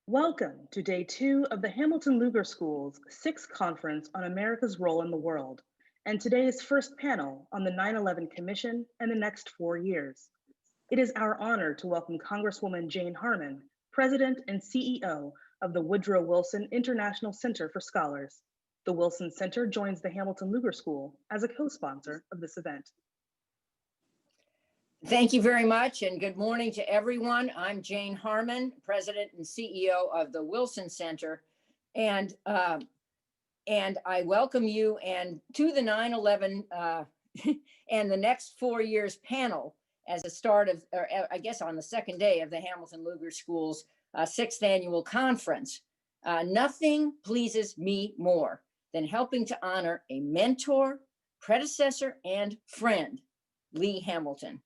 Welcome to day 2 of the Hamilton Lugar School's 6th Conference on America's Role in the World, and today's first panel on the 9/11 Commission and the next 4 years. It is our honor to welcome Congresswoman Jane Harman, President and CEO of the Woodrow Wilson International Center for Scholars. The Wilson Center joins the Hamilton Lugar School as a co-sponsor of this event. Thank you very much, and good morning to everyone. I'm Jane Harman, President and CEO of the Wilson Center, and I welcome you and to the 9/11 and the next 4 years panel as a start of, or I guess on the second day of the Hamilton Lugar School's 6th annual conference. Nothing pleases me more than helping to honor a mentor, predecessor, and friend, Lee Hamilton.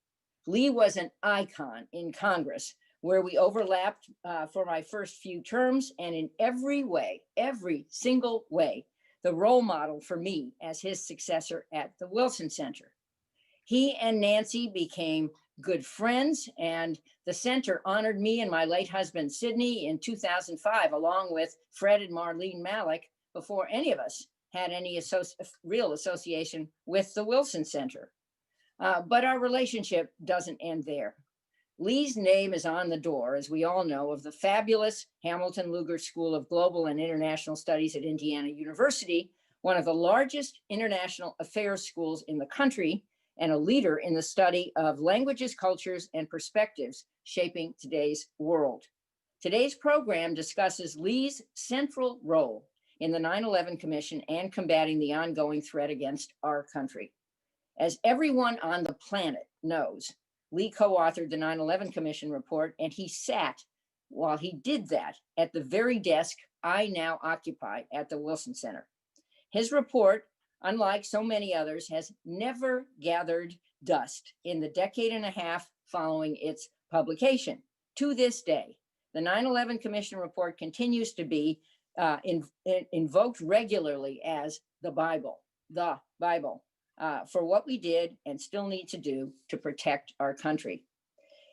Lee was an icon in Congress where we overlapped for my first few terms, and in every way, every single way, the role model for me as his successor at the Wilson Center. He and Nancy became good friends, and the center honored me and my late husband, Sidney, in 2005, along with Fred and Marlene Malik, before any of us had any real association with the Wilson Center. But our relationship doesn't end there. Lee's name is on the door, as we all know, of the fabulous Hamilton Lugar School of Global and International Studies at Indiana University, one of the largest international affairs schools in the country, and a leader in the study of languages, cultures, and perspectives shaping today's world. Today's program discusses Lee's central role in the 9/11 Commission and combating the ongoing threat against our country. As everyone on the planet knows, Lee co-authored the 9/11 Commission report, and he sat while he did that at the very desk I now occupy at the Wilson Center. His report, unlike so many others, has never gathered dust in the decade and a half following its publication. To this day, the 9/11 Commission report continues to be invoked regularly as the Bible, for what we did and still need to do to protect our country.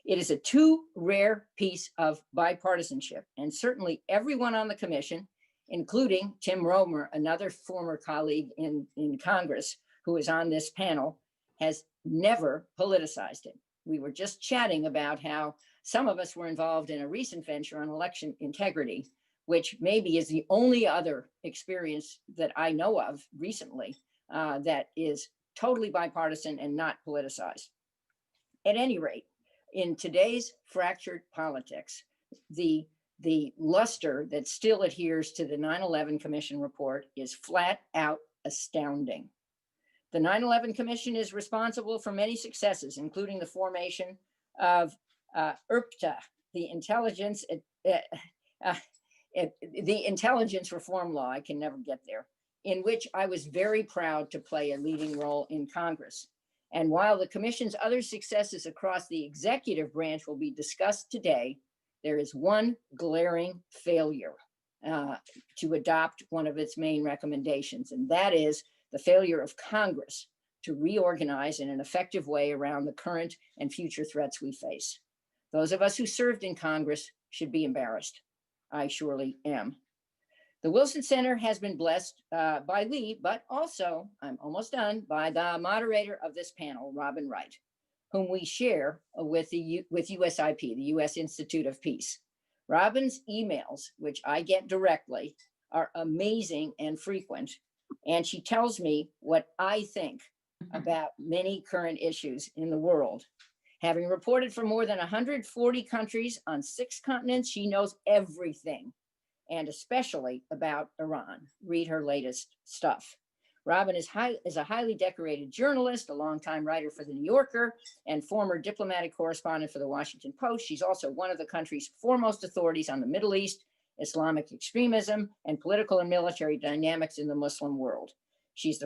It is a too rare piece of bipartisanship, and certainly everyone on the commission, including Tim Romer, another former colleague in Congress who is on this panel, has never politicized it. We were just chatting about how some of us were involved in a recent venture on election integrity, which maybe is the only other experience that I know of recently that is totally bipartisan and not politicized. At any rate, in today's fractured politics, the luster that still adheres to the 9/11 Commission report is flat out astounding. The 9/11 Commission is responsible for many successes, including the formation of IRPTA, the Intelligence Reform Law. I can never get there, in which I was very proud to play a leading role in Congress. And while the Commission's other successes across the executive branch will be discussed today, there is one glaring failure to adopt one of its main recommendations, and that is the failure of Congress to reorganize in an effective way around the current and future threats we face. Those of us who served in Congress should be embarrassed. I surely am. The Wilson Center has been blessed by Lee, but also, I'm almost done, by the moderator of this panel, Robin Wright, whom we share with USIP, the U.S. Institute of Peace. Robin's emails, which I get directly, are amazing and frequent, and she tells me what I think about many current issues in the world. Having reported for more than 140 countries on 6 continents, she knows everything, and especially about Iran. Read her latest stuff. Robin is a highly decorated journalist, a longtime writer for The New Yorker, and former diplomatic correspondent for The Washington Post. She's also one of the country's foremost authorities on the Middle East, Islamic extremism, and political and military dynamics in the Muslim world. She is the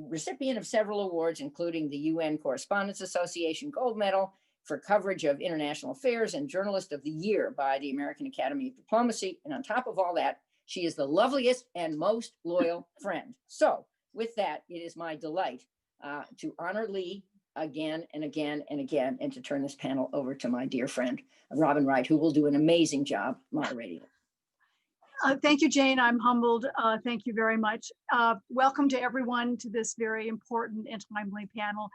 recipient of several awards, including the UN Correspondents Association Gold Medal for coverage of international affairs and Journalist of the Year by the American Academy of Diplomacy. And on top of all that, she is the loveliest and most loyal friend. So with that, it is my delight to honor Lee again and again and again, and to turn this panel over to my dear friend, Robin Wright, who will do an amazing job moderating. Thank you, Jane. I'm humbled. Thank you very much. Welcome to everyone to this very important and timely panel.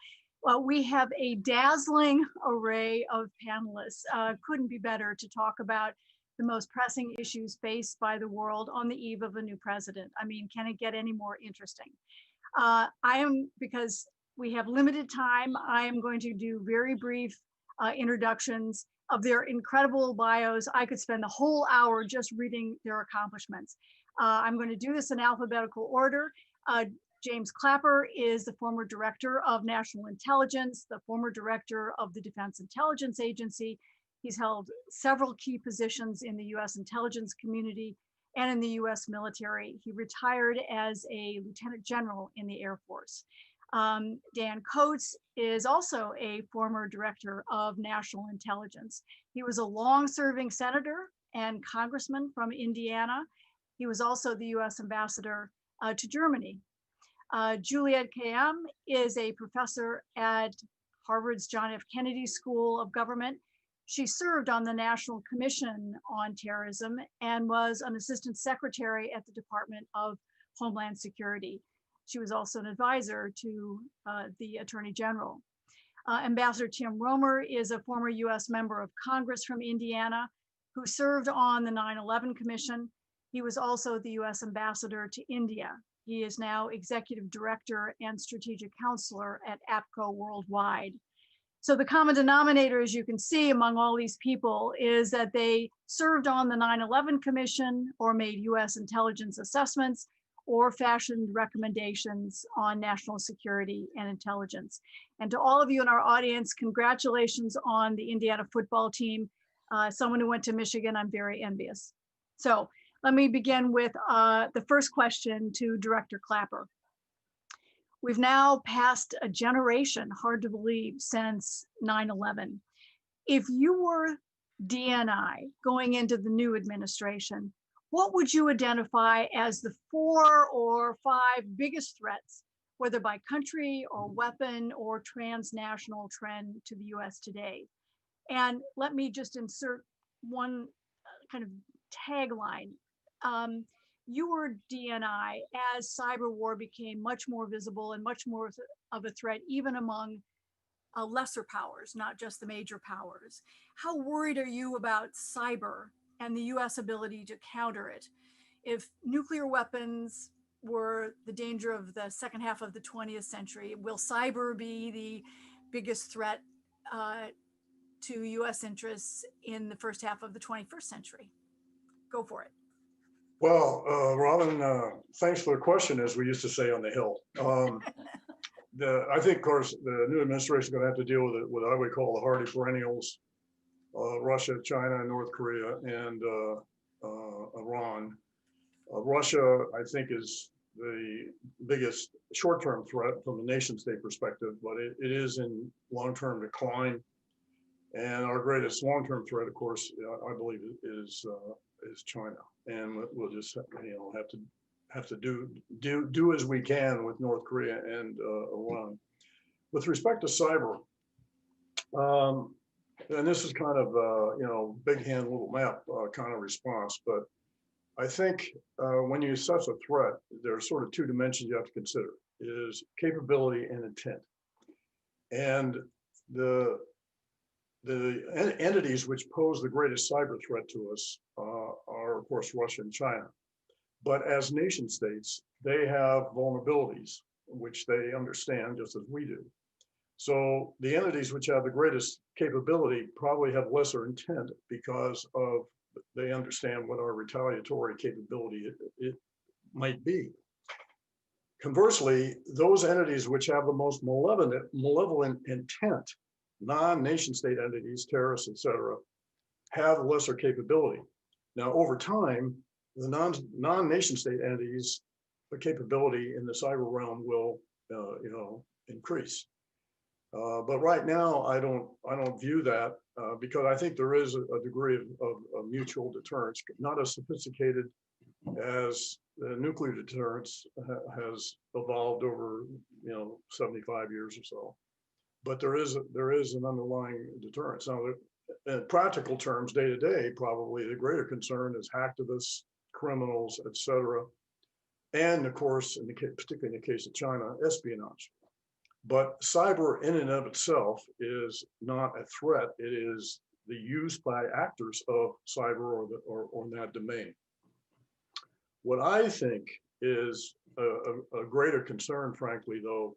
We have a dazzling array of panelists. Couldn't be better to talk about the most pressing issues faced by the world on the eve of a new president. I mean, can it get any more interesting? Because we have limited time, I am going to do very brief introductions of their incredible bios. I could spend the whole hour just reading their accomplishments. I'm going to do this in alphabetical order. James Clapper is the former director of national intelligence, the former director of the Defense Intelligence Agency. He's held several key positions in the US intelligence community and in the US military. He retired as a lieutenant general in the Air Force. Dan Coates is also a former director of national intelligence. He was a long-serving senator and congressman from Indiana. He was also the US ambassador to Germany. Juliette Kayyem is a professor at Harvard's John F. Kennedy School of Government. She served on the National Commission on Terrorism and was an assistant secretary at the Department of Homeland Security. She was also an advisor to the Attorney General. Ambassador Tim Romer is a former US member of Congress from Indiana who served on the 9/11 Commission. He was also the US ambassador to India. He is now executive director and strategic counselor at APCO Worldwide. So the common denominator, as you can see among all these people, is that they served on the 9/11 Commission or made US intelligence assessments or fashioned recommendations on national security and intelligence. And to all of you in our audience, congratulations on the Indiana football team. Someone who went to Michigan, I'm very envious. So let me begin with the first question to Director Clapper. We've now passed a generation, hard to believe, since 9/11. If you were DNI going into the new administration, what would you identify as the 4 or 5 biggest threats, whether by country or weapon or transnational trend to the US today? And let me just insert one kind of tagline. You were DNI as cyber war became much more visible and much more of a threat, even among lesser powers, not just the major powers. How worried are you about cyber and the US ability to counter it? If nuclear weapons were the danger of the second half of the 20th century, will cyber be the biggest threat to US interests in the first half of the 21st century? Go for it. Well, Robin, thanks for the question, as we used to say on the Hill. I think, of course, the new administration is going to have to deal with it, what I would call the hardy perennials, Russia, China, North Korea, and Iran. Russia, I think, is the biggest short-term threat from a nation-state perspective, but it is in long-term decline. And our greatest long-term threat, of course, I believe, is China, and we'll just have to do as we can with North Korea and Iran. With respect to cyber, and this is kind of big hand little map kind of response, but I think when you assess a threat, there's sort of 2 dimensions you have to consider: is capability and intent. And the entities which pose the greatest cyber threat to us are, of course, Russia and China. But as nation states, they have vulnerabilities, which they understand just as we do. So the entities which have the greatest capability probably have lesser intent because of they understand what our retaliatory capability it might be. Conversely, those entities which have the most malevolent intent, non-nation state entities, terrorists, etc., have lesser capability. Now, over time, the non-nation state entities, the capability in the cyber realm will, increase. But right now, I don't view that because I think there is a degree of mutual deterrence, not as sophisticated as the nuclear deterrence has evolved over 75 years or so. but there is an underlying deterrence. Now, in practical terms, day to day, probably the greater concern is hacktivists, criminals, etc., and of course, particularly in the case of China, espionage. But cyber in and of itself is not a threat. It is the use by actors of cyber or that domain. What I think is a greater concern, frankly, though,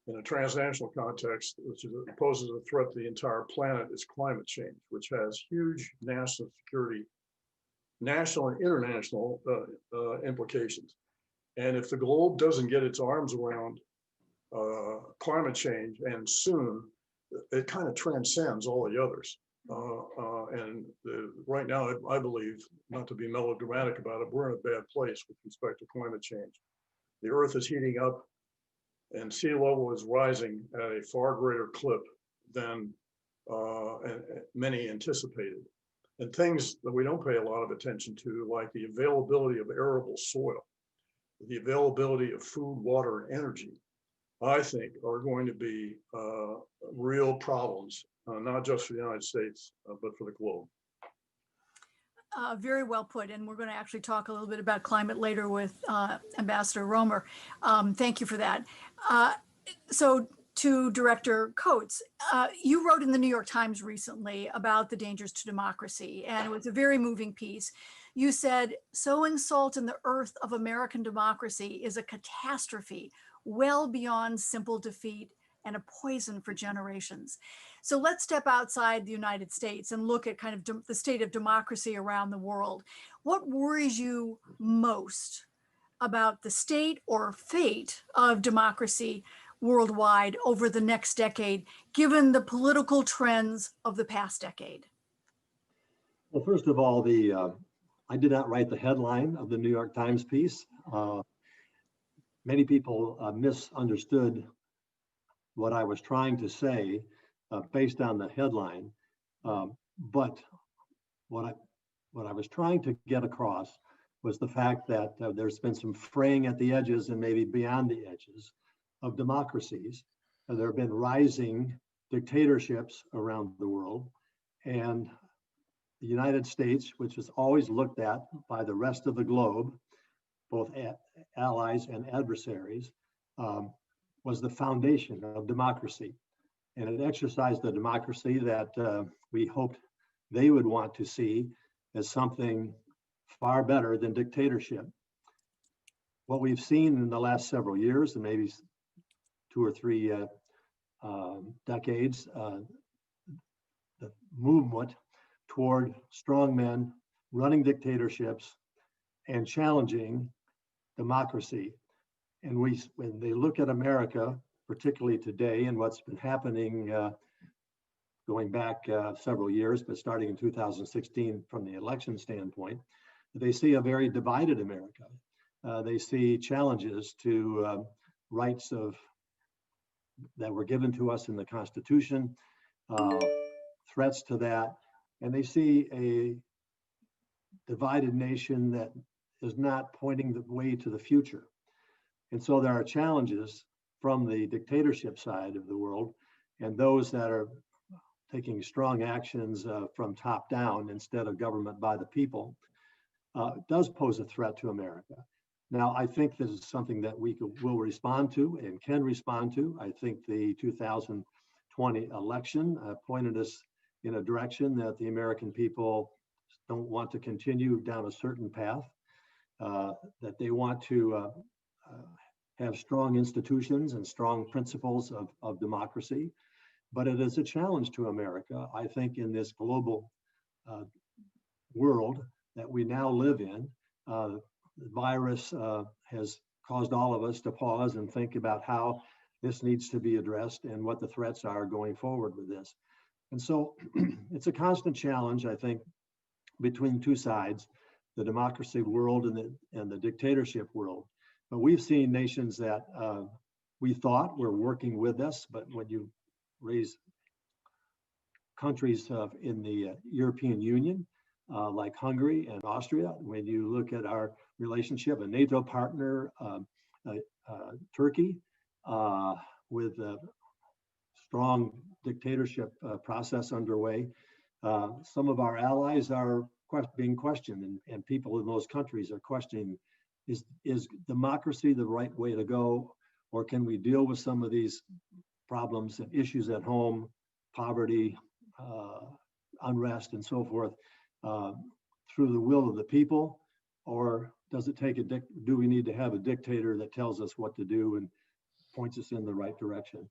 in a transnational context, which poses a threat to the entire planet, is climate change, which has huge national security, national and international implications. And if the globe doesn't get its arms around climate change, and soon, it kind of transcends all the others. Right now, I believe, not to be melodramatic about it, we're in a bad place with respect to climate change. The Earth is heating up, and sea level is rising at a far greater clip than many anticipated. And things that we don't pay a lot of attention to, like the availability of arable soil, the availability of food, water, and energy, I think are going to be real problems, not just for the United States, but for the globe. Very well put. And we're going to actually talk a little bit about climate later with Ambassador Romer. Thank you for that. So to Director Coates, you wrote in the New York Times recently about the dangers to democracy, and it was a very moving piece. You said, sowing salt in the earth of American democracy is a catastrophe well beyond simple defeat and a poison for generations. So let's step outside the United States and look at kind of the state of democracy around the world. What worries you most about the state or fate of democracy worldwide over the next decade, given the political trends of the past decade? Well, first of all, I did not write the headline of the New York Times piece. Many people misunderstood what I was trying to say based on the headline. But what I was trying to get across was the fact that there's been some fraying at the edges and maybe beyond the edges of democracies. There have been rising dictatorships around the world, and the United States, which is always looked at by the rest of the globe, both allies and adversaries, was the foundation of democracy. And it exercised the democracy that we hoped they would want to see as something far better than dictatorship. What we've seen in the last several years, and maybe 2 or 3 decades, the movement toward strong men running dictatorships and challenging democracy. And when they look at America, particularly today, and what's been happening going back several years, but starting in 2016 from the election standpoint, they see a very divided America. They see challenges to rights that were given to us in the Constitution, threats to that, and they see a divided nation that is not pointing the way to the future. And so there are challenges from the dictatorship side of the world, and those that are taking strong actions from top down instead of government by the people does pose a threat to America. Now, I think this is something that we will respond to and can respond to. I think the 2020 election pointed us in a direction that the American people don't want to continue down a certain path, that they want to have strong institutions and strong principles of democracy. But it is a challenge to America, I think, in this global world that we now live in. The virus has caused all of us to pause and think about how this needs to be addressed and what the threats are going forward with this. And so it's a constant challenge, I think, between two sides, the democracy world and the dictatorship world. But we've seen nations that we thought were working with us, but when you raise countries in the European Union, like Hungary and Austria, when you look at our relationship, a NATO partner, Turkey, with strong dictatorship process underway. Some of our allies are being questioned, and people in those countries are questioning, is democracy the right way to go? Or can we deal with some of these problems and issues at home, poverty, unrest, and so forth, through the will of the people? Or does it take do we need to have a dictator that tells us what to do and points us in the right direction?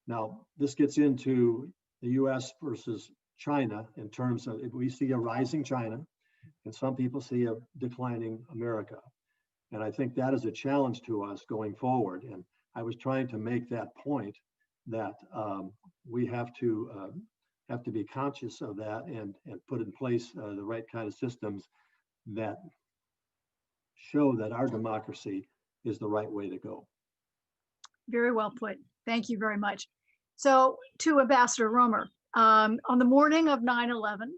Now, this gets into the US versus China in terms of, we see a rising China and some people see a declining America. And I think that is a challenge to us going forward. And I was trying to make that point that we have to be conscious of that and put in place the right kind of systems that show that our democracy is the right way to go. Very well put. Thank you very much. So to Ambassador Romer, on the morning of 9/11,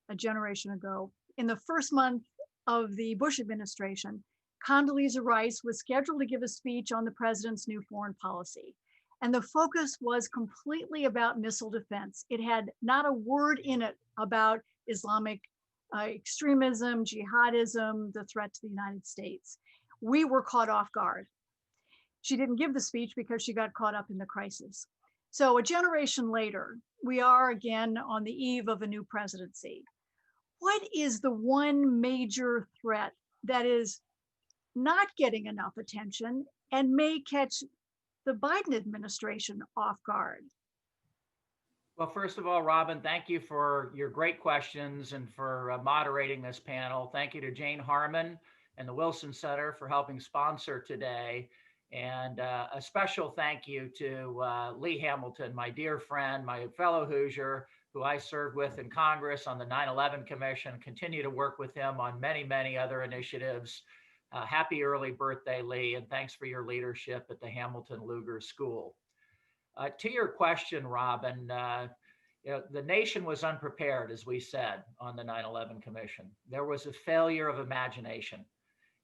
a generation ago, in the first month of the Bush administration, Condoleezza Rice was scheduled to give a speech on the president's new foreign policy. And the focus was completely about missile defense. It had not a word in it about Islamic extremism, jihadism, the threat to the United States. We were caught off guard. She didn't give the speech because she got caught up in the crisis. So a generation later, we are again on the eve of a new presidency. What is the one major threat that is not getting enough attention and may catch the Biden administration off guard? Well, first of all, Robin, thank you for your great questions and for moderating this panel. Thank you to Jane Harmon and the Wilson Center for helping sponsor today. And a special thank you to Lee Hamilton, my dear friend, my fellow Hoosier, who I served with in Congress on the 9/11 Commission, continue to work with him on many, many other initiatives. Happy early birthday, Lee, and thanks for your leadership at the Hamilton Lugar School. To your question, Robin, the nation was unprepared, as we said, on the 9/11 Commission. There was a failure of imagination.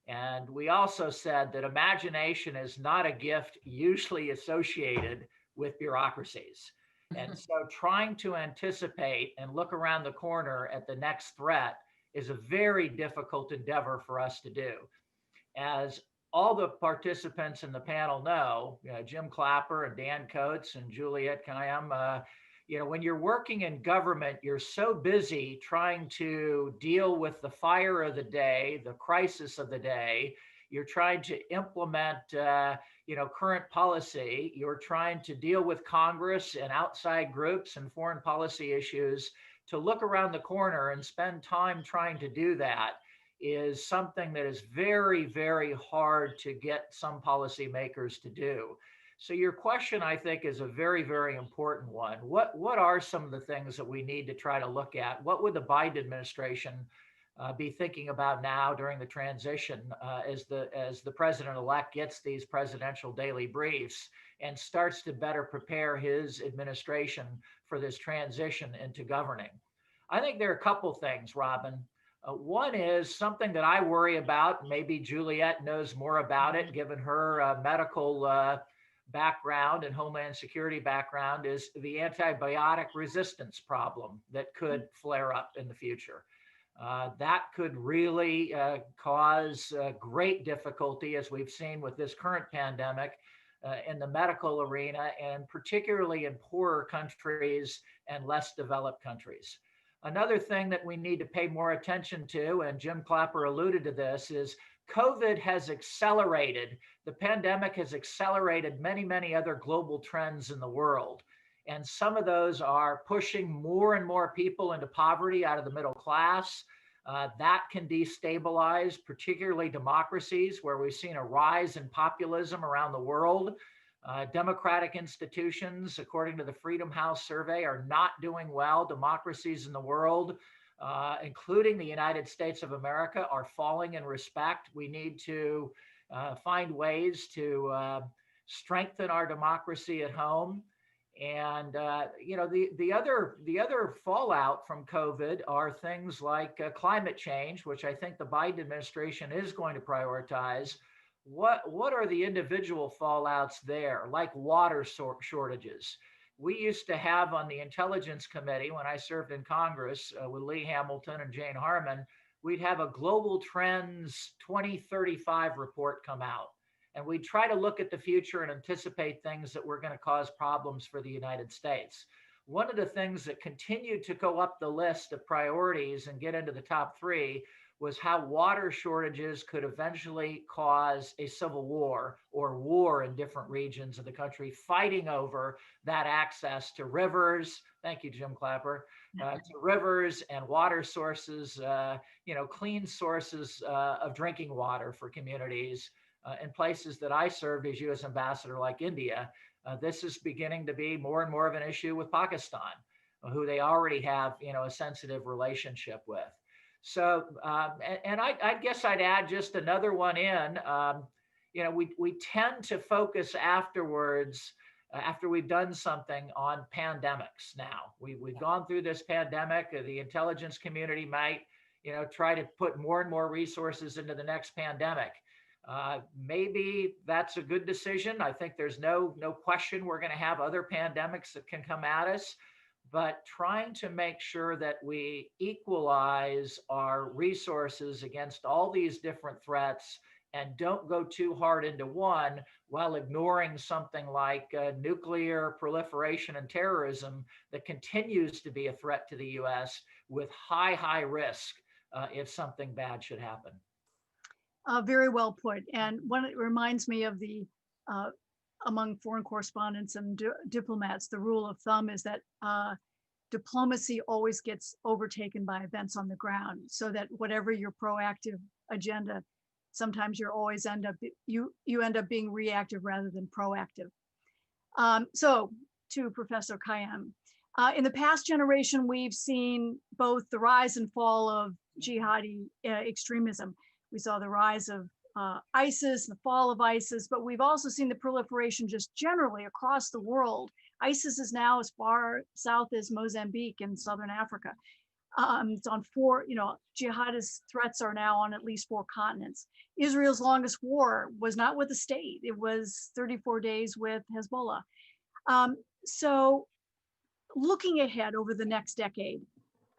And we also said that imagination is not a gift usually associated with bureaucracies. And so trying to anticipate and look around the corner at the next threat is a very difficult endeavor for us to do. As all the participants in the panel know, Jim Clapper and Dan Coates and Juliet Kayyem, when you're working in government, you're so busy trying to deal with the fire of the day, the crisis of the day. You're trying to implement, current policy. You're trying to deal with Congress and outside groups and foreign policy issues. To look around the corner and spend time trying to do that is something that is very, very hard to get some policymakers to do. So your question, I think, is a very, very important one. What are some of the things that we need to try to look at? What would the Biden administration be thinking about now during the transition as the president-elect gets these presidential daily briefs and starts to better prepare his administration for this transition into governing? I think there are a couple things, Robin. One is something that I worry about. Maybe Juliet knows more about it, given her medical background and Homeland Security background, is the antibiotic resistance problem that could flare up in the future. That could really cause great difficulty, as we've seen with this current pandemic, in the medical arena, and particularly in poorer countries and less developed countries. Another thing that we need to pay more attention to, and Jim Clapper alluded to this, is COVID has accelerated, the pandemic has accelerated many, many other global trends in the world. And some of those are pushing more and more people into poverty out of the middle class. That can destabilize, particularly democracies, where we've seen a rise in populism around the world. Democratic institutions, according to the Freedom House survey, are not doing well. Democracies in the world, including the United States of America, are falling in respect. We need to find ways to strengthen our democracy at home. And the other fallout from COVID are things like climate change, which I think the Biden administration is going to prioritize. What are the individual fallouts there, like water shortages? we used to have on the Intelligence Committee when I served in Congress with Lee Hamilton and Jane Harmon, we'd have a Global Trends 2035 report come out. And we'd try to look at the future and anticipate things that were going to cause problems for the United States. One of the things that continued to go up the list of priorities and get into the top 3 was how water shortages could eventually cause a civil war or war in different regions of the country, fighting over that access to rivers. Thank you, Jim Clapper. To rivers and water sources, clean sources of drinking water for communities in places that I served as U.S. ambassador, like India. This is beginning to be more and more of an issue with Pakistan, who they already have, a sensitive relationship with. So, I guess I'd add just another one in. We tend to focus afterwards, after we've done something, on pandemics. Now we've gone through this pandemic. The intelligence community might, try to put more and more resources into the next pandemic. Maybe that's a good decision. I think there's no question we're going to have other pandemics that can come at us. But trying to make sure that we equalize our resources against all these different threats and don't go too hard into one while ignoring something like nuclear proliferation and terrorism that continues to be a threat to the U.S. with high risk if something bad should happen. Very well put. And it reminds me of the among foreign correspondents and diplomats, the rule of thumb is that diplomacy always gets overtaken by events on the ground, so that whatever your proactive agenda, sometimes you end up being reactive rather than proactive. So to Professor Khayyam, in the past generation, we've seen both the rise and fall of jihadi extremism. We saw the rise of ISIS, the fall of ISIS, but we've also seen the proliferation just generally across the world. ISIS is now as far south as Mozambique in Southern Africa. It's on 4, jihadist threats are now on at least 4 continents. Israel's longest war was not with the state. It was 34 days with Hezbollah. So looking ahead over the next decade,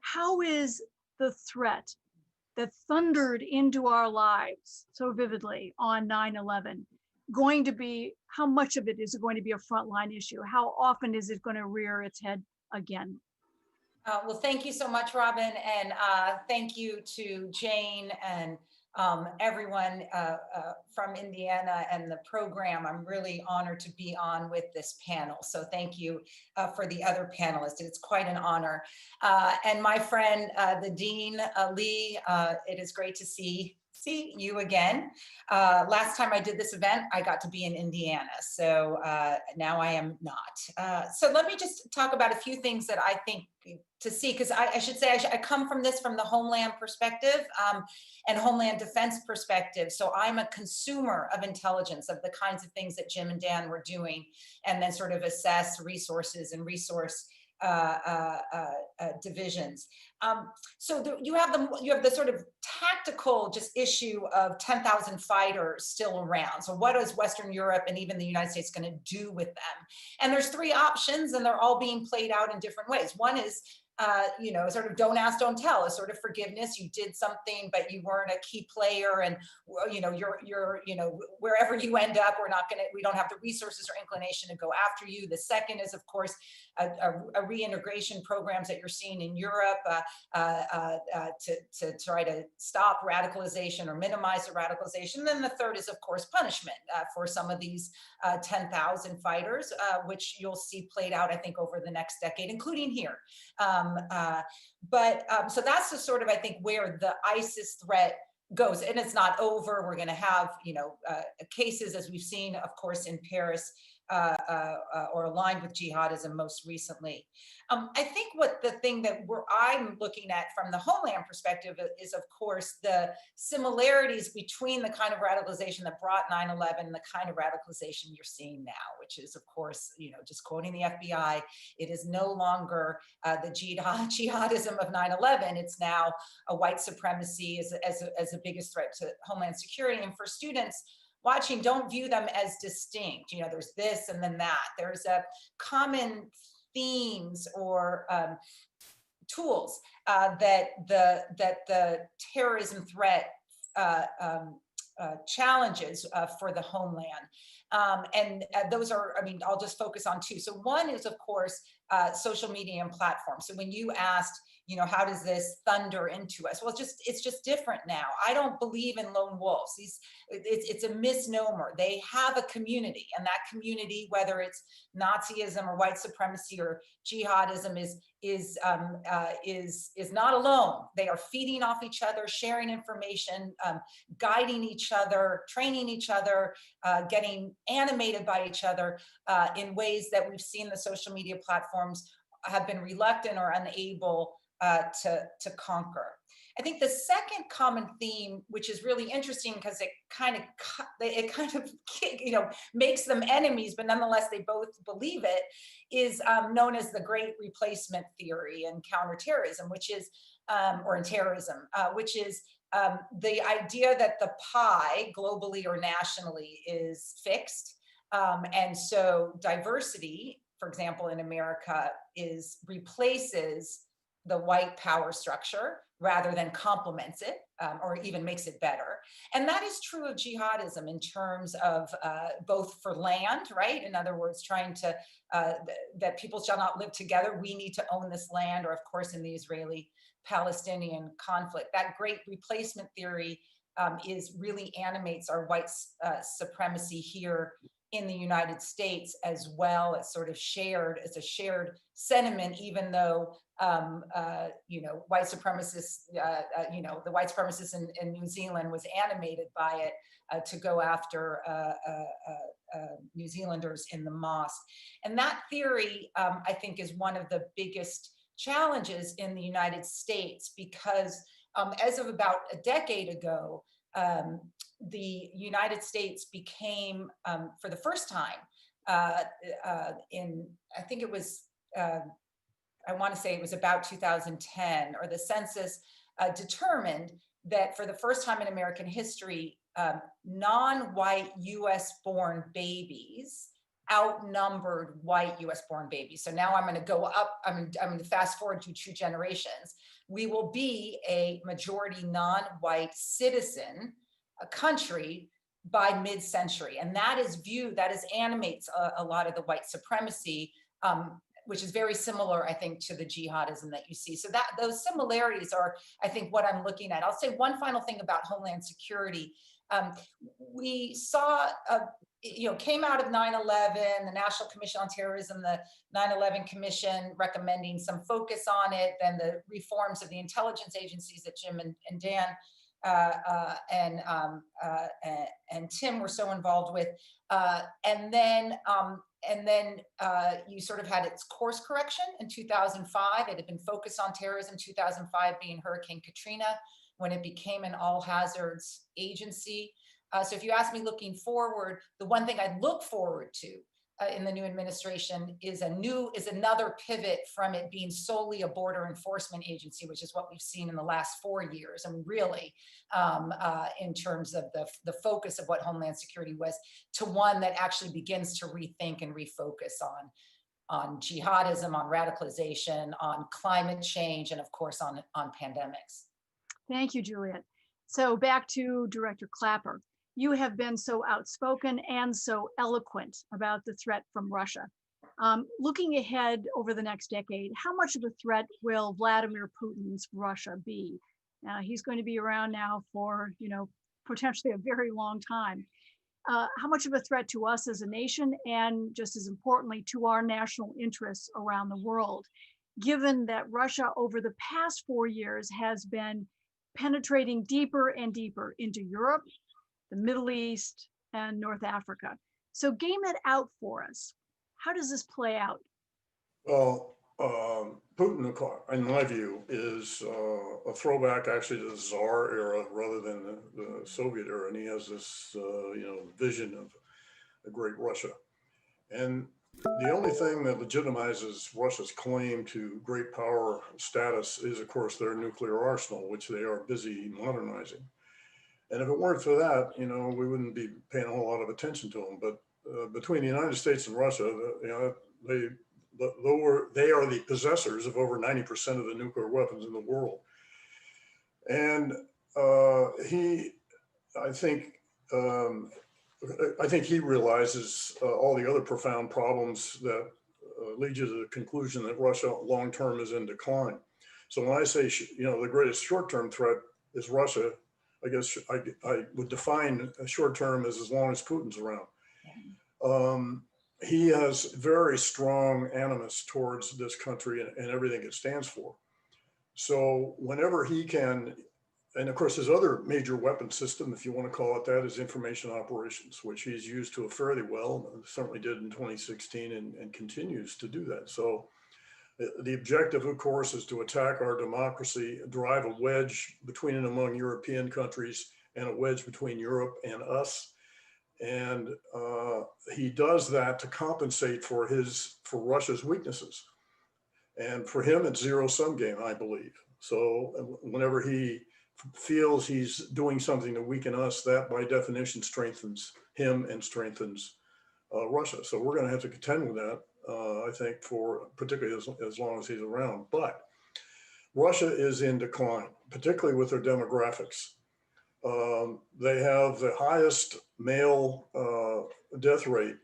how is the threat that thundered into our lives so vividly on 9/11 going to be, how much of it is going to be a frontline issue? How often is it going to rear its head again? Well, thank you so much, Robin. And thank you to Jane and everyone from Indiana and the program. I'm really honored to be on with this panel. So thank you for the other panelists. It's quite an honor. And my friend, the Dean Lee, it is great to see you again. Last time I did this event, I got to be in Indiana. So now I am not. So let me just talk about a few things that I think to see, because I should say I come from the Homeland perspective and Homeland Defense perspective. So I'm a consumer of intelligence, of the kinds of things that Jim and Dan were doing, and then sort of assess resources and resource divisions. So you have the sort of tactical just issue of 10,000 fighters still around. So what is Western Europe and even the United States going to do with them? And there's 3 options, and they're all being played out in different ways. One is sort of don't ask, don't tell, a sort of forgiveness. You did something, but you weren't a key player, and you're wherever you end up, we don't have the resources or inclination to go after you. The second is, of course, a reintegration programs that you're seeing in Europe to try to stop radicalization or minimize the radicalization. And then the third is, of course, punishment for some of these 10,000 fighters, which you'll see played out, I think, over the next decade, including here. So that's the sort of, I think, where the ISIS threat goes, and it's not over. We're going to have, cases, as we've seen, of course, in Paris, or aligned with jihadism most recently. I think the thing that I'm looking at from the Homeland perspective is, of course, the similarities between the kind of radicalization that brought 9/11 and the kind of radicalization you're seeing now, which is, of course, just quoting the FBI, it is no longer the jihadism of 9/11. It's now a white supremacy as the biggest threat to Homeland Security. And for students watching, don't view them as distinct. There's this and then that. There's a common themes or tools that the terrorism threat challenges for the homeland. And those are, I mean, I'll just focus on two. So one is, of course, social media and platforms. So when you asked, you know, how does this thunder into us? Well, it's just different now. I don't believe in lone wolves. It's a misnomer. They have a community, and that community, whether it's Nazism or white supremacy or jihadism, is not alone. They are feeding off each other, sharing information, guiding each other, training each other, getting animated by each other in ways that we've seen the social media platforms have been reluctant or unable to conquer. I think the second common theme, which is really interesting because it kind of you know, makes them enemies, but nonetheless they both believe it, is known as the Great Replacement Theory in counterterrorism, which is or in terrorism, which is the idea that the pie, globally or nationally, is fixed, and so diversity, for example, in America, replaces the white power structure rather than complements it or even makes it better. And that is true of jihadism in terms of both for land, right? In other words, trying to, that people shall not live together. We need to own this land, or of course in the Israeli-Palestinian conflict. That Great Replacement Theory really animates our white supremacy here in the United States as well. As sort of shared, as a shared sentiment, even though you know, white supremacists, you know, the white supremacists in New Zealand was animated by it to go after New Zealanders in the mosque. And that theory, I think, is one of the biggest challenges in the United States, because as of about a decade ago, the United States became, for the first time, in, I think it was, I want to say it was about 2010, or the census determined that for the first time in American history, non-white US born babies outnumbered white US born babies. So now I'm going to go up, I'm going to fast forward to 2 generations. We will be a majority non-white citizen country by mid-century. And that is viewed, that is animates a lot of the white supremacy, which is very similar, I think, to the jihadism that you see. So that those similarities are, I think, what I'm looking at. I'll say one final thing about Homeland Security. We saw, you know, came out of 9/11, the National Commission on Terrorism, the 9/11 Commission recommending some focus on it, then the reforms of the intelligence agencies that Jim and Dan and Tim were so involved with, and then you sort of had its course correction in 2005. It had been focused on terrorism, 2005 being Hurricane Katrina, when it became an all hazards agency. So if you ask me looking forward, the one thing I look forward to in the new administration is another pivot from it being solely a border enforcement agency, which is what we've seen in the last 4 years, and really in terms of the focus of what Homeland Security was, to one that actually begins to rethink and refocus on jihadism, on radicalization, on climate change, and of course on pandemics. Thank you, Juliet. So back to Director Clapper. You have been so outspoken and so eloquent about the threat from Russia. Looking ahead over the next decade, how much of a threat will Vladimir Putin's Russia be? He's going to be around now for, you know, potentially a very long time. How much of a threat to us as a nation, and just as importantly, to our national interests around the world, given that Russia over the past 4 years has been penetrating deeper and deeper into Europe, the Middle East, and North Africa. So game it out for us. How does this play out? Well, Putin, in my view, is a throwback actually to the Tsar era rather than the Soviet era. And he has this, you know, vision of a great Russia. And the only thing that legitimizes Russia's claim to great power status is, of course, their nuclear arsenal, which they are busy modernizing. And if it weren't for that, you know, we wouldn't be paying a whole lot of attention to them. But between the United States and Russia, you know, they are the possessors of over 90% of the nuclear weapons in the world. And I think he realizes all the other profound problems that lead you to the conclusion that Russia long-term is in decline. So when I say, the greatest short-term threat is Russia, I guess I would define a short-term as long as Putin's around. He has very strong animus towards this country and everything it stands for. So whenever he can, and of course his other major weapon system, if you want to call it that, is information operations, which he's used to fairly well, certainly did in 2016 and continues to do that. So the objective, of course, is to attack our democracy, drive a wedge between and among European countries and a wedge between Europe and us. And he does that to compensate for Russia's weaknesses. And for him, it's zero-sum game, I believe. So whenever he feels he's doing something to weaken us, that by definition strengthens him and strengthens Russia. So we're going to have to contend with that, I think, for particularly as long as he's around. But Russia is in decline, particularly with their demographics. They have the highest male death rate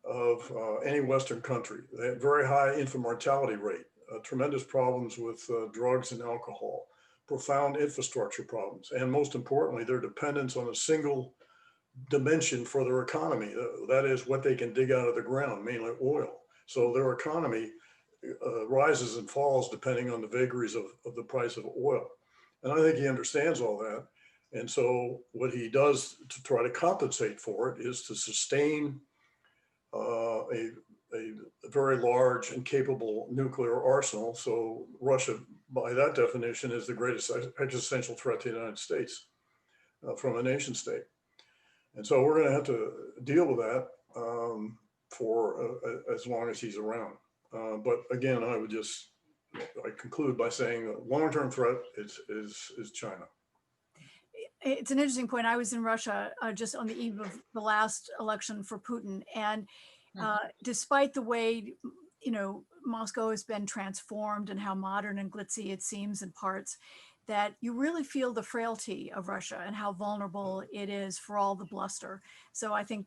of any Western country. They have very high infant mortality rate, tremendous problems with drugs and alcohol, profound infrastructure problems, and most importantly, their dependence on a single dimension for their economy. That is what they can dig out of the ground, mainly oil. So their economy rises and falls depending on the vagaries of the price of oil. And I think he understands all that. And so what he does to try to compensate for it is to sustain a very large and capable nuclear arsenal. So Russia, by that definition, is the greatest existential threat to the United States from a nation state. And so we're going to have to deal with that for as long as he's around. But again, I conclude by saying the long-term threat is China. It's an interesting point. I was in Russia just on the eve of the last election for Putin. And despite the way, Moscow has been transformed and how modern and glitzy it seems in parts, that you really feel the frailty of Russia and how vulnerable it is for all the bluster. So I think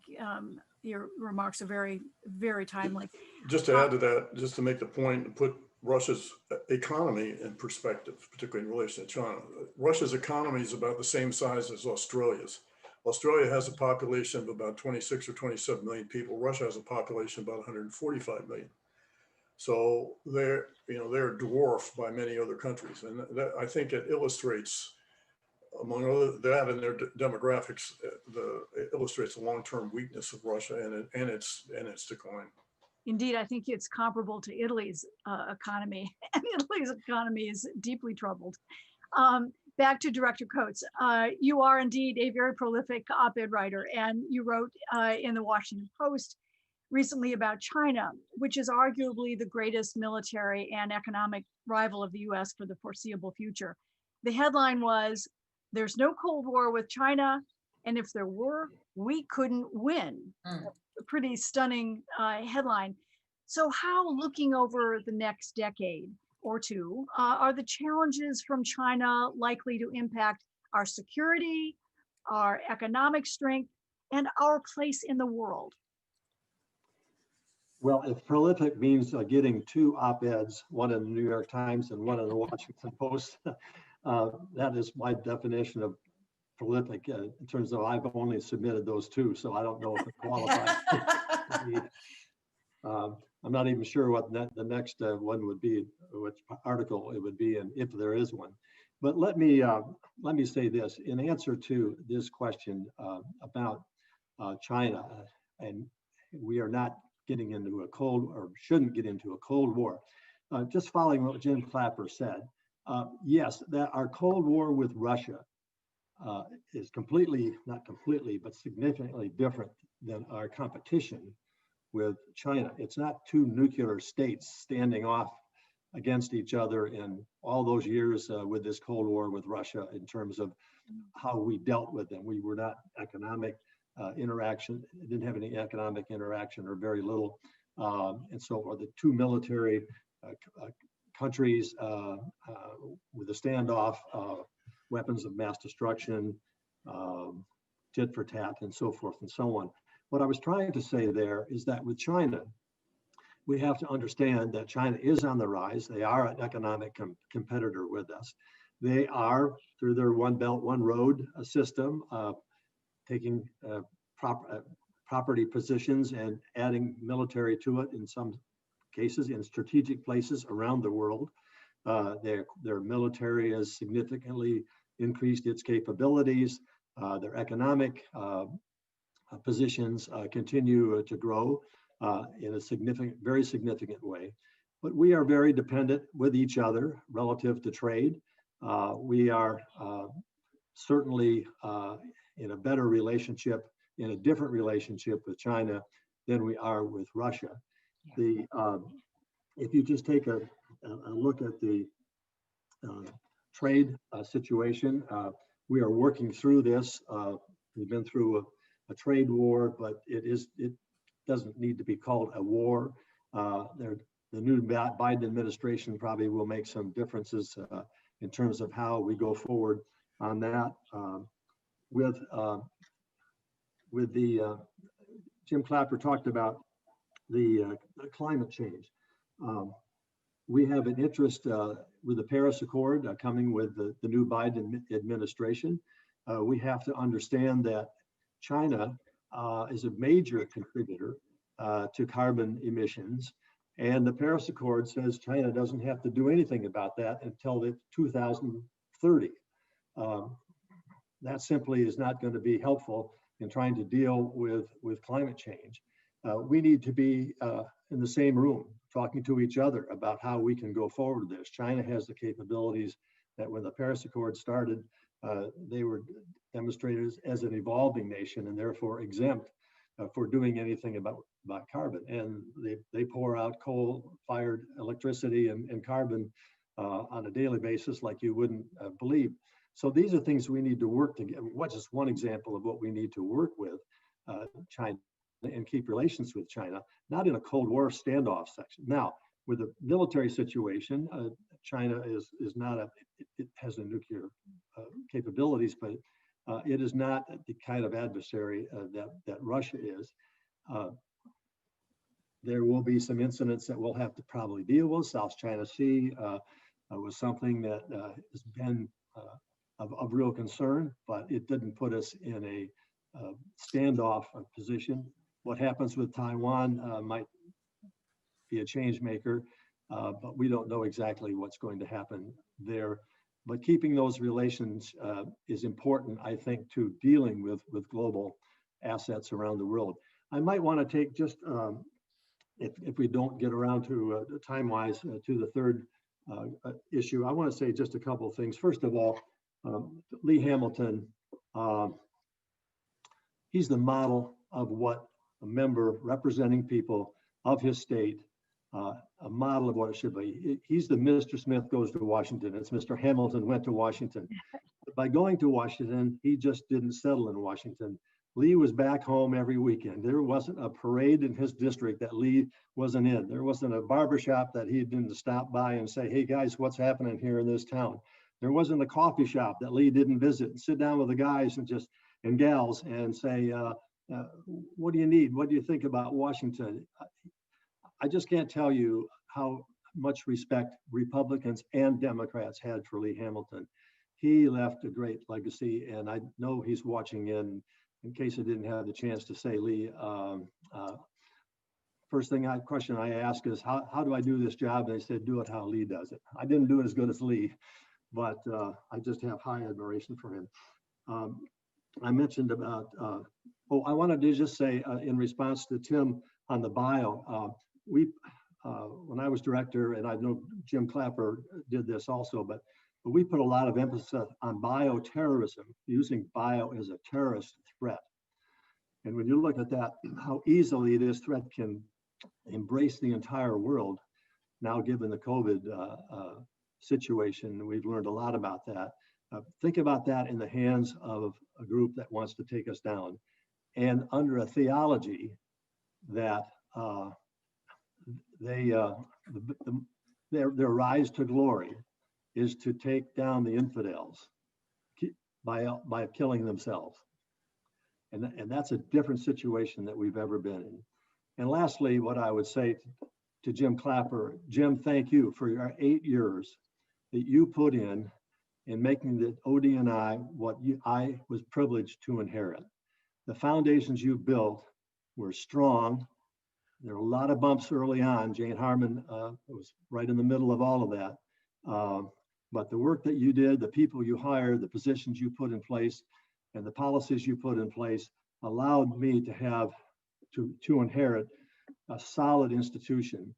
your remarks are very, very timely. Just to add to that, just to make the point and put Russia's economy in perspective, particularly in relation to China. Russia's economy is about the same size as Australia's. Australia has a population of about 26 or 27 million people. Russia has a population of about 145 million. So they're dwarfed by many other countries. And that, I think it illustrates, among other that and their demographics, it illustrates the long-term weakness of Russia and its decline. Indeed, I think it's comparable to Italy's economy, and Italy's economy is deeply troubled. Back to Director Coates. You are indeed a very prolific op-ed writer, and you wrote in the Washington Post recently about China, which is arguably the greatest military and economic rival of the US for the foreseeable future. The headline was, "There's no Cold War with China, and if there were, we couldn't win." A pretty stunning headline. So how, looking over the next decade or two, are the challenges from China likely to impact our security, our economic strength, and our place in the world? Well, if prolific means getting two op-eds, one in the New York Times and one in the Washington Post, that is my definition of prolific in terms of I've only submitted those two, so I don't know if it qualifies. I'm not even sure what the next one would be, which article it would be, and if there is one. But let me say this in answer to this question about China, and we are not getting into a shouldn't get into a Cold War. Just following what Jim Clapper said, yes, that our Cold War with Russia is not completely, but significantly different than our competition with China. It's not two nuclear states standing off against each other in all those years with this Cold War with Russia in terms of how we dealt with them. We were not economic interaction, didn't have any economic interaction or very little and so are the two military countries with a standoff, weapons of mass destruction, tit for tat, and so forth and so on. What I was trying to say there is that with China, we have to understand that China is on the rise. They are an economic competitor with us. They are, through their One Belt, One Road system, taking property positions and adding military to it in some cases in strategic places around the world. Their military has significantly increased its capabilities. Their economic positions continue to grow in a very significant way. But we are very dependent with each other relative to trade. We are certainly in a better relationship, in a different relationship with China than we are with Russia. If you just take a look at the trade situation, we are working through this. We've been through a trade war, but it doesn't need to be called a war. The new Biden administration probably will make some differences in terms of how we go forward on that. With the Jim Clapper talked about the climate change. We have an interest with the Paris Accord coming with the new Biden administration. We have to understand that China is a major contributor to carbon emissions. And the Paris Accord says China doesn't have to do anything about that until 2030. That simply is not going to be helpful in trying to deal with climate change. We need to be in the same room talking to each other about how we can go forward with this. China has the capabilities that when the Paris Accord started, they were demonstrated as an evolving nation and therefore exempt for doing anything about carbon. And they pour out coal-fired electricity and carbon on a daily basis like you wouldn't believe. So these are things we need to work together. What's just one example of what we need to work with China and keep relations with China, not in a Cold War standoff section. Now, with the military situation, China is not it has a nuclear capabilities, but it is not the kind of adversary that Russia is. There will be some incidents that we'll have to probably deal with. South China Sea was something that has been of real concern, but it didn't put us in a standoff position. What happens with Taiwan might be a change maker, but we don't know exactly what's going to happen there. But keeping those relations is important, I think, to dealing with global assets around the world. I might want to take just, if we don't get around to time-wise, to the third issue, I want to say just a couple of things. First of all, Lee Hamilton, he's the model of what a member representing people of his state, a model of what it should be. He's the Mr. Smith goes to Washington. It's Mr. Hamilton went to Washington. But by going to Washington, he just didn't settle in Washington. Lee was back home every weekend. There wasn't a parade in his district that Lee wasn't in. There wasn't a barbershop that he didn't stop by and say, hey guys, what's happening here in this town? There wasn't a coffee shop that Lee didn't visit and sit down with the guys and gals and say, what do you need? What do you think about Washington? I just can't tell you how much respect Republicans and Democrats had for Lee Hamilton. He left a great legacy, and I know he's watching in case I didn't have the chance to say, Lee, first question I ask is, how do I do this job? And they said, do it how Lee does it. I didn't do it as good as Lee, but I just have high admiration for him. I mentioned about, I wanted to just say in response to Tim on the bio, when I was director, and I know Jim Clapper did this also, but we put a lot of emphasis on bioterrorism, using bio as a terrorist threat. And when you look at that, how easily this threat can embrace the entire world, now given the COVID situation, we've learned a lot about that. Think about that in the hands of a group that wants to take us down, and under a theology that their rise to glory is to take down the infidels by killing themselves. And that's a different situation that we've ever been in. And lastly, what I would say to Jim Clapper, Jim, thank you for your 8 years that you put in making the ODNI what I was privileged to inherit. The foundations you built were strong. There were a lot of bumps early on. Jane Harmon was right in the middle of all of that. But the work that you did, the people you hired, the positions you put in place, and the policies you put in place allowed me to inherit a solid institution.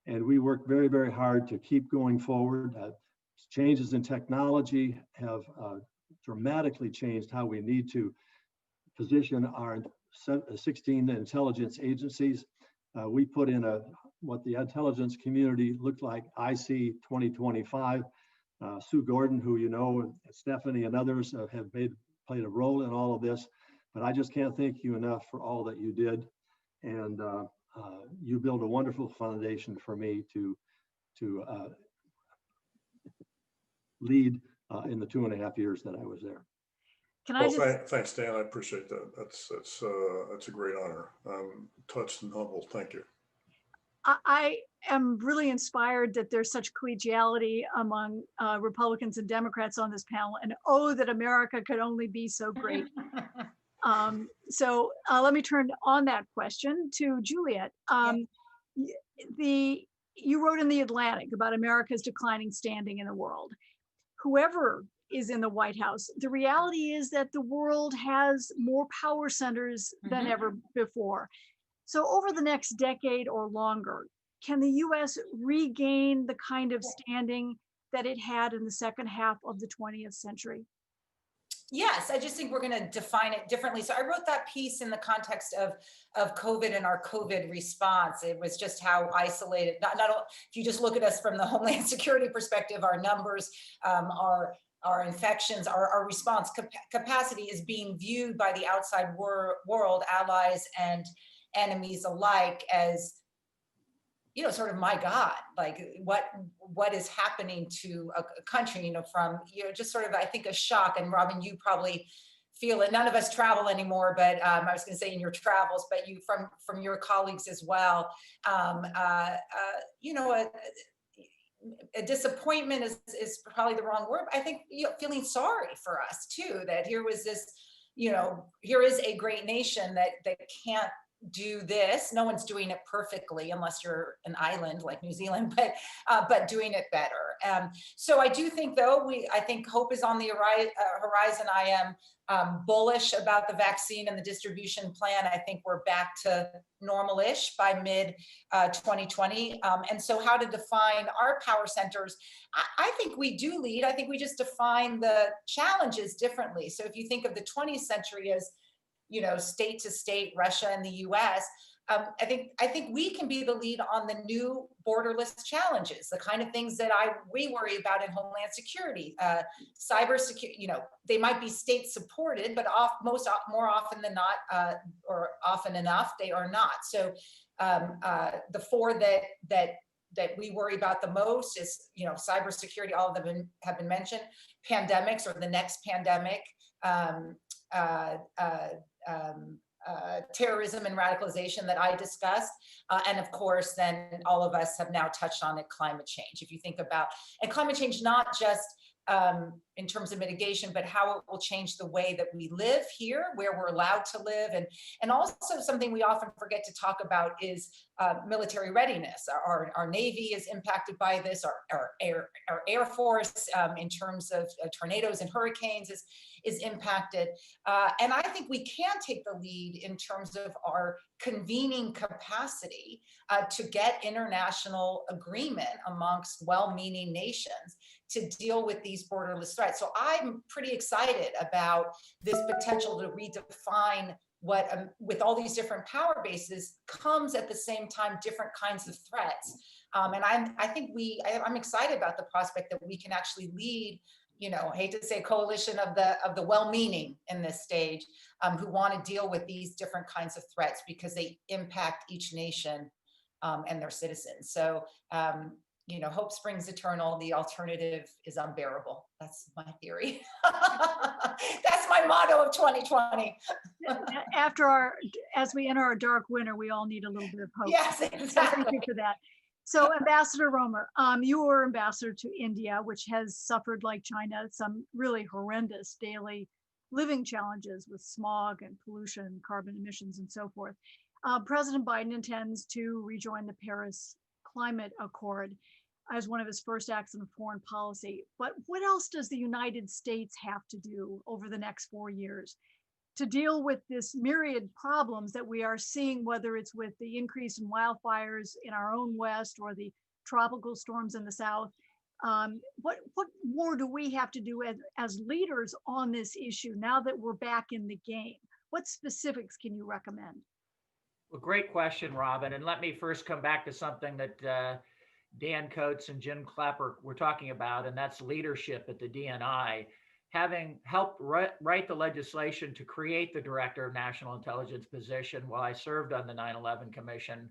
And we worked very, very hard to keep going forward. Changes in technology have dramatically changed how we need to position our 16 intelligence agencies. We put in what the intelligence community looked like IC 2025. Sue Gordon, who you know, and Stephanie and others have played a role in all of this, but I just can't thank you enough for all that you did. And you built a wonderful foundation for me to lead in the 2.5 years that I was there. Can I just thanks, Dan. I appreciate that. That's a great honor. I'm touched and humbled. Thank you. I am really inspired that there's such collegiality among Republicans and Democrats on this panel, and oh, that America could only be so great. So let me turn on that question to Juliet. You wrote in The Atlantic about America's declining standing in the world. Whoever is in the White House, the reality is that the world has more power centers than ever before. So over the next decade or longer, can the US regain the kind of standing that it had in the second half of the 20th century? Yes, I just think we're going to define it differently. So I wrote that piece in the context of COVID and our COVID response. It was just how isolated, if you just look at us from the Homeland Security perspective, our numbers, our infections, our response capacity is being viewed by the outside world, allies and enemies alike, as, you know, sort of, my God, like what is happening to a country, you know, from, you know, just sort of, I think, a shock. And Robin, you probably feel it. None of us travel anymore, but I was going to say in your travels, but you from your colleagues as well. You know, a disappointment is probably the wrong word. I think, you know, feeling sorry for us too, that here was this, you know, here is a great nation that can't do this. No one's doing it perfectly unless you're an island like New Zealand, but doing it better. So I do think, though, I think hope is on the horizon. I am bullish about the vaccine and the distribution plan. I think we're back to normal-ish by mid 2020. And so how to define our power centers, I think we do lead. I think we just define the challenges differently. So if you think of the 20th century as, you know, state to state, Russia and the US, I think we can be the lead on the new borderless challenges, the kind of things that we worry about in Homeland Security, cybersecurity. You know, they might be state supported, but more often than not, or often enough, they are not. So the four that we worry about the most is, you know, cybersecurity. All of them have been mentioned. Pandemics, or the next pandemic. Terrorism and radicalization that I discussed. And of course, then all of us have now touched on it, climate change. If you think about, and climate change, not just in terms of mitigation, but how it will change the way that we live here, where we're allowed to live. And also something we often forget to talk about is military readiness. Our Navy is impacted by this, our Air Force in terms of tornadoes and hurricanes is impacted. And I think we can take the lead in terms of our convening capacity to get international agreement amongst well-meaning nations to deal with these borderless threats. So I'm pretty excited about this potential to redefine what, with all these different power bases, comes at the same time different kinds of threats. And I'm excited about the prospect that we can actually lead, you know, I hate to say coalition of the well-meaning in this stage, who want to deal with these different kinds of threats because they impact each nation and their citizens. So, hope springs eternal. The alternative is unbearable. That's my theory. That's my motto of 2020. As we enter our dark winter, we all need a little bit of hope. Yes, So thank exactly. you for that. So Ambassador Romer, you were ambassador to India, which has suffered, like China, some really horrendous daily living challenges with smog and pollution, carbon emissions, and so forth. President Biden intends to rejoin the Paris Climate Accord as one of his first acts in foreign policy. But what else does the United States have to do over the next 4 years to deal with this myriad problems that we are seeing, whether it's with the increase in wildfires in our own West or the tropical storms in the South? What more do we have to do as leaders on this issue now that we're back in the game? What specifics can you recommend? Well, great question, Robin. And let me first come back to something that Dan Coates and Jim Clapper were talking about, and that's leadership at the DNI. Having helped write the legislation to create the Director of National Intelligence position while I served on the 9/11 Commission,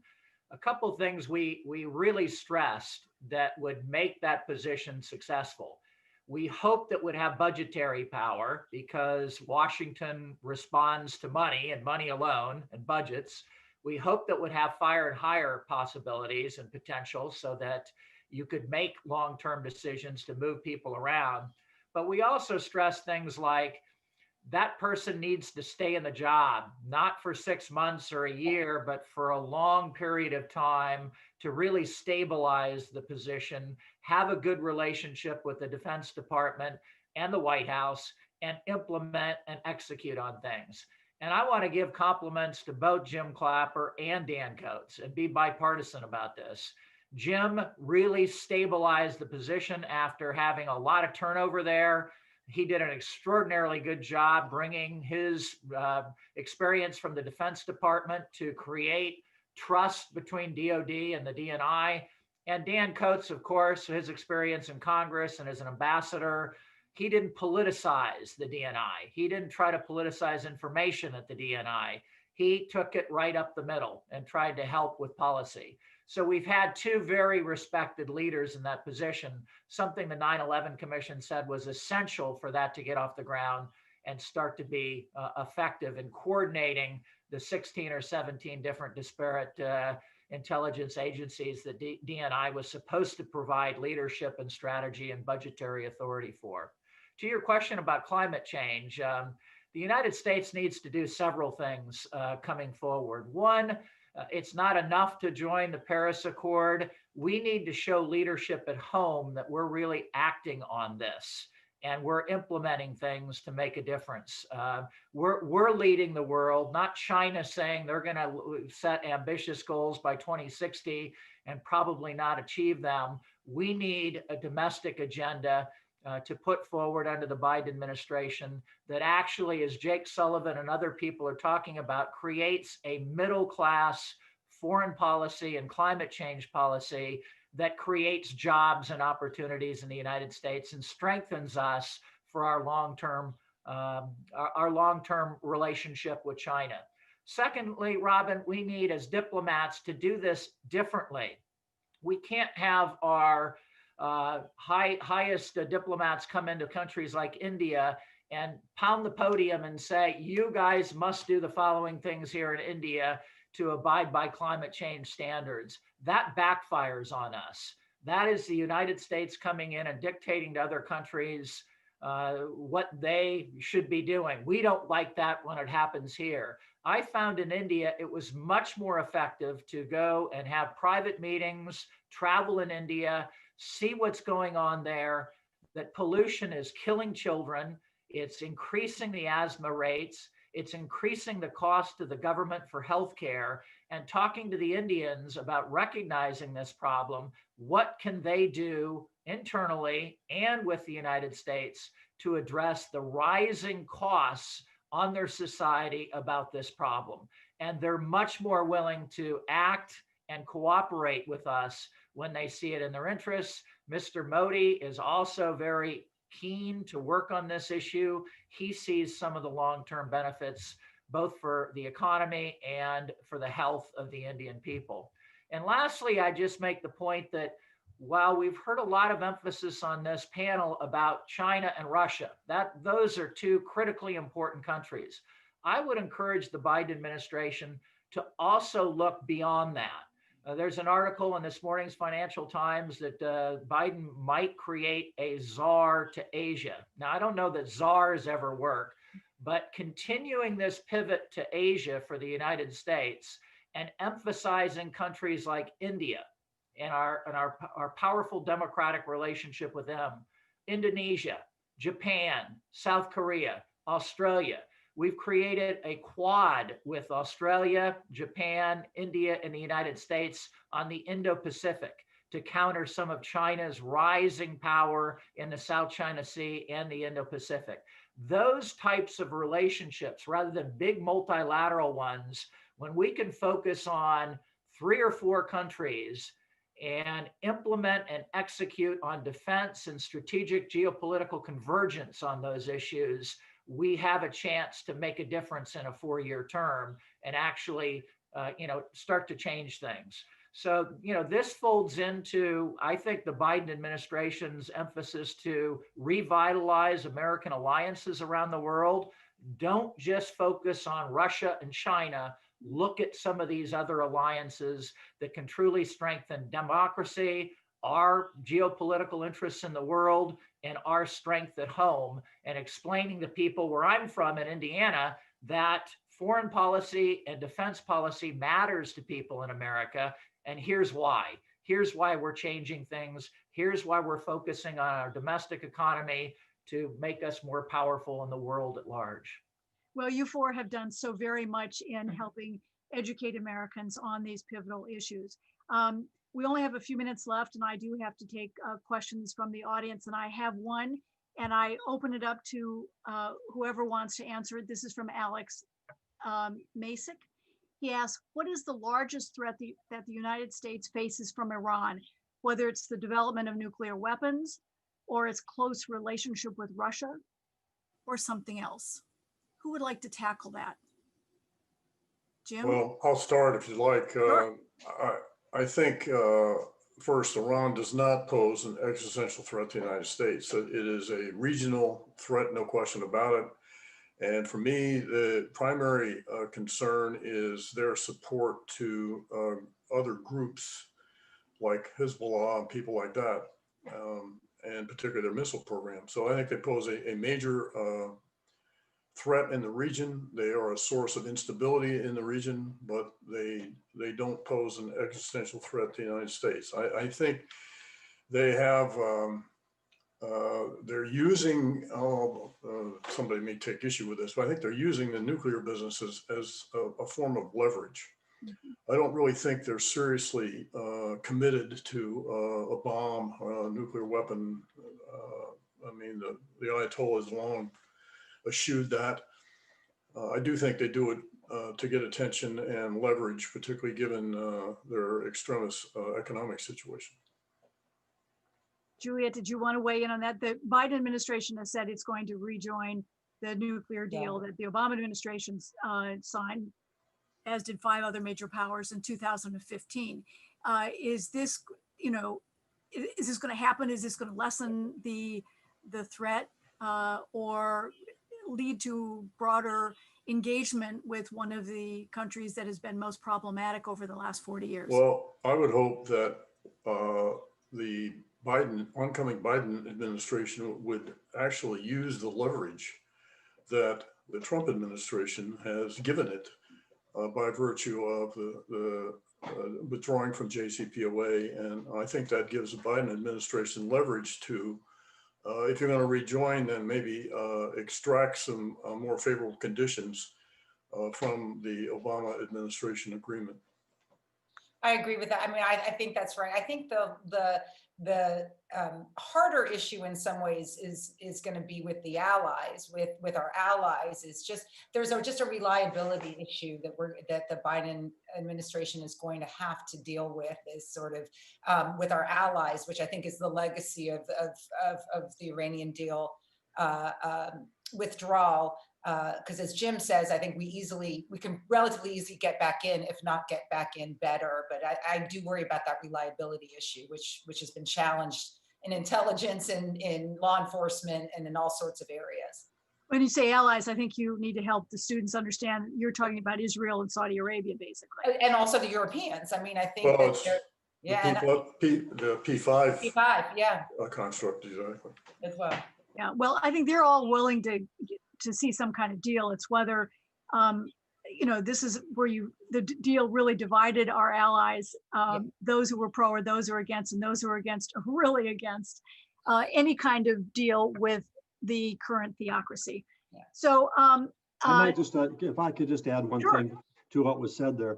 a couple of things we really stressed that would make that position successful. We hoped that would have budgetary power because Washington responds to money and money alone and budgets. We hoped that would have fire and hire possibilities and potential so that you could make long-term decisions to move people around. But we also stress things like that person needs to stay in the job, not for 6 months or a year, but for a long period of time to really stabilize the position, have a good relationship with the Defense Department and the White House, and implement and execute on things. And I want to give compliments to both Jim Clapper and Dan Coates and be bipartisan about this. Jim really stabilized the position after having a lot of turnover there. He did an extraordinarily good job bringing his experience from the Defense Department to create trust between DOD and the DNI. And Dan Coates, of course, his experience in Congress and as an ambassador, he didn't politicize the DNI. He didn't try to politicize information at the DNI. He took it right up the middle and tried to help with policy. So we've had two very respected leaders in that position, something the 9/11 Commission said was essential for that to get off the ground and start to be effective in coordinating the 16 or 17 different disparate intelligence agencies that DNI was supposed to provide leadership and strategy and budgetary authority for. To your question about climate change, the United States needs to do several things coming forward. One, it's not enough to join the Paris Accord. We need to show leadership at home that we're really acting on this and we're implementing things to make a difference. We're leading the world, not China saying they're going to set ambitious goals by 2060 and probably not achieve them. We need a domestic agenda to put forward under the Biden administration that actually, as Jake Sullivan and other people are talking about, creates a middle-class foreign policy and climate change policy that creates jobs and opportunities in the United States and strengthens us for our long-term relationship with China. Secondly, Robin, we need as diplomats to do this differently. We can't have our highest diplomats come into countries like India and pound the podium and say, you guys must do the following things here in India to abide by climate change standards. That backfires on us. That is the United States coming in and dictating to other countries what they should be doing. We don't like that when it happens here. I found in India, it was much more effective to go and have private meetings, travel in India, see what's going on there, that pollution is killing children. It's increasing the asthma rates. It's increasing the cost to the government for healthcare, and talking to the Indians about recognizing this problem. What can they do internally and with the United States to address the rising costs on their society about this problem? And they're much more willing to act and cooperate with us when they see it in their interests. Mr. Modi is also very keen to work on this issue. He sees some of the long-term benefits, both for the economy and for the health of the Indian people. And lastly, I just make the point that while we've heard a lot of emphasis on this panel about China and Russia, those are two critically important countries, I would encourage the Biden administration to also look beyond that. There's an article in this morning's Financial Times that Biden might create a czar to Asia. Now, I don't know that czars ever work, but continuing this pivot to Asia for the United States and emphasizing countries like India and our powerful democratic relationship with them, Indonesia, Japan, South Korea, Australia. We've created a quad with Australia, Japan, India, and the United States on the Indo-Pacific to counter some of China's rising power in the South China Sea and the Indo-Pacific. Those types of relationships, rather than big multilateral ones, when we can focus on 3 or 4 countries and implement and execute on defense and strategic geopolitical convergence on those issues, we have a chance to make a difference in a 4-year term and actually, start to change things. So, this folds into, I think, the Biden administration's emphasis to revitalize American alliances around the world. Don't just focus on Russia and China. Look at some of these other alliances that can truly strengthen democracy, our geopolitical interests in the world, and our strength at home, and explaining to people where I'm from in Indiana that foreign policy and defense policy matters to people in America. And here's why. Here's why we're changing things. Here's why we're focusing on our domestic economy to make us more powerful in the world at large. Well, you 4 have done so very much in helping educate Americans on these pivotal issues. We only have a few minutes left, and I do have to take questions from the audience, and I have one, and I open it up to whoever wants to answer it. This is from Alex Masick. He asks, what is the largest threat that the United States faces from Iran, whether it's the development of nuclear weapons or its close relationship with Russia or something else? Who would like to tackle that? Jim? Well, I'll start if you like. Sure. I think, first, Iran does not pose an existential threat to the United States. It is a regional threat, no question about it. And for me, the primary concern is their support to other groups like Hezbollah and people like that, and particularly their missile program. So I think they pose a major threat in the region. They are a source of instability in the region, but they don't pose an existential threat to the United States. I think they have, they're using, somebody may take issue with this, but I think they're using the nuclear business as a form of leverage. I don't really think they're seriously committed to a bomb or a nuclear weapon. I mean, the Ayatollah has long eschewed that. I do think they do it to get attention and leverage, particularly given their extremist economic situation. Juliet, did you want to weigh in on that? The Biden administration has said it's going to rejoin the nuclear deal that the Obama administration signed, as did 5 other major powers in 2015. Is this, is this going to happen? Is this going to lessen the threat or lead to broader engagement with one of the countries that has been most problematic over the last 40 years? Well, I would hope that the oncoming Biden administration would actually use the leverage that the Trump administration has given it by virtue of the withdrawing from JCPOA. And I think that gives the Biden administration leverage to, if you're going to rejoin, then maybe extract some more favorable conditions from the Obama administration agreement. I agree with that. I mean, I think that's right. I think the harder issue in some ways is going to be with the allies, with our allies. Is just there's just a reliability issue that the Biden administration is going to have to deal with, is sort of with our allies, which I think is the legacy of the Iranian deal withdrawal, because as Jim says, I think we can relatively easily get back in, if not get back in better. But I do worry about that reliability issue, which has been challenged in intelligence and in law enforcement and in all sorts of areas. When you say allies, I think you need to help the students understand you're talking about Israel and Saudi Arabia, basically. And also the Europeans. I mean, I think Well, that it's they're, yeah, and the P5 P5, yeah, construct, exactly. as well. Yeah, well, I think they're all willing to see some kind of deal. It's whether, this is where the deal really divided our allies, those who were pro or those who are against, and those who are against are really against any kind of deal with the current theocracy. Yeah. So I might just, if I could just add one Sure. thing to what was said there.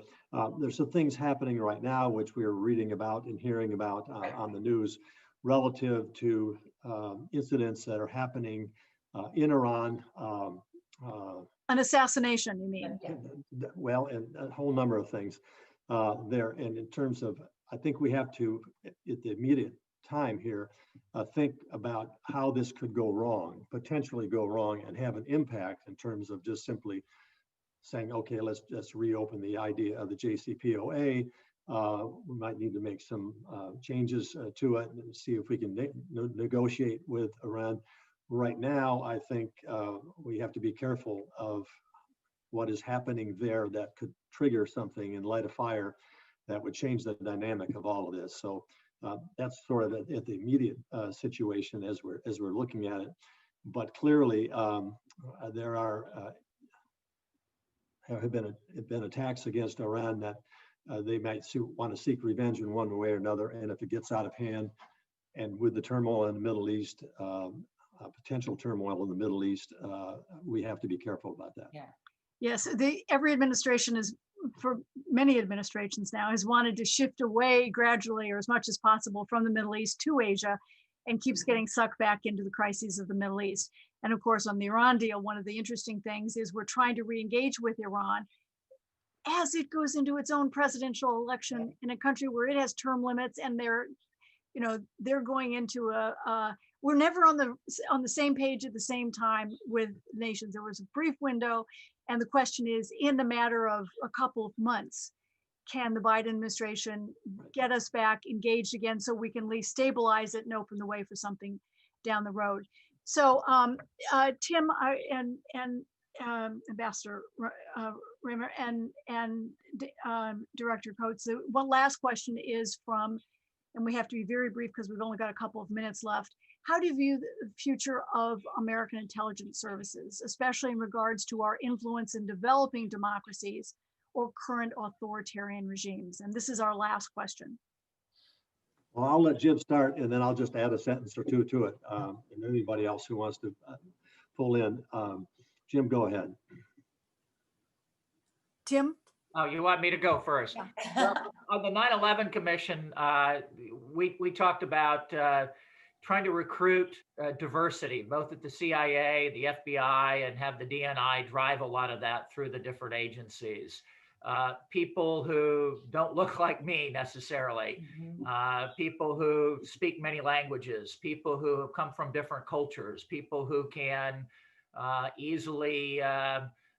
There's some things happening right now, which we are reading about and hearing about on the news relative to incidents that are happening in Iran. an assassination, you mean? Well, and a whole number of things there. And in terms of, I think we have to, at the immediate time here, think about how this could go wrong, potentially go wrong, and have an impact in terms of just simply saying, okay, let's just reopen the idea of the JCPOA. We might need to make some changes to it and see if we can negotiate with Iran. Right now, I think we have to be careful of what is happening there that could trigger something and light a fire that would change the dynamic of all of this. So that's sort of at the immediate situation as we're looking at it. But clearly, there have been attacks against Iran that they might want to seek revenge in one way or another. And if it gets out of hand, and with the turmoil in the Middle East, potential turmoil in the Middle East, we have to be careful about that. Yeah. Yes, every administration is, for many administrations now, has wanted to shift away gradually or as much as possible from the Middle East to Asia, and keeps getting sucked back into the crises of the Middle East. And of course, on the Iran deal, one of the interesting things is we're trying to re-engage with Iran as it goes into its own presidential election in a country where it has term limits, and they're going into we're never on the same page at the same time with nations. There was a brief window, and the question is, in the matter of a couple of months, can the Biden administration get us back engaged again so we can at least stabilize it and open the way for something down the road? So Tim and Ambassador Raymer and Director Coates, one last question is from, and we have to be very brief because we've only got a couple of minutes left. How do you view the future of American intelligence services, especially in regards to our influence in developing democracies or current authoritarian regimes? And this is our last question. Well, I'll let Jim start, and then I'll just add a sentence or two to it. And anybody else who wants to pull in. Jim, go ahead. Tim? Oh, you want me to go first? Yeah. Well, on the 9/11 Commission, we talked about trying to recruit diversity, both at the CIA, the FBI, and have the DNI drive a lot of that through the different agencies. People who don't look like me necessarily, people who speak many languages, people who have come from different cultures, people who can easily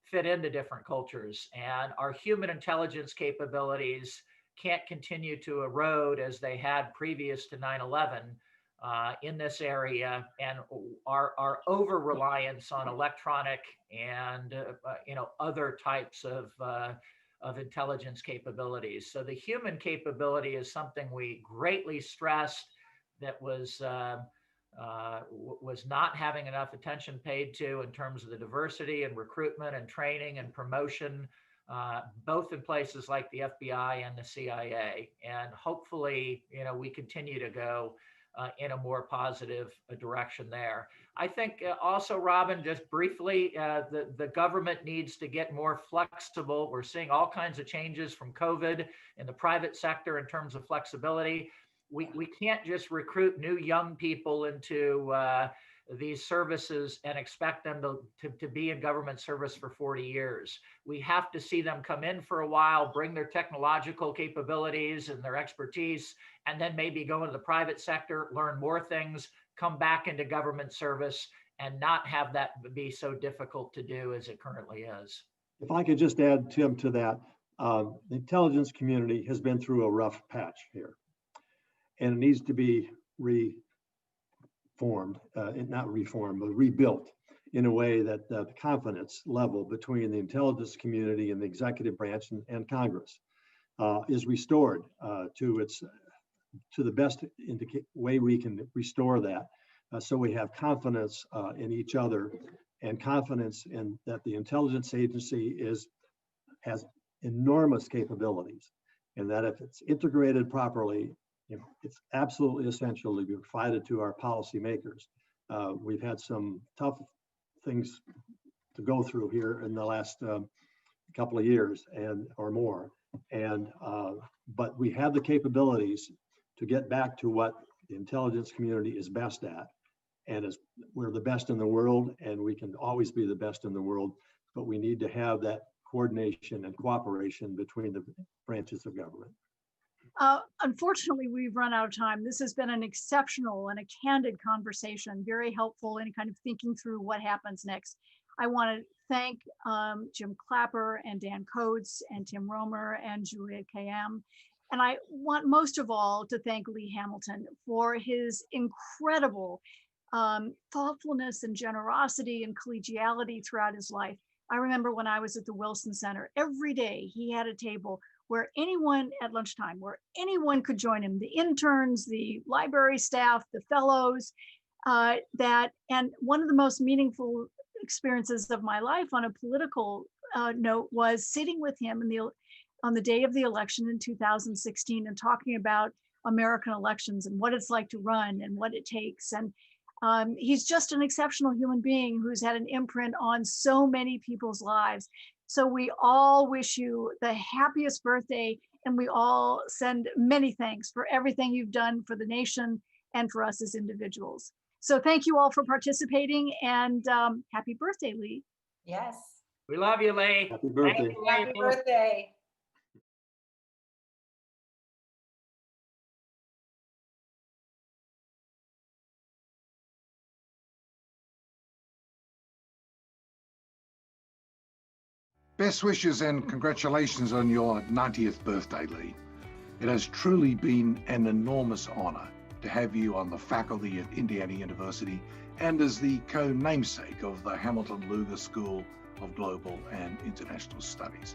fit into different cultures. And our human intelligence capabilities can't continue to erode as they had previous to 9/11 in this area, and our over-reliance on electronic and other types of intelligence capabilities. So the human capability is something we greatly stressed that was not having enough attention paid to in terms of the diversity and recruitment and training and promotion, both in places like the FBI and the CIA. And hopefully, we continue to go in a more positive direction there. I think also, Robin, just briefly, the government needs to get more flexible. We're seeing all kinds of changes from COVID in the private sector in terms of flexibility. We can't just recruit new young people into these services and expect them to be in government service for 40 years. We have to see them come in for a while, bring their technological capabilities and their expertise, and then maybe go into the private sector, learn more things, come back into government service, and not have that be so difficult to do as it currently is. If I could just add, Tim, to that, the intelligence community has been through a rough patch here, and it needs to be reformed, not reformed, but rebuilt in a way that the confidence level between the intelligence community and the executive branch and Congress is restored to the best way we can restore that. So we have confidence in each other and confidence in that the intelligence agency has enormous capabilities, and that if it's integrated properly, it's absolutely essential to be provided to our policymakers. We've had some tough things to go through here in the last couple of years or more, but we have the capabilities to get back to what the intelligence community is best at, and we're the best in the world, and we can always be the best in the world, but we need to have that coordination and cooperation between the branches of government. Unfortunately, we've run out of time. This has been an exceptional and a candid conversation, very helpful in kind of thinking through what happens next. I want to thank Jim Clapper and Dan Coates and Tim Romer and Julia KM. And I want most of all to thank Lee Hamilton for his incredible thoughtfulness and generosity and collegiality throughout his life. I remember when I was at the Wilson Center, every day he had a table where anyone at lunchtime, where anyone could join him, the interns, the library staff, the fellows, and one of the most meaningful experiences of my life on a political note was sitting with him on the day of the election in 2016 and talking about American elections and what it's like to run and what it takes. And he's just an exceptional human being who's had an imprint on so many people's lives. So we all wish you the happiest birthday, and we all send many thanks for everything you've done for the nation and for us as individuals. So thank you all for participating, and happy birthday, Lee. Yes. We love you, Lee. Happy birthday. Thank you, Happy Lee. birthday. Best wishes and congratulations on your 90th birthday, Lee. It has truly been an enormous honor to have you on the faculty at Indiana University and as the co-namesake of the Hamilton Lugar School of Global and International Studies.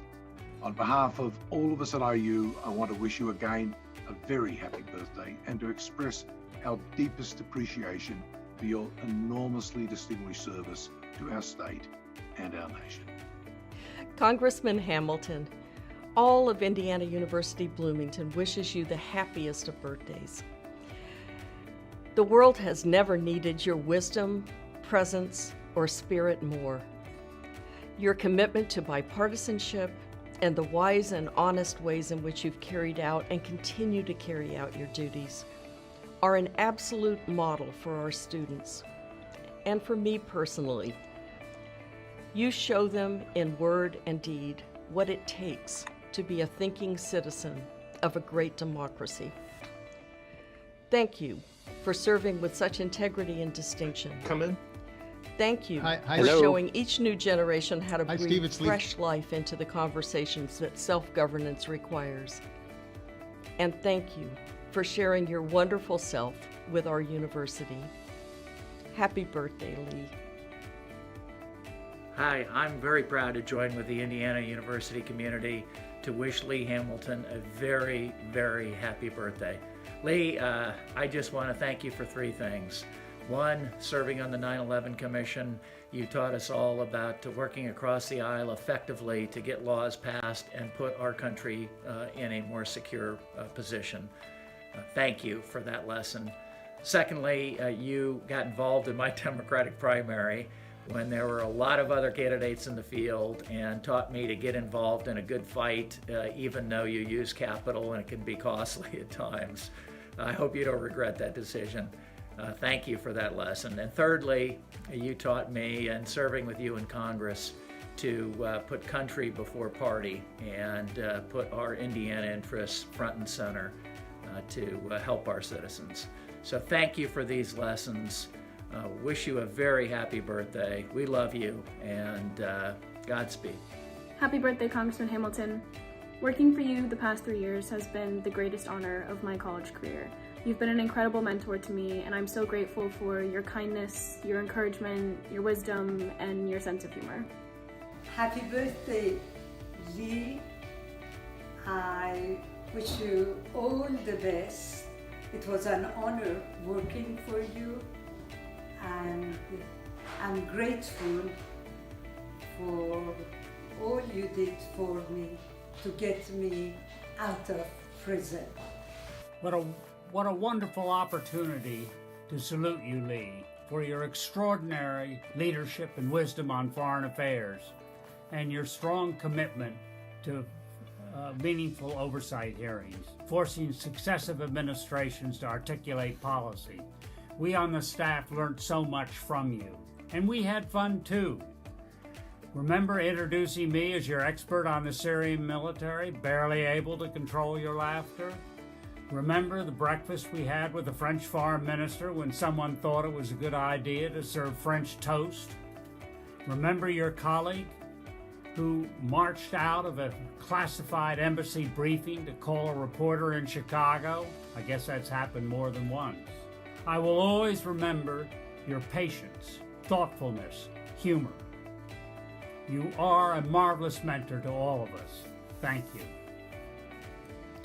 On behalf of all of us at IU, I want to wish you again a very happy birthday and to express our deepest appreciation for your enormously distinguished service to our state and our nation. Congressman Hamilton, all of Indiana University Bloomington wishes you the happiest of birthdays. The world has never needed your wisdom, presence, or spirit more. Your commitment to bipartisanship and the wise and honest ways in which you've carried out and continue to carry out your duties are an absolute model for our students and for me personally. You show them in word and deed what it takes to be a thinking citizen of a great democracy. Thank you for serving with such integrity and distinction. Come in. Thank you Hi, for hello. showing each new generation how to Hi, breathe Steve, it's Lee. fresh life into the conversations that self-governance requires. And thank you for sharing your wonderful self with our university. Happy birthday, Lee. Hi, I'm very proud to join with the Indiana University community to wish Lee Hamilton a very, very happy birthday. Lee, I just want to thank you for three things. One, serving on the 9/11 Commission, you taught us all about working across the aisle effectively to get laws passed and put our country in a more secure position. Thank you for that lesson. Secondly, you got involved in my Democratic primary when there were a lot of other candidates in the field and taught me to get involved in a good fight, even though you use capital and it can be costly at times. I hope you don't regret that decision. Thank you for that lesson. And thirdly, you taught me, and serving with you in Congress, to put country before party and put our Indiana interests front and center to help our citizens. So thank you for these lessons. wish you a very happy birthday. We love you, and Godspeed. Happy birthday, Congressman Hamilton. Working for you the past 3 years has been the greatest honor of my college career. You've been an incredible mentor to me, and I'm so grateful for your kindness, your encouragement, your wisdom, and your sense of humor. Happy birthday, Lee. I wish you all the best. It was an honor working for you, and I'm grateful for all you did for me to get me out of prison. What a wonderful opportunity to salute you, Lee, for your extraordinary leadership and wisdom on foreign affairs and your strong commitment to meaningful oversight hearings, forcing successive administrations to articulate policy. We on the staff learned so much from you, and we had fun too. Remember introducing me as your expert on the Syrian military, barely able to control your laughter? Remember the breakfast we had with the French foreign minister when someone thought it was a good idea to serve French toast? Remember your colleague who marched out of a classified embassy briefing to call a reporter in Chicago? I guess that's happened more than once. I will always remember your patience, thoughtfulness, humor. You are a marvelous mentor to all of us. Thank you.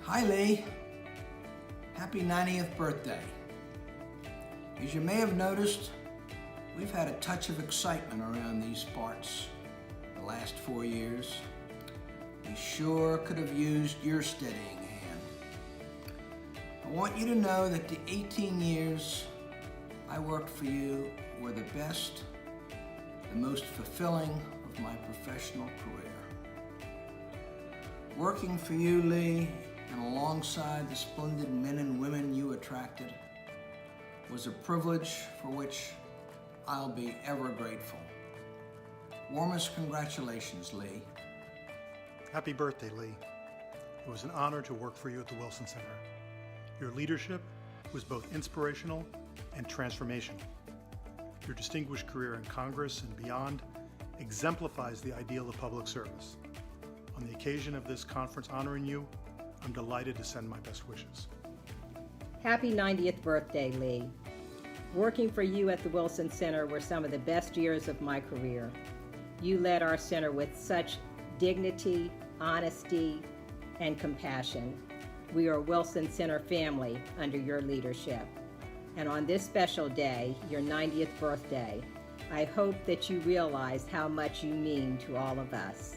Hi, Lee. Happy 90th birthday. As you may have noticed, we've had a touch of excitement around these parts the last 4 years. We sure could have used your steadying hand. I want you to know that the 18 years I worked for you were the best, the most fulfilling of my professional career. Working for you, Lee, and alongside the splendid men and women you attracted was a privilege for which I'll be ever grateful. Warmest congratulations, Lee. Happy birthday, Lee. It was an honor to work for you at the Wilson Center. Your leadership was both inspirational and transformational. Your distinguished career in Congress and beyond exemplifies the ideal of public service. On the occasion of this conference honoring you, I'm delighted to send my best wishes. Happy 90th birthday, Lee. Working for you at the Wilson Center were some of the best years of my career. You led our center with such dignity, honesty, and compassion. We are a Wilson Center family under your leadership. And on this special day, your 90th birthday, I hope that you realize how much you mean to all of us.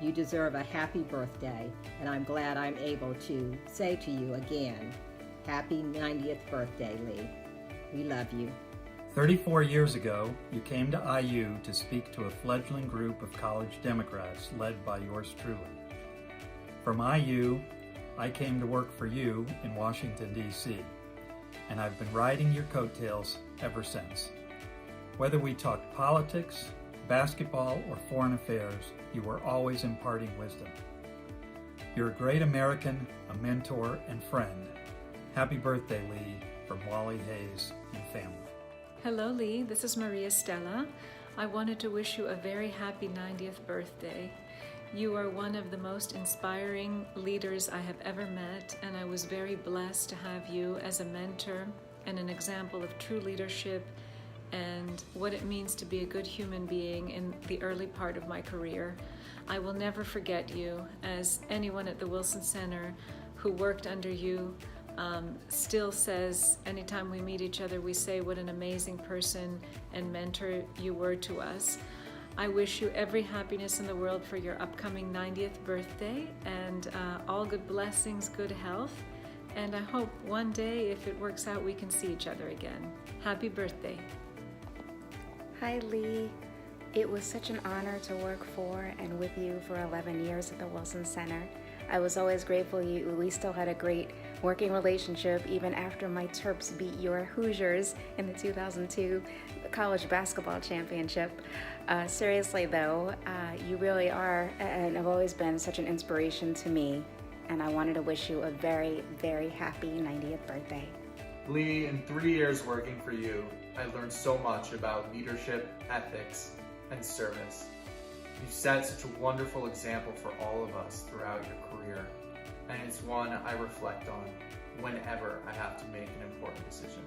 You deserve a happy birthday, and I'm glad I'm able to say to you again, happy 90th birthday, Lee. We love you. 34 years ago, you came to IU to speak to a fledgling group of college Democrats led by yours truly. From IU, I came to work for you in Washington, D.C., and I've been riding your coattails ever since. Whether we talked politics, basketball, or foreign affairs, you were always imparting wisdom. You're a great American, a mentor, and friend. Happy birthday, Lee, from Wally Hayes and family. Hello, Lee. This is Maria Stella. I wanted to wish you a very happy 90th birthday. You are one of the most inspiring leaders I have ever met, and I was very blessed to have you as a mentor and an example of true leadership and what it means to be a good human being in the early part of my career. I will never forget you, as anyone at the Wilson Center who worked under you still says, anytime we meet each other, we say what an amazing person and mentor you were to us. I wish you every happiness in the world for your upcoming 90th birthday and all good blessings, good health. And I hope one day, if it works out, we can see each other again. Happy birthday. Hi, Lee. It was such an honor to work for and with you for 11 years at the Wilson Center. I was always grateful we still had a great working relationship even after my Terps beat your Hoosiers in the 2002 college basketball championship. Seriously though, you really are and have always been such an inspiration to me, and I wanted to wish you a very, very happy 90th birthday. Lee, in 3 years working for you, I learned so much about leadership, ethics, and service. You've set such a wonderful example for all of us throughout your career, and it's one I reflect on whenever I have to make an important decision.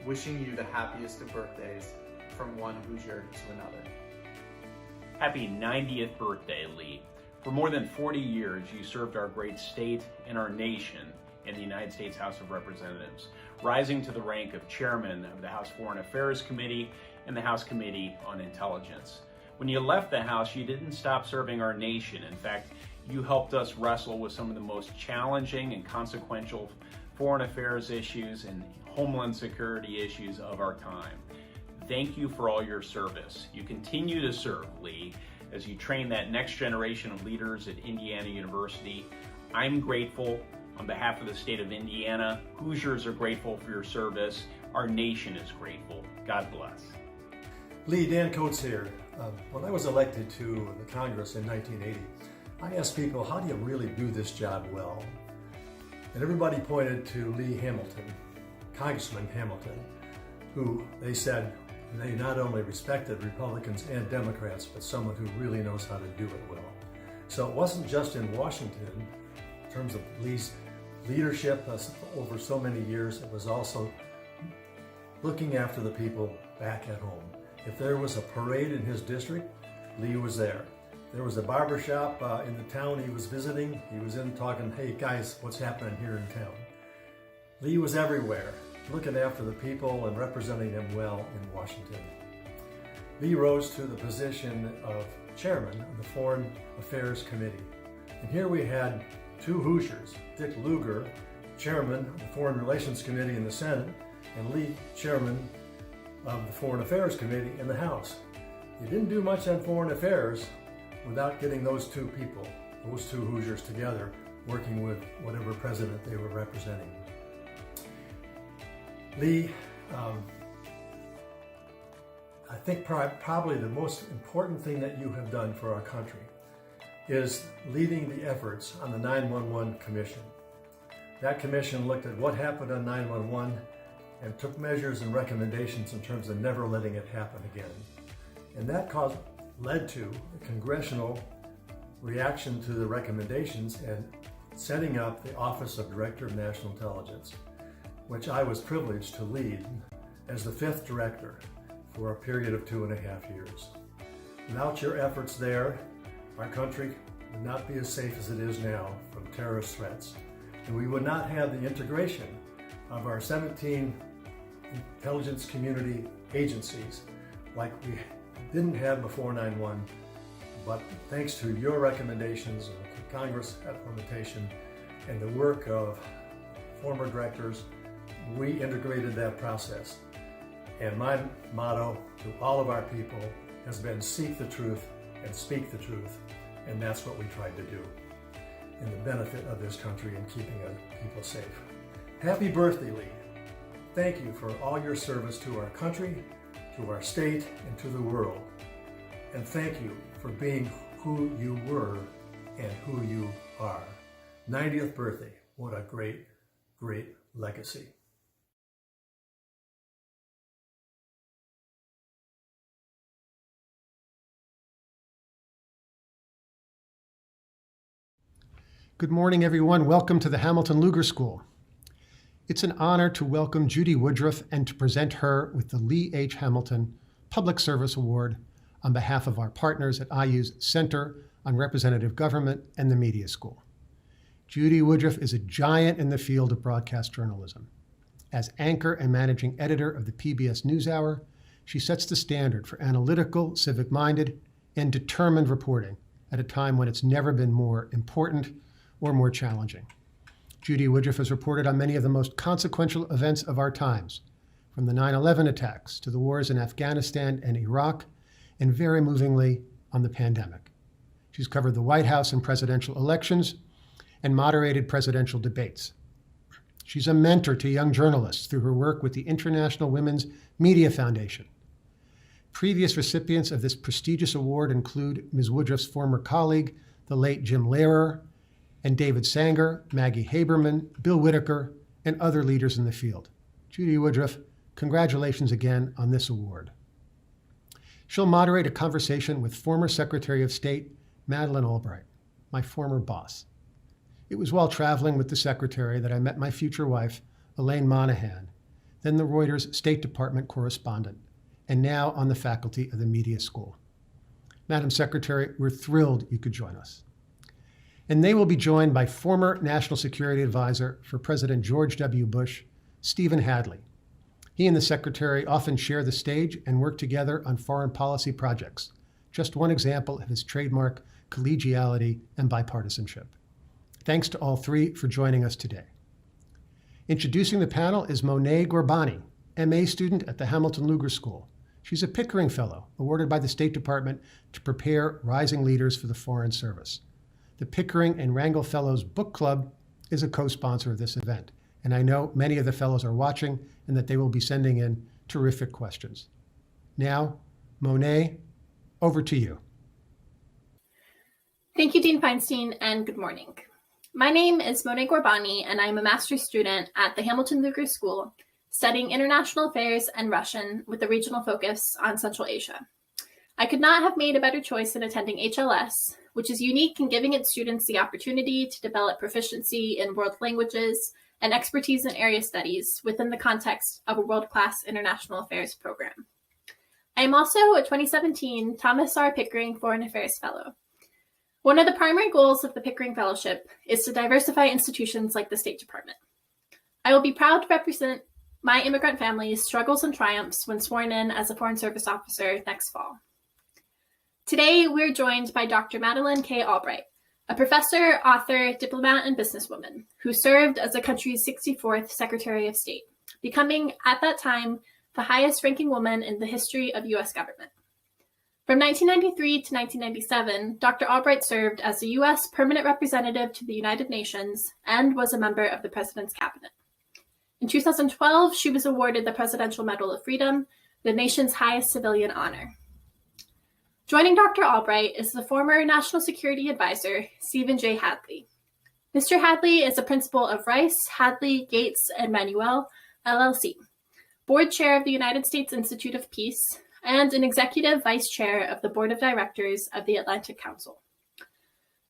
Wishing you the happiest of birthdays from one Hoosier to another. Happy 90th birthday, Lee. For more than 40 years, you served our great state and our nation in the United States House of Representatives, rising to the rank of chairman of the House Foreign Affairs Committee and the House Committee on Intelligence. When you left the House, you didn't stop serving our nation. In fact, you helped us wrestle with some of the most challenging and consequential foreign affairs issues and homeland security issues of our time. Thank you for all your service. You continue to serve, Lee, as you train that next generation of leaders at Indiana University. I'm grateful on behalf of the state of Indiana. Hoosiers are grateful for your service. Our nation is grateful. God bless. Lee, Dan Coates here. When I was elected to the Congress in 1980, I asked people, how do you really do this job well? And everybody pointed to Lee Hamilton, Congressman Hamilton, who they said they not only respected Republicans and Democrats, but someone who really knows how to do it well. So it wasn't just in Washington, in terms of Lee's leadership over so many years, it was also looking after the people back at home. If there was a parade in his district, Lee was there. There was a barbershop in the town he was visiting. He was in talking, hey guys, what's happening here in town? Lee was everywhere, looking after the people and representing them well in Washington. Lee rose to the position of chairman of the Foreign Affairs Committee. And here we had two Hoosiers, Dick Lugar, chairman of the Foreign Relations Committee in the Senate, and Lee, chairman of the Foreign Affairs Committee in the House. You didn't do much on foreign affairs without getting those two people, those two Hoosiers together, working with whatever president they were representing. Lee, I think probably the most important thing that you have done for our country is leading the efforts on the 911 Commission. That commission looked at what happened on 911 and took measures and recommendations in terms of never letting it happen again. And that led to a congressional reaction to the recommendations and setting up the Office of Director of National Intelligence, which I was privileged to lead as the 5th director for a period of 2.5 years. Without your efforts there, our country would not be as safe as it is now from terrorist threats. And we would not have the integration of our 17 intelligence community agencies like we didn't have before 9/11, but thanks to your recommendations and the Congress implementation and the work of former directors, we integrated that process. And my motto to all of our people has been seek the truth and speak the truth. And that's what we tried to do in the benefit of this country and keeping our people safe. Happy birthday, Lee. Thank you for all your service to our country, to our state, and to the world. And thank you for being who you were and who you are. 90th birthday. What a great, great legacy. Good morning, everyone. Welcome to the Hamilton Lugar School. It's an honor to welcome Judy Woodruff and to present her with the Lee H. Hamilton Public Service Award on behalf of our partners at IU's Center on Representative Government and the Media School. Judy Woodruff is a giant in the field of broadcast journalism. As anchor and managing editor of the PBS Newshour, she sets the standard for analytical, civic-minded, and determined reporting at a time when it's never been more important or more challenging. Judy Woodruff has reported on many of the most consequential events of our times, from the 9/11 attacks to the wars in Afghanistan and Iraq, and very movingly on the pandemic. She's covered the White House and presidential elections and moderated presidential debates. She's a mentor to young journalists through her work with the International Women's Media Foundation. Previous recipients of this prestigious award include Ms. Woodruff's former colleague, the late Jim Lehrer, and David Sanger, Maggie Haberman, Bill Whitaker, and other leaders in the field. Judy Woodruff, Congratulations again on this award. She'll moderate a conversation with former Secretary of State Madeleine Albright, my former boss. It was while traveling with the Secretary that I met my future wife, Elaine Monahan, then the Reuters State Department correspondent, and now on the faculty of the Media School. Madam Secretary, we're thrilled you could join us. And they will be joined by former National Security Advisor for President George W. Bush, Stephen Hadley. He and the Secretary often share the stage and work together on foreign policy projects, just one example of his trademark collegiality and bipartisanship. Thanks to all three for joining us today. Introducing the panel is Monet Gorbani, MA student at the Hamilton Lugar School. She's a Pickering Fellow, awarded by the State Department to prepare rising leaders for the Foreign Service. The Pickering and Rangel Fellows Book Club is a co-sponsor of this event, and I know many of the fellows are watching and that they will be sending in terrific questions. Now, Monet, over to you. Thank you, Dean Feinstein, and good morning. My name is Monet Gorbani, and I'm a master's student at the Hamilton Lugar School, studying international affairs and Russian with a regional focus on Central Asia. I could not have made a better choice in attending HLS, which is unique in giving its students the opportunity to develop proficiency in world languages and expertise in area studies within the context of a world-class international affairs program. I am also a 2017 Thomas R. Pickering Foreign Affairs Fellow. One of the primary goals of the Pickering Fellowship is to diversify institutions like the State Department. I will be proud to represent my immigrant family's struggles and triumphs when sworn in as a Foreign Service officer next fall. Today, we're joined by Dr. Madeleine K. Albright, a professor, author, diplomat, and businesswoman who served as the country's 64th Secretary of State, becoming, at that time, the highest-ranking woman in the history of U.S. government. From 1993 to 1997, Dr. Albright served as the U.S. Permanent Representative to the United Nations and was a member of the President's Cabinet. In 2012, she was awarded the Presidential Medal of Freedom, the nation's highest civilian honor. Joining Dr. Albright is the former National Security Advisor, Stephen J. Hadley. Mr. Hadley is a principal of Rice, Hadley, Gates, and Manuel, LLC, board chair of the United States Institute of Peace, and an executive vice chair of the board of directors of the Atlantic Council.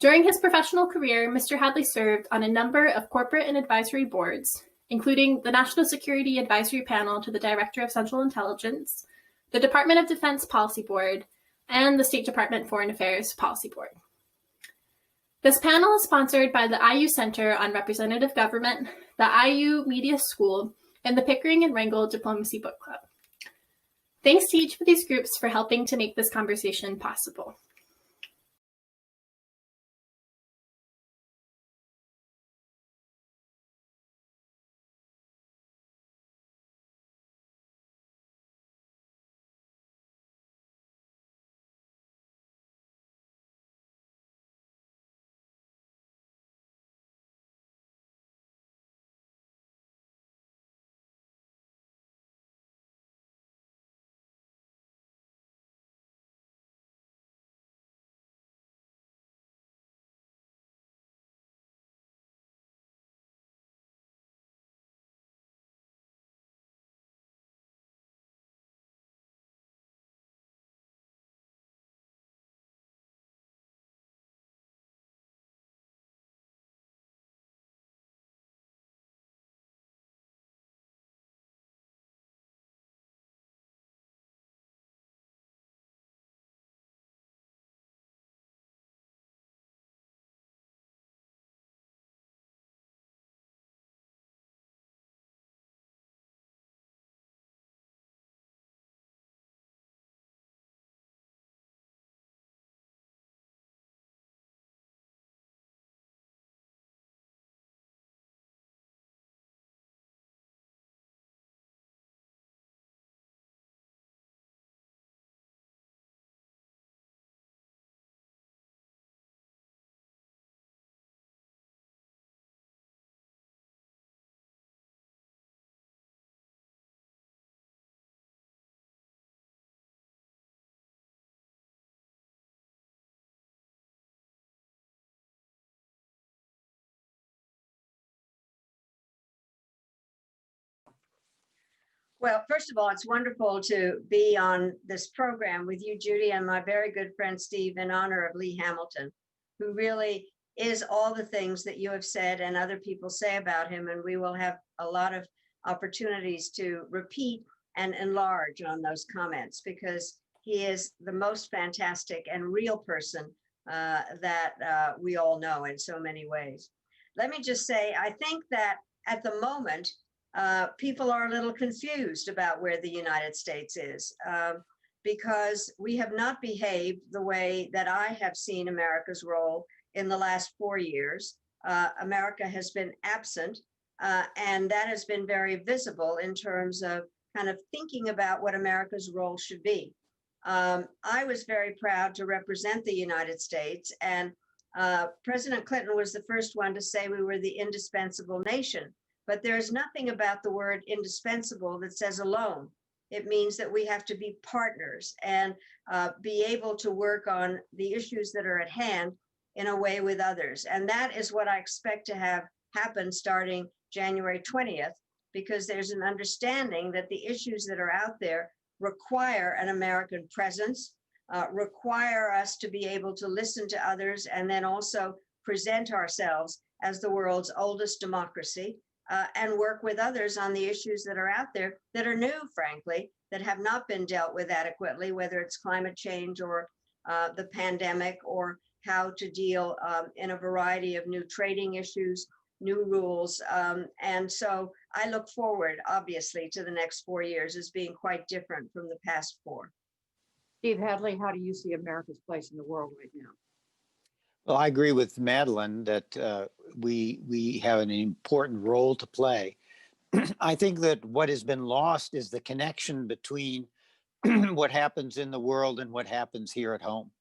During his professional career, Mr. Hadley served on a number of corporate and advisory boards, including the National Security Advisory Panel to the Director of Central Intelligence, the Department of Defense Policy Board, and the State Department Foreign Affairs Policy Board. This panel is sponsored by the IU Center on Representative Government, the IU Media School, and the Pickering and Rangel Diplomacy Book Club. Thanks to each of these groups for helping to make this conversation possible. Well, first of all, it's wonderful to be on this program with you, Judy, and my very good friend, Steve, in honor of Lee Hamilton, who really is all the things that you have said and other people say about him. And we will have a lot of opportunities to repeat and enlarge on those comments, because he is the most fantastic and real person that we all know in so many ways. Let me just say, I think that at the moment, people are a little confused about where the United States is, because we have not behaved the way that I have seen America's role in the last 4 years. America has been absent, and that has been very visible in terms of kind of thinking about what America's role should be. I was very proud to represent the United States, and President Clinton was the first one to say we were the indispensable nation. But there's nothing about the word indispensable that says alone. It means that we have to be partners and be able to work on the issues that are at hand in a way with others. And that is what I expect to have happen starting January 20th, because there's an understanding that the issues that are out there require an American presence, require us to be able to listen to others, and then also present ourselves as the world's oldest democracy, and work with others on the issues that are out there that are new, frankly, that have not been dealt with adequately, whether it's climate change or the pandemic, or how to deal in a variety of new trading issues, new rules. And so I look forward, obviously, to the next 4 years as being quite different from the past 4. Steve Hadley, how do you see America's place in the world right now? Well, I agree with Madeleine that we have an important role to play. I think that what has been lost is the connection between what happens in the world and what happens here at home.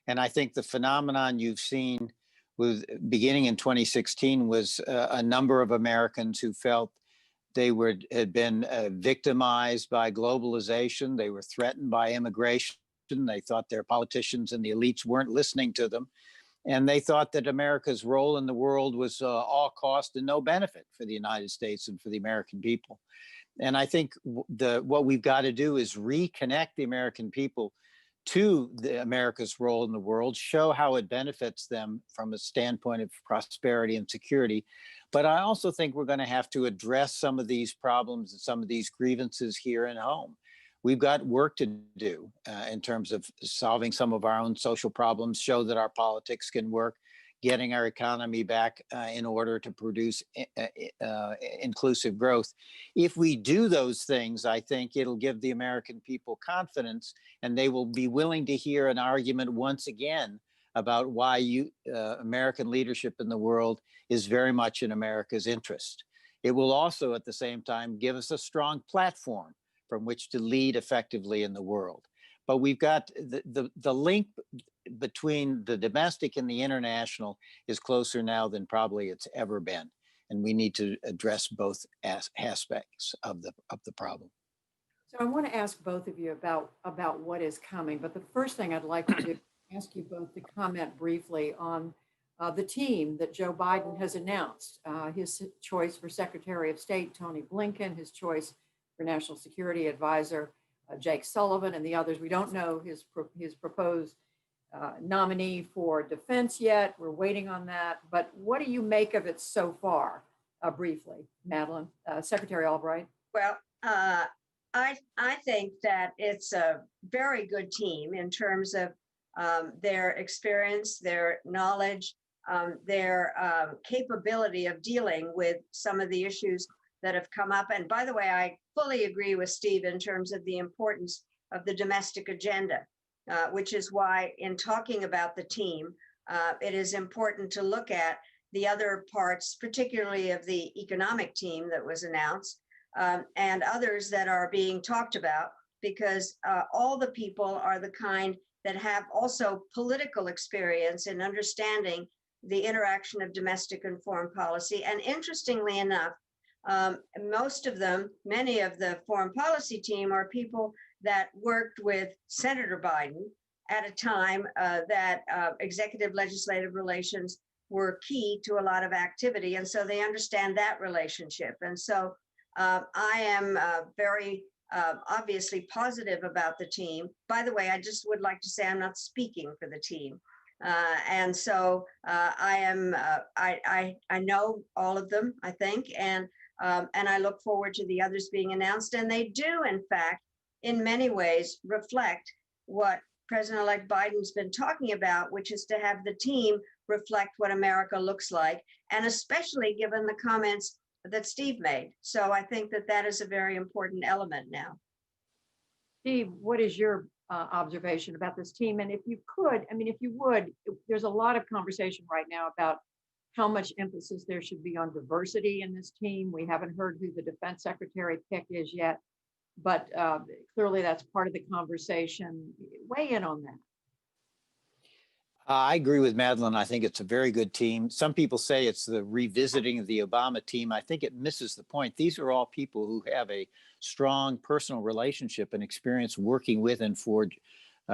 And I think the phenomenon you've seen with beginning in 2016 was a number of Americans who felt they had been victimized by globalization. They were threatened by immigration. They thought their politicians and the elites weren't listening to them. And they thought that America's role in the world was all cost and no benefit for the United States and for the American people. And I think what we've got to do is reconnect the American people to America's role in the world, show how it benefits them from a standpoint of prosperity and security. But I also think we're going to have to address some of these problems and some of these grievances here at home. We've got work to do in terms of solving some of our own social problems, show that our politics can work, getting our economy back in order to produce inclusive growth. If we do those things, I think it'll give the American people confidence, and they will be willing to hear an argument once again about why American leadership in the world is very much in America's interest. It will also, at the same time, give us a strong platform from which to lead effectively in the world. But we've got the link between the domestic and the international is closer now than probably it's ever been. And we need to address both aspects of the problem. So I want to ask both of you about what is coming. But the first thing I'd like to do is ask you both to comment briefly on the team that Joe Biden has announced. His choice for Secretary of State, Tony Blinken, his choice for National Security Advisor, Jake Sullivan, and the others. We don't know his proposed nominee for defense yet. We're waiting on that. But what do you make of it so far, briefly, Madeleine? Secretary Albright? Well, I think that it's a very good team in terms of their experience, their knowledge, their capability of dealing with some of the issues that have come up. And by the way, I fully agree with Steve in terms of the importance of the domestic agenda, which is why in talking about the team, it is important to look at the other parts, particularly of the economic team that was announced, and others that are being talked about, because all the people are the kind that have also political experience in understanding the interaction of domestic and foreign policy. And interestingly enough, most of them, many of the foreign policy team are people that worked with Senator Biden at a time that executive legislative relations were key to a lot of activity. And so they understand that relationship. And so I am very obviously positive about the team. By the way, I just would like to say I'm not speaking for the team. And so I am, I know all of them, I think, and I look forward to the others being announced. And they do, in fact, in many ways reflect what President-elect Biden's been talking about, which is to have the team reflect what America looks like, and especially given the comments that Steve made. So I think that that is a very important element now. Steve, what is your observation about this team? And if you could, I mean, if you would, there's a lot of conversation right now about how much emphasis there should be on diversity in this team. We haven't heard who the defense secretary pick is yet, but clearly that's part of the conversation. Weigh in on that. I agree with Madeleine. I think it's a very good team. Some people say it's the revisiting of the Obama team. I think it misses the point. These are all people who have a strong personal relationship and experience working with and for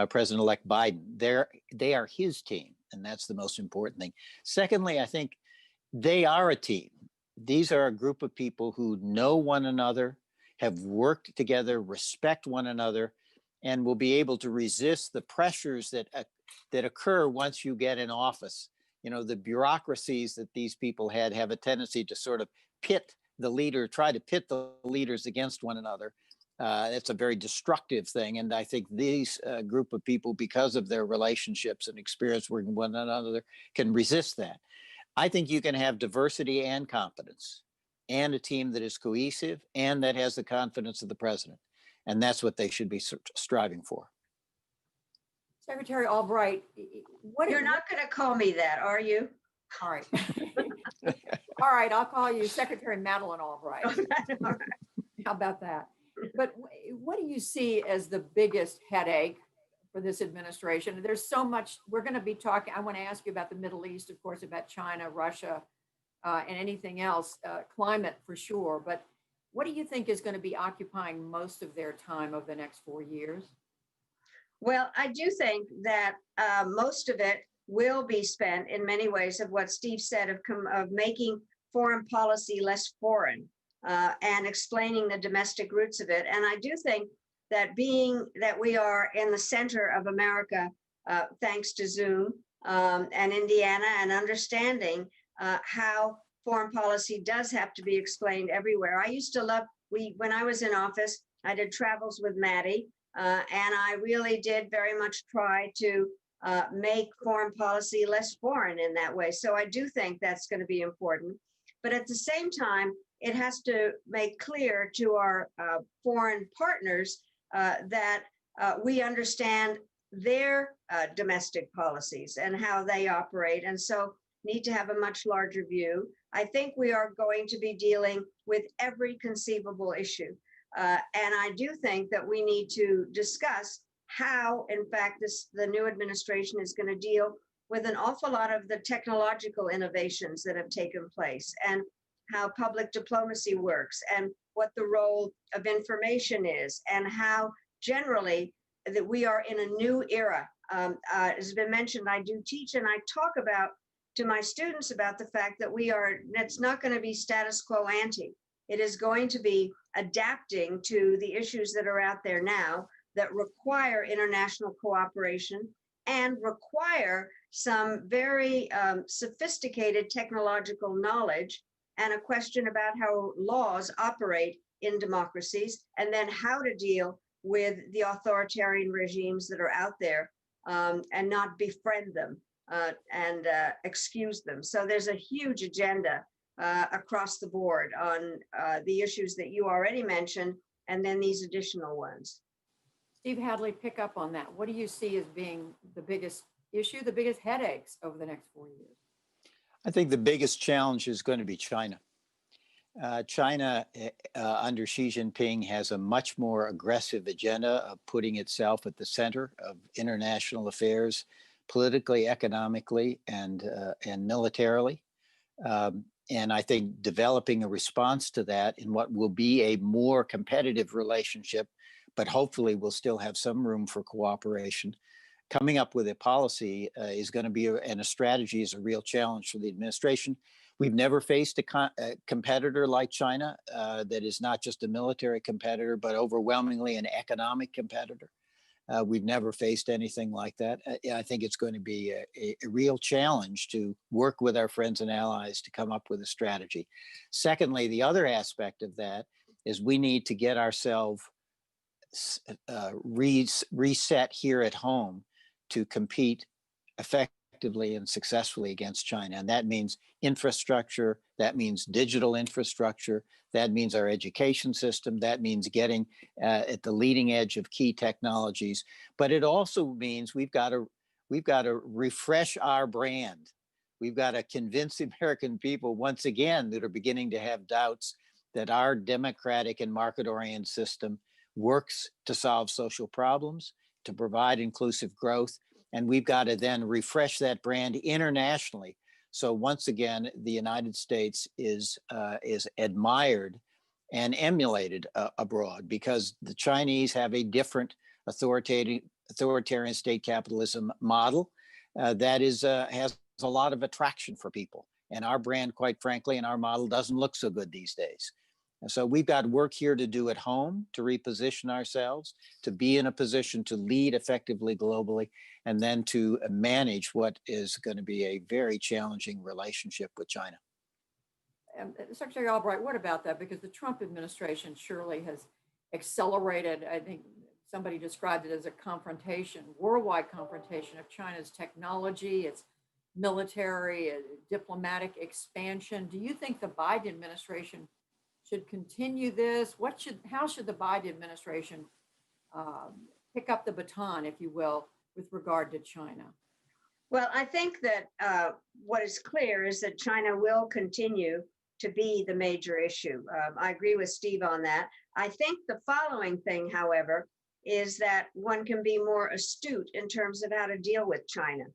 President-elect Biden. They are his team, and that's the most important thing. Secondly, I think they are a team. These are a group of people who know one another, have worked together, respect one another, and will be able to resist the pressures that occur once you get in office. You know, the bureaucracies that these people had have a tendency to sort of try to pit the leaders against one another. It's a very destructive thing. And I think these group of people, because of their relationships and experience working with one another, can resist that. I think you can have diversity and competence and a team that is cohesive and that has the confidence of the president. And that's what they should be striving for. Secretary Albright, You're not going to call me that, are you? All right. All right, I'll call you Secretary Madeleine Albright. How about that? But what do you see as the biggest headache for this administration? There's so much, we're going to be talking, I want to ask you about the Middle East, of course, about China, Russia, and anything else, climate for sure. But what do you think is going to be occupying most of their time over the next 4 years? Well, I do think that most of it will be spent in many ways of what Steve said of making foreign policy less foreign and explaining the domestic roots of it. And I do think that being that we are in the center of America, thanks to Zoom and Indiana, and understanding how foreign policy does have to be explained everywhere. I used to love, when I was in office, I did travels with Maddie. And I really did very much try to make foreign policy less foreign in that way. So I do think that's going to be important. But at the same time, it has to make clear to our foreign partners that we understand their domestic policies and how they operate. And so need to have a much larger view. I think we are going to be dealing with every conceivable issue. And I do think that we need to discuss how, in fact, the new administration is going to deal with an awful lot of the technological innovations that have taken place, and how public diplomacy works, and what the role of information is, and how generally that we are in a new era. As has been mentioned, I do teach and I talk about to my students about the fact that it's not going to be status quo ante. It is going to be adapting to the issues that are out there now that require international cooperation and require some very sophisticated technological knowledge, and a question about how laws operate in democracies, and then how to deal with the authoritarian regimes that are out there and not befriend them and excuse them. So there's a huge agenda across the board on the issues that you already mentioned, and then these additional ones. Steve Hadley, pick up on that. What do you see as being the biggest issue, the biggest headaches over the next 4 years? I think the biggest challenge is going to be China. China under Xi Jinping has a much more aggressive agenda of putting itself at the center of international affairs, politically, economically, and militarily. And I think developing a response to that in what will be a more competitive relationship, but hopefully will still have some room for cooperation. Coming up with a policy is going to be, and a strategy is a real challenge for the administration. We've never faced a competitor like China that is not just a military competitor, but overwhelmingly an economic competitor. We've never faced anything like that. I think it's going to be a real challenge to work with our friends and allies to come up with a strategy. Secondly, the other aspect of that is we need to get ourselves reset here at home to compete effectively and successfully against China. And that means infrastructure, that means digital infrastructure, that means our education system, that means getting at the leading edge of key technologies. But it also means we've got to refresh our brand. We've got to convince the American people once again that are beginning to have doubts that our democratic and market-oriented system works to solve social problems, to provide inclusive growth. And we've got to then refresh that brand internationally. So once again, the United States is admired and emulated abroad, because the Chinese have a different authoritarian state capitalism model that has a lot of attraction for people. And our brand, quite frankly, and our model doesn't look so good these days. And so we've got work here to do at home to reposition ourselves, to be in a position to lead effectively globally, and then to manage what is going to be a very challenging relationship with China. Secretary Albright, what about that? Because the Trump administration surely has accelerated, I think somebody described it as a confrontation, worldwide confrontation of China's technology, its military, diplomatic expansion. Do you think the Biden administration should continue this? How should the Biden administration pick up the baton, if you will, with regard to China? Well, I think that what is clear is that China will continue to be the major issue. I agree with Steve on that. I think the following thing, however, is that one can be more astute in terms of how to deal with China.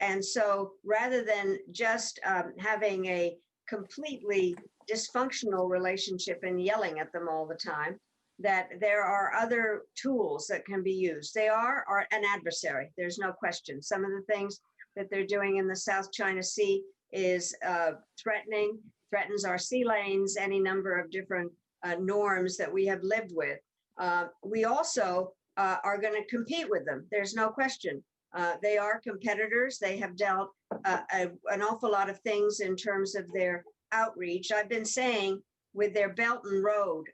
And so rather than just having a completely dysfunctional relationship and yelling at them all the time, that there are other tools that can be used. They are an adversary, there's no question. Some of the things that they're doing in the South China Sea is threatens our sea lanes, any number of different norms that we have lived with. We also are going to compete with them, there's no question. They are competitors. They have dealt an awful lot of things in terms of their outreach. I've been saying with their Belt and Road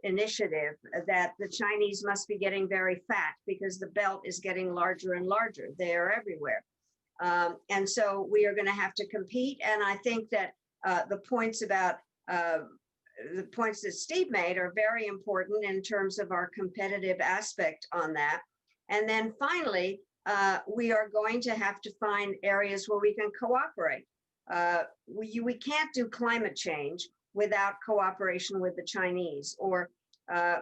initiative that the Chinese must be getting very fat because the belt is getting larger and larger. They are everywhere. And so we are going to have to compete. And I think that the points that Steve made are very important in terms of our competitive aspect on that. And then finally, we are going to have to find areas where we can cooperate. We can't do climate change without cooperation with the Chinese, or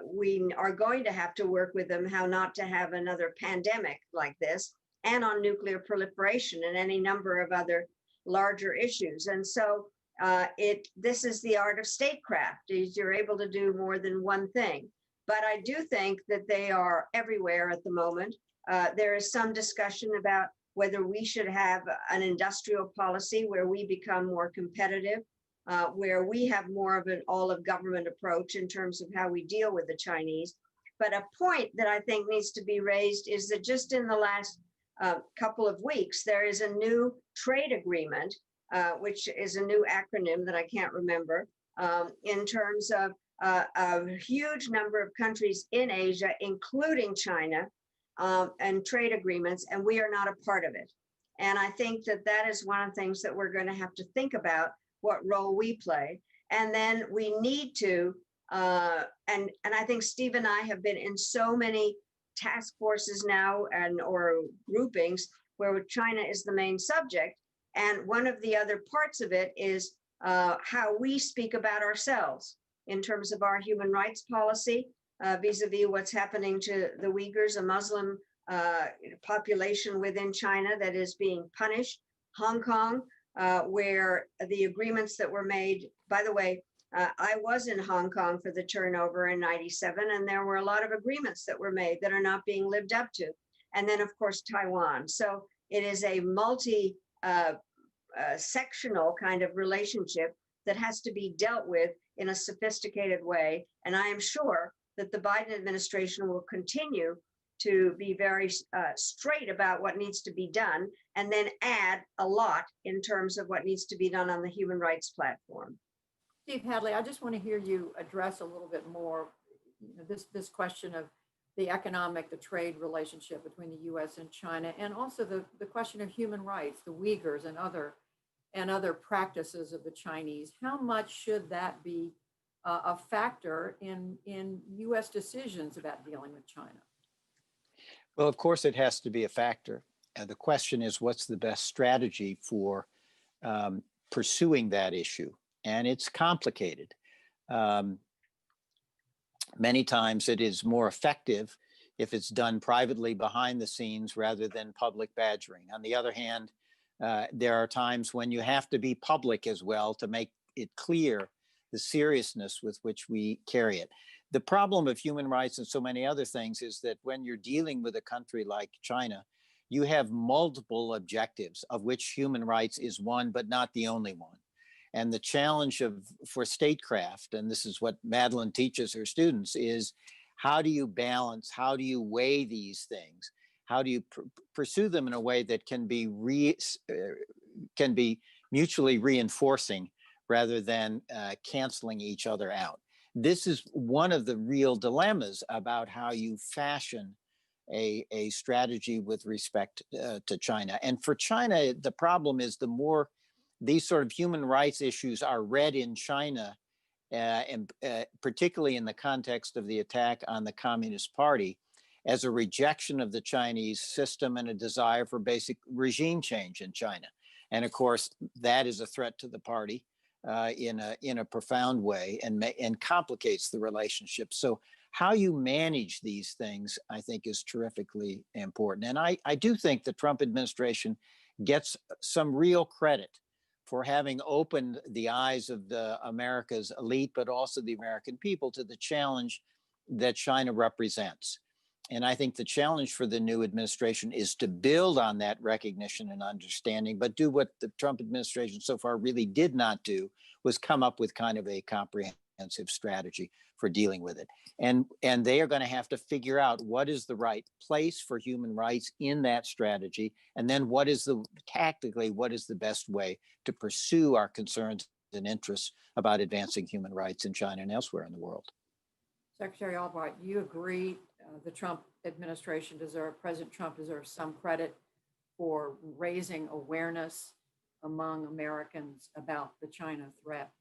we are going to have to work with them how not to have another pandemic like this, and on nuclear proliferation and any number of other larger issues. And so this is the art of statecraft, is you're able to do more than one thing. But I do think that they are everywhere at the moment. There is some discussion about whether we should have an industrial policy where we become more competitive, where we have more of an all-of-government approach in terms of how we deal with the Chinese. But a point that I think needs to be raised is that just in the last couple of weeks, there is a new trade agreement, which is a new acronym that I can't remember, in terms of a huge number of countries in Asia, including China, and trade agreements, and we are not a part of it. And I think that that is one of the things that we're going to have to think about, what role we play. And then we need to, and I think Steve and I have been in so many task forces now or groupings where China is the main subject. And one of the other parts of it is how we speak about ourselves in terms of our human rights policy, vis-a-vis what's happening to the Uyghurs, a Muslim population within China that is being punished. Hong Kong, where the agreements that were made, by the way, I was in Hong Kong for the turnover in '97, and there were a lot of agreements that were made that are not being lived up to. And then, of course, Taiwan. So it is a sectional kind of relationship that has to be dealt with in a sophisticated way. And I am sure that the Biden administration will continue to be very straight about what needs to be done, and then add a lot in terms of what needs to be done on the human rights platform. Steve Hadley, I just want to hear you address a little bit more this question of the economic, the trade relationship between the U.S. and China, and also the question of human rights, the Uyghurs and other practices of the Chinese. How much should that be a factor in U.S. decisions about dealing with China? Well, of course, it has to be a factor. The question is, what's the best strategy for pursuing that issue? And it's complicated. Many times it is more effective if it's done privately behind the scenes rather than public badgering. On the other hand, there are times when you have to be public as well to make it clear the seriousness with which we carry it. The problem of human rights and so many other things is that when you're dealing with a country like China, you have multiple objectives, of which human rights is one, but not the only one. And the challenge for statecraft, and this is what Madeleine teaches her students, is how do you balance, how do you weigh these things? How do you pursue them in a way that can be mutually reinforcing rather than canceling each other out? This is one of the real dilemmas about how you fashion a strategy with respect to China. And for China, the problem is the more these sort of human rights issues are read in China, and particularly in the context of the attack on the Communist Party, as a rejection of the Chinese system and a desire for basic regime change in China. And of course, that is a threat to the party in a profound way and complicates the relationship. So how you manage these things, I think, is terrifically important. And I do think the Trump administration gets some real credit for having opened the eyes of the America's elite, but also the American people, to the challenge that China represents. And I think the challenge for the new administration is to build on that recognition and understanding, but do what the Trump administration so far really did not do, was come up with kind of a comprehensive strategy for dealing with it. And they are going to have to figure out what is the right place for human rights in that strategy. And then what is tactically, what is the best way to pursue our concerns and interests about advancing human rights in China and elsewhere in the world. Secretary Albright, do you agree the Trump administration President Trump deserves some credit for raising awareness among Americans about the China threat?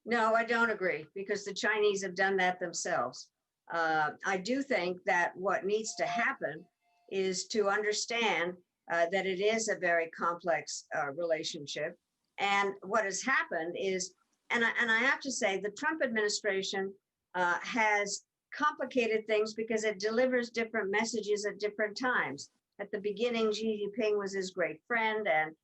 No, I don't agree, because the Chinese have done that themselves. I do think that what needs to happen is to understand that it is a very complex relationship. And what has happened is, and I have to say, the Trump administration has complicated things because it delivers different messages at different times. At the beginning, Xi Jinping was his great friend and,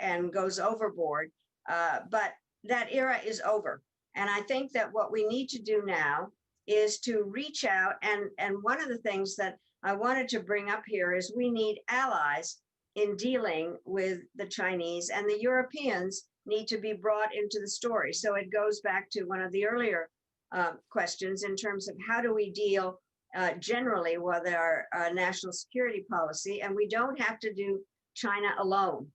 and goes overboard. But that era is over. And I think that what we need to do now is to reach out. And one of the things that I wanted to bring up here is we need allies in dealing with the Chinese, and the Europeans need to be brought into the story. So it goes back to one of the earlier questions in terms of how do we deal generally with our national security policy. And we don't have to do China alone.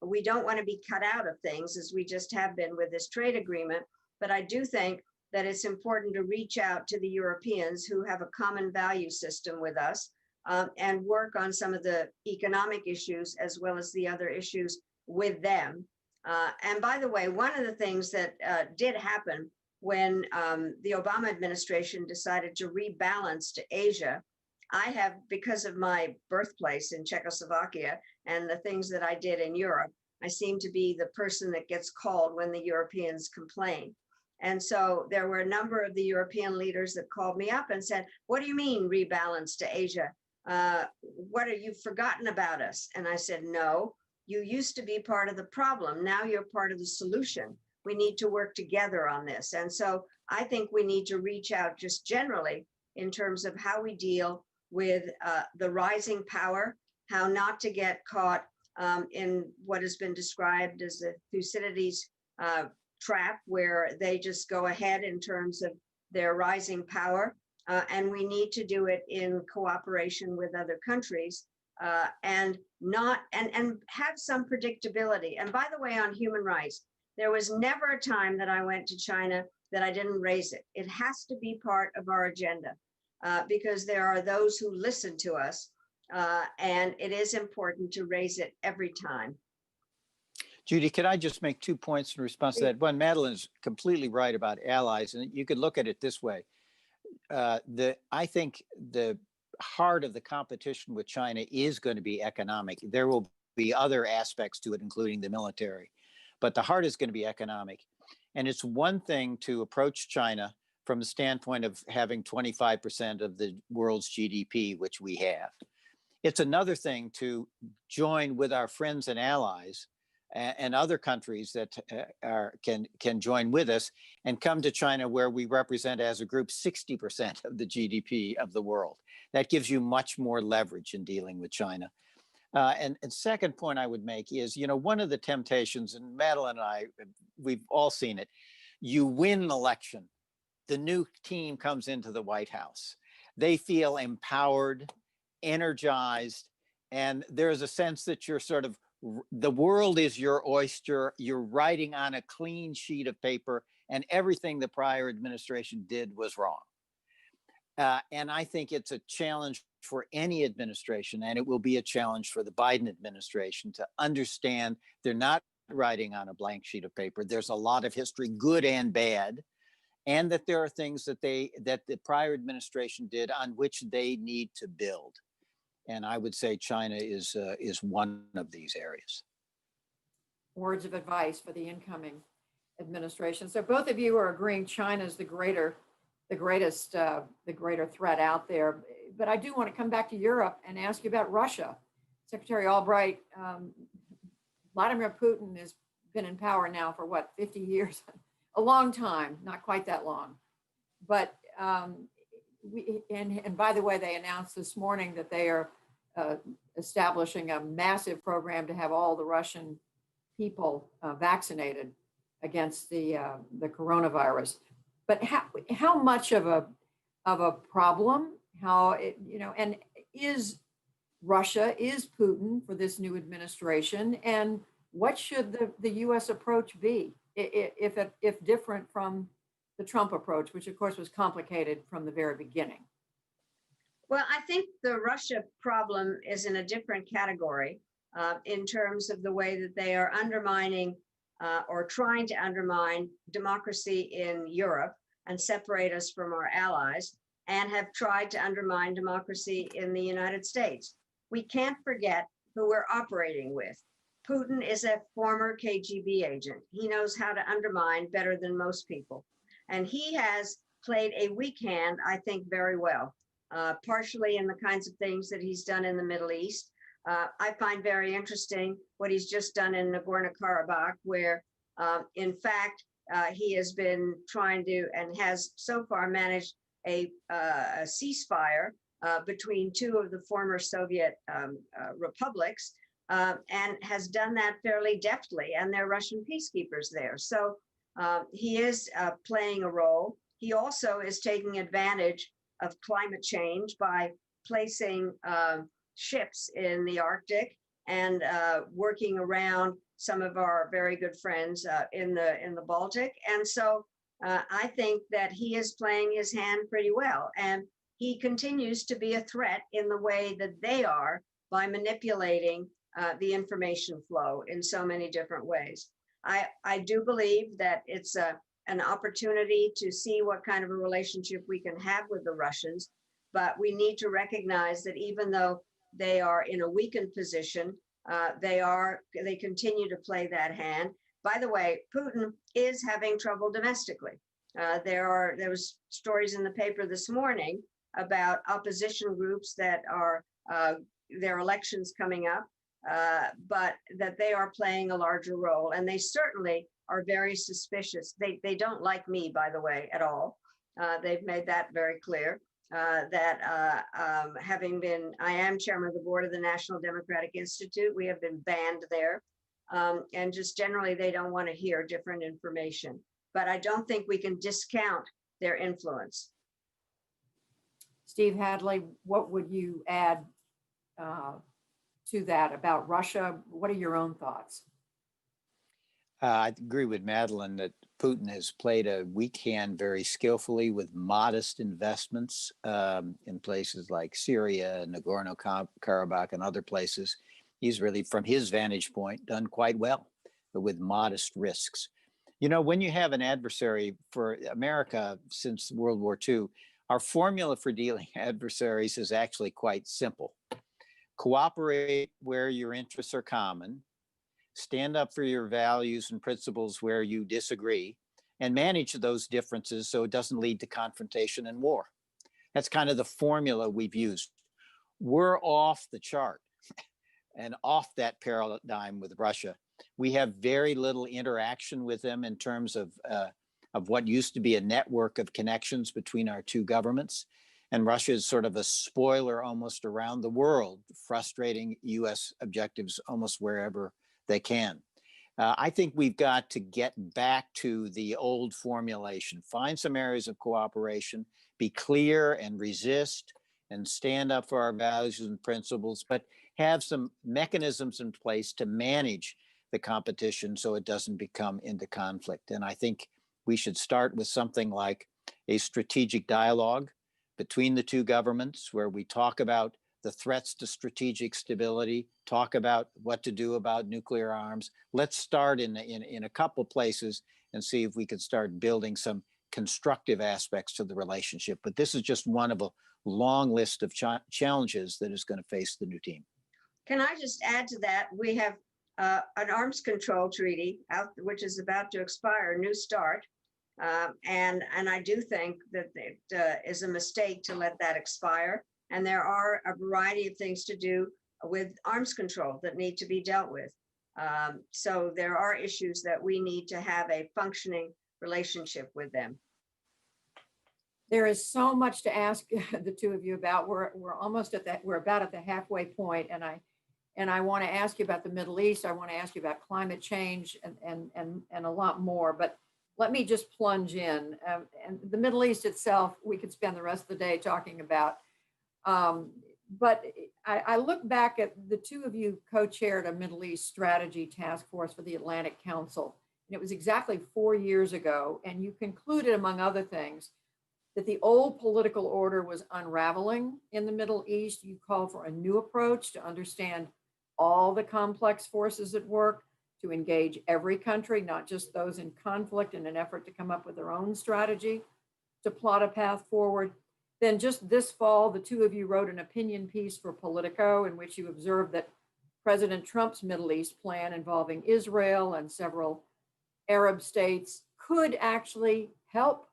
We don't want to be cut out of things, as we just have been with this trade agreement. But I do think that it's important to reach out to the Europeans who have a common value system with us and work on some of the economic issues as well as the other issues with them. And by the way, one of the things that did happen when the Obama administration decided to rebalance to Asia, I have, because of my birthplace in Czechoslovakia and the things that I did in Europe, I seem to be the person that gets called when the Europeans complain. And so there were a number of the European leaders that called me up and said, what do you mean rebalance to Asia? What have you forgotten about us? And I said, no, you used to be part of the problem. Now you're part of the solution. We need to work together on this. And so I think we need to reach out just generally in terms of how we deal with the rising power, how not to get caught in what has been described as the Thucydides trap, where they just go ahead in terms of their rising power. And we need to do it in cooperation with other countries and have some predictability. And by the way, on human rights, there was never a time that I went to China that I didn't raise it. It has to be part of our agenda because there are those who listen to us, and it is important to raise it every time. Judy, could I just make 2 points in response to that? One, Madeleine's completely right about allies, and you could look at it this way. I think the heart of the competition with China is going to be economic. There will be other aspects to it, including the military, but the heart is going to be economic. And it's one thing to approach China from the standpoint of having 25% of the world's GDP, which we have. It's another thing to join with our friends and allies and other countries that can join with us and come to China, where we represent as a group 60% of the GDP of the world. That gives you much more leverage in dealing with China. And second point I would make is, one of the temptations, and Madeleine and I, we've all seen it, you win an election, the new team comes into the White House. They feel empowered, energized, and there's a sense that you're sort of, the world is your oyster, you're writing on a clean sheet of paper, and everything the prior administration did was wrong. And I think it's a challenge for any administration, and it will be a challenge for the Biden administration to understand they're not writing on a blank sheet of paper. There's a lot of history, good and bad, and that there are things that the prior administration did on which they need to build. And I would say China is one of these areas. Words of advice for the incoming administration. So both of you are agreeing China is the greater threat out there. But I do want to come back to Europe and ask you about Russia. Secretary Albright, Vladimir Putin has been in power now for 50 years? A long time, not quite that long. But and by the way, they announced this morning that they are establishing a massive program to have all the Russian people vaccinated against the coronavirus. But how much of a problem? And is Russia, is Putin for this new administration? And what should the U.S. approach be, if different from the Trump approach, which of course was complicated from the very beginning? Well, I think the Russia problem is in a different category in terms of the way that they are undermining or trying to undermine democracy in Europe and separate us from our allies, and have tried to undermine democracy in the United States. We can't forget who we're operating with. Putin is a former KGB agent. He knows how to undermine better than most people. And he has played a weak hand, I think, very well, partially in the kinds of things that he's done in the Middle East. I find very interesting what he's just done in Nagorno-Karabakh, where in fact, he has been trying to, and has so far managed a ceasefire between two of the former Soviet republics, and has done that fairly deftly, and they're Russian peacekeepers there. So he is playing a role. He also is taking advantage of climate change by placing ships in the Arctic and working around some of our very good friends in the Baltic. And so I think that he is playing his hand pretty well. And he continues to be a threat in the way that they are by manipulating the information flow in so many different ways. I do believe that it's an opportunity to see what kind of a relationship we can have with the Russians, but we need to recognize that even though they are in a weakened position, they continue to play that hand. By the way, Putin is having trouble domestically. There was stories in the paper this morning about opposition groups that are their elections coming up, but that they are playing a larger role, and they certainly are very suspicious. They don't like me, by the way, at all. They've made that very clear. I am chairman of the board of the National Democratic Institute. We have been banned there. And just generally, they don't want to hear different information. But I don't think we can discount their influence. Steve Hadley, what would you add to that about Russia? What are your own thoughts? I agree with Madeleine that Putin has played a weak hand very skillfully with modest investments in places like Syria, Nagorno-Karabakh, and other places. He's really, from his vantage point, done quite well, but with modest risks. You know, when you have an adversary, for America since World War II, our formula for dealing adversaries is actually quite simple. Cooperate where your interests are common, stand up for your values and principles where you disagree, and manage those differences so it doesn't lead to confrontation and war. That's kind of the formula we've used. We're off the chart and off that paradigm with Russia. We have very little interaction with them in terms of what used to be a network of connections between our two governments. And Russia is sort of a spoiler almost around the world, frustrating US objectives almost wherever they can. I think we've got to get back to the old formulation, find some areas of cooperation, be clear and resist and stand up for our values and principles, but have some mechanisms in place to manage the competition so it doesn't become into conflict. And I think we should start with something like a strategic dialogue between the two governments where we talk about the threats to strategic stability, talk about what to do about nuclear arms. Let's start in a couple places and see if we can start building some constructive aspects to the relationship. But this is just one of a long list of challenges that is going to face the new team. Can I just add to that? We have an arms control treaty out, which is about to expire, New START. And I do think that it is a mistake to let that expire. And there are a variety of things to do with arms control that need to be dealt with. So there are issues that we need to have a functioning relationship with them. There is so much to ask the two of you about. We're almost at that. We're about at the halfway point, and I want to ask you about the Middle East. I want to ask you about climate change and a lot more. But let me just plunge in. And the Middle East itself, we could spend the rest of the day talking about. But I look back at the two of you co-chaired a Middle East strategy task force for the Atlantic Council. And it was exactly 4 years ago. And you concluded, among other things, that the old political order was unraveling in the Middle East. You called for a new approach to understand all the complex forces at work, to engage every country, not just those in conflict, in an effort to come up with their own strategy, to plot a path forward. Then just this fall, the two of you wrote an opinion piece for Politico in which you observed that President Trump's Middle East plan involving Israel and several Arab states could actually help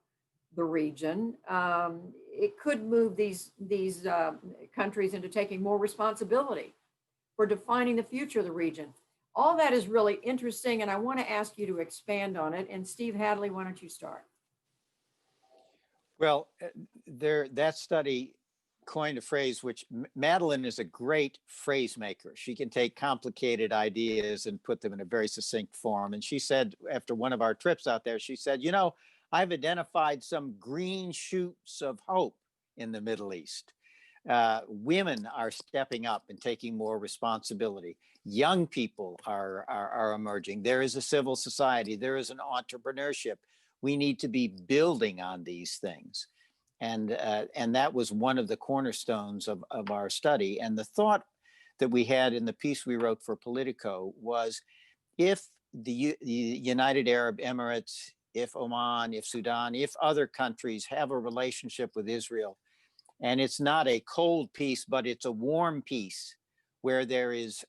the region. It could move these countries into taking more responsibility for defining the future of the region. All that is really interesting, and I want to ask you to expand on it. And Steve Hadley, why don't you start? Well, that study coined a phrase which Madeleine is a great phrase maker. She can take complicated ideas and put them in a very succinct form. And she said, after one of our trips out there, she said, you know, I've identified some green shoots of hope in the Middle East. Women are stepping up and taking more responsibility. Young people are emerging. There is a civil society. There is an entrepreneurship. We need to be building on these things. And that was one of the cornerstones of our study. And the thought that we had in the piece we wrote for Politico was, if the United Arab Emirates, if Oman, if Sudan, if other countries have a relationship with Israel, and it's not a cold peace, but it's a warm peace where there is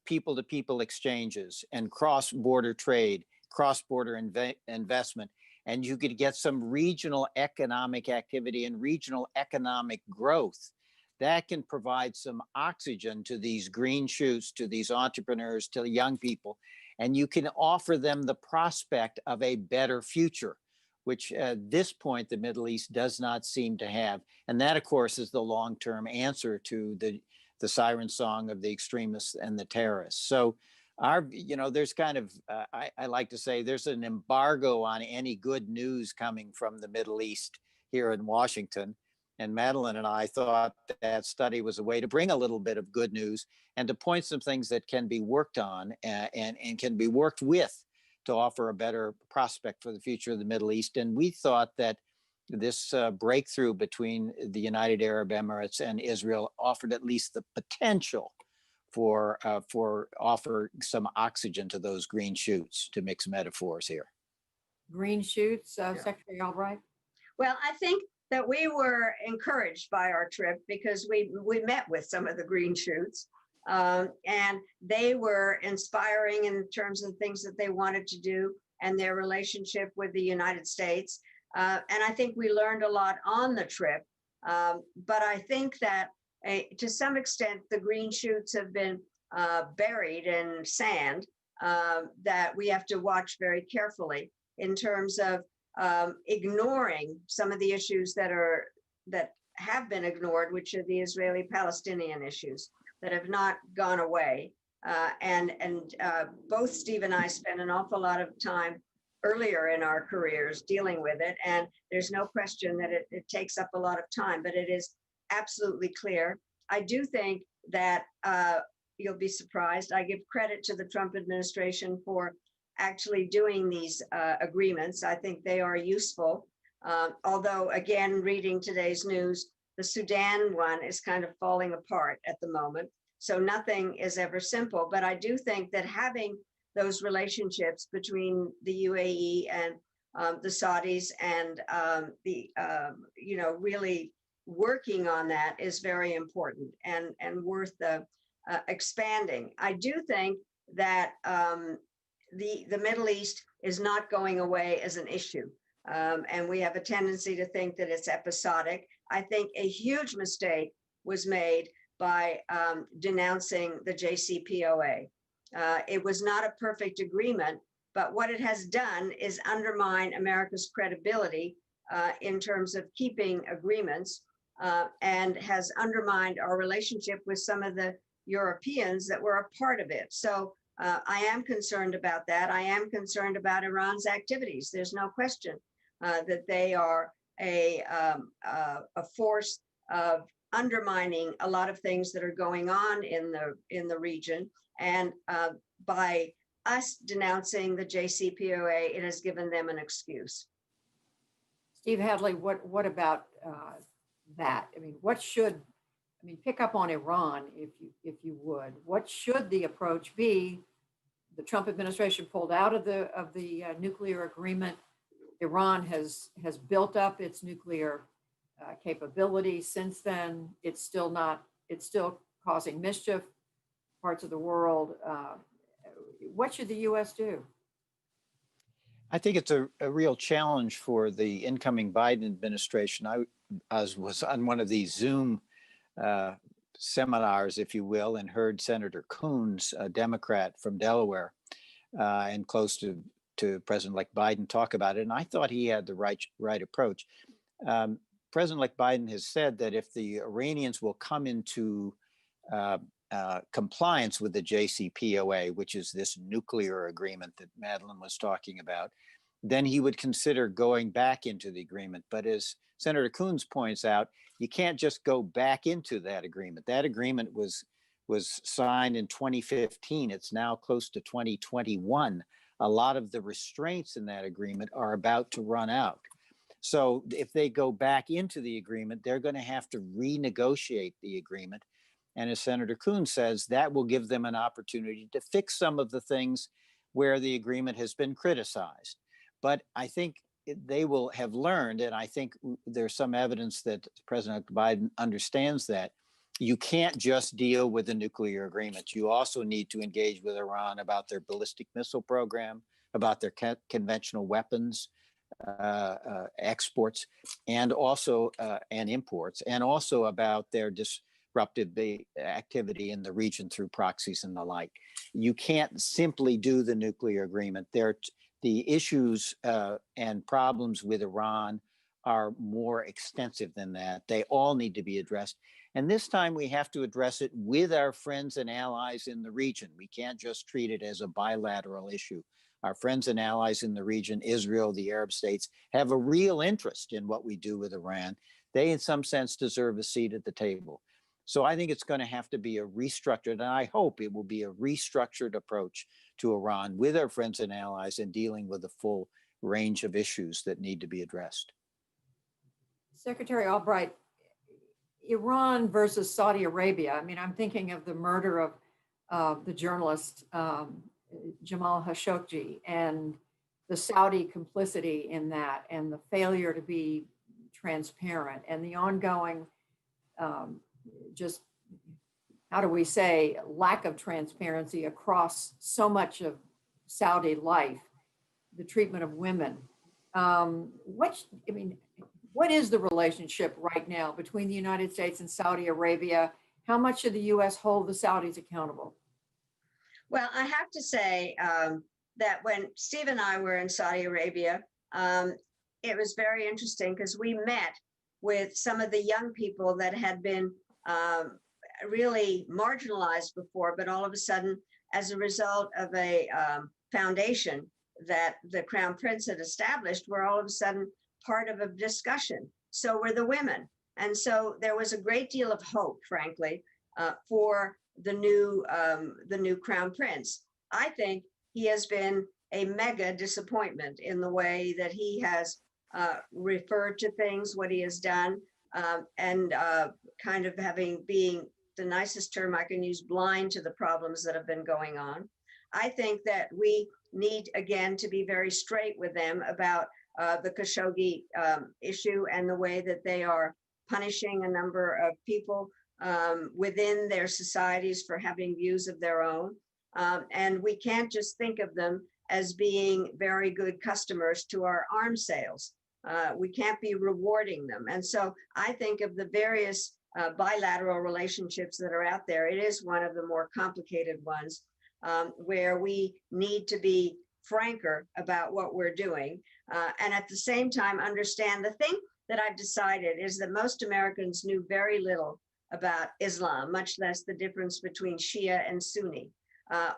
people-to-people exchanges and cross-border trade, cross-border investment, and you could get some regional economic activity and regional economic growth, that can provide some oxygen to these green shoots, to these entrepreneurs, to young people, and you can offer them the prospect of a better future which at this point, the Middle East does not seem to have. And that, of course, is the long-term answer to the siren song of the extremists and the terrorists. So there's kind of, I like to say there's an embargo on any good news coming from the Middle East here in Washington. And Madeleine and I thought that study was a way to bring a little bit of good news and to point some things that can be worked on and can be worked with to offer a better prospect for the future of the Middle East. And we thought that this breakthrough between the United Arab Emirates and Israel offered at least the potential for offer some oxygen to those green shoots, to mix metaphors here. Green shoots, Secretary Albright? Well, I think that we were encouraged by our trip because we met with some of the green shoots, and they were inspiring in terms of things that they wanted to do and their relationship with the United States. And I think we learned a lot on the trip. But I think that to some extent, the green shoots have been buried in sand that we have to watch very carefully in terms of ignoring some of the issues that have been ignored, which are the Israeli-Palestinian issues that have not gone away. And both Steve and I spent an awful lot of time earlier in our careers dealing with it. And there's no question that it takes up a lot of time, but it is absolutely clear. I do think that you'll be surprised. I give credit to the Trump administration for actually doing these agreements. I think they are useful. Although, again, reading today's news, the Sudan one is kind of falling apart at the moment. So nothing is ever simple. But I do think that having those relationships between the UAE and the Saudis and really working on that is very important and worth expanding. I do think that the Middle East is not going away as an issue. And we have a tendency to think that it's episodic. I think a huge mistake was made by denouncing the JCPOA. It was not a perfect agreement, but what it has done is undermine America's credibility in terms of keeping agreements and has undermined our relationship with some of the Europeans that were a part of it. So I am concerned about that. I am concerned about Iran's activities. There's no question that they are a force of undermining a lot of things that are going on in the region. And by us denouncing the JCPOA, it has given them an excuse. Steve Hadley, what about that? I mean, pick up on Iran, if you would. What should the approach be? The Trump administration pulled out of the nuclear agreement. Iran has built up its nuclear capability since then. It's still causing mischief parts of the world. What should the U.S. do? I think it's a real challenge for the incoming Biden administration. I was on one of these Zoom seminars, if you will, and heard Senator Coons, a Democrat from Delaware, and close to President-elect Biden, talk about it. And I thought he had the right approach. President-elect Biden has said that if the Iranians will come into compliance with the JCPOA, which is this nuclear agreement that Madeleine was talking about, then he would consider going back into the agreement. But as Senator Coons points out, you can't just go back into that agreement. That agreement was signed in 2015. It's now close to 2021. A lot of the restraints in that agreement are about to run out. So if they go back into the agreement, they're going to have to renegotiate the agreement. And as Senator Coons says, that will give them an opportunity to fix some of the things where the agreement has been criticized. But I think they will have learned, and I think there's some evidence that President Biden understands that you can't just deal with the nuclear agreement. You also need to engage with Iran about their ballistic missile program, about their conventional weapons exports, and also and imports, and also about their disruptive activity in the region through proxies and the like. You can't simply do the nuclear agreement. the issues and problems with Iran are more extensive than that. They all need to be addressed. And this time we have to address it with our friends and allies in the region. We can't just treat it as a bilateral issue. Our friends and allies in the region, Israel, the Arab states, have a real interest in what we do with Iran. They, in some sense, deserve a seat at the table. So I think it's going to have to be a restructured, and I hope it will be a restructured approach to Iran with our friends and allies in dealing with the full range of issues that need to be addressed. Secretary Albright, Iran versus Saudi Arabia. I mean, I'm thinking of the murder of the journalist Jamal Khashoggi and the Saudi complicity in that, and the failure to be transparent, and the ongoing just, how do we say, lack of transparency across so much of Saudi life, the treatment of women. What is the relationship right now between the United States and Saudi Arabia? How much should the U.S. hold the Saudis accountable? Well, I have to say that when Steve and I were in Saudi Arabia, it was very interesting because we met with some of the young people that had been really marginalized before, but all of a sudden, as a result of a foundation that the Crown Prince had established, were all of a sudden part of a discussion. So were the women. And so there was a great deal of hope, frankly, for the new Crown Prince. I think he has been a mega disappointment in the way that he has referred to things, what he has done, and kind of being the nicest term I can use, blind to the problems that have been going on. I think that we need, again, to be very straight with them about the Khashoggi issue and the way that they are punishing a number of people within their societies for having views of their own. And we can't just think of them as being very good customers to our arms sales. We can't be rewarding them. And so I think of the various bilateral relationships that are out there, it is one of the more complicated ones where we need to be franker about what we're doing. And at the same time, understand the thing that I've decided is that most Americans knew very little about Islam, much less the difference between Shia and Sunni,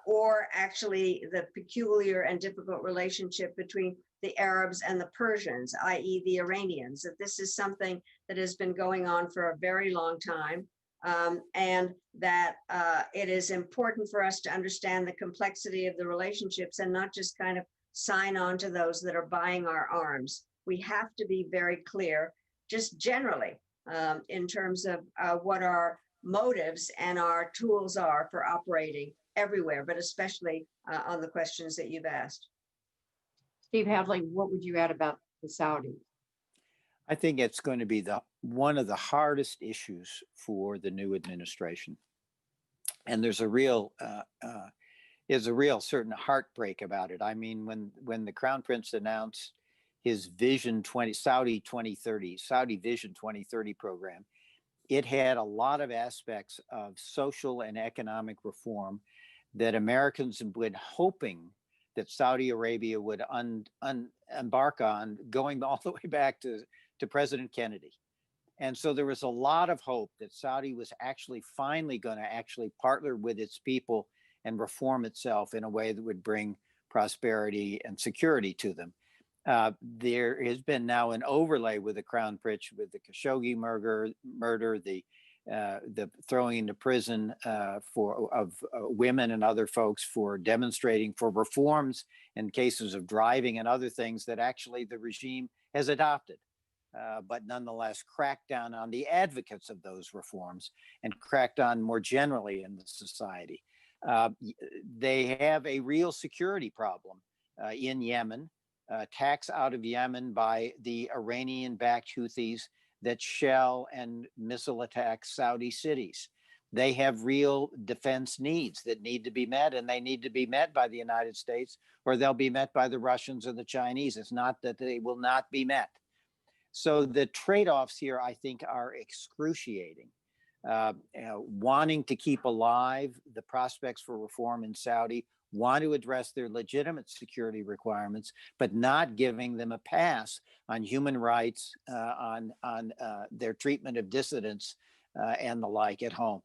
or actually the peculiar and difficult relationship between the Arabs and the Persians, i.e. the Iranians, that this is something that has been going on for a very long time, and that it is important for us to understand the complexity of the relationships and not just kind of sign on to those that are buying our arms. We have to be very clear, just generally, in terms of what our motives and our tools are for operating everywhere, but especially on the questions that you've asked. Steve Hadley, what would you add about the Saudis? I think it's going to be one of the hardest issues for the new administration. And there's a real certain heartbreak about it. I mean, when the Crown Prince announced his Vision Saudi Vision 2030 program, it had a lot of aspects of social and economic reform that Americans had been hoping that Saudi Arabia would embark on, going all the way back to President Kennedy. And so there was a lot of hope that Saudi was actually finally going to actually partner with its people and reform itself in a way that would bring prosperity and security to them. There has been now an overlay with the Crown Prince, with the Khashoggi murder, the throwing into prison of women and other folks for demonstrating for reforms in cases of driving and other things that actually the regime has adopted, but nonetheless cracked down on the advocates of those reforms and cracked on more generally in the society. They have a real security problem in Yemen, attacks out of Yemen by the Iranian-backed Houthis that shell and missile attack Saudi cities. They have real defense needs that need to be met, and they need to be met by the United States, or they'll be met by the Russians or the Chinese. It's not that they will not be met. So the trade-offs here, I think, are excruciating. Wanting to keep alive the prospects for reform in Saudi, want to address their legitimate security requirements, but not giving them a pass on human rights, on their treatment of dissidents and the like at home.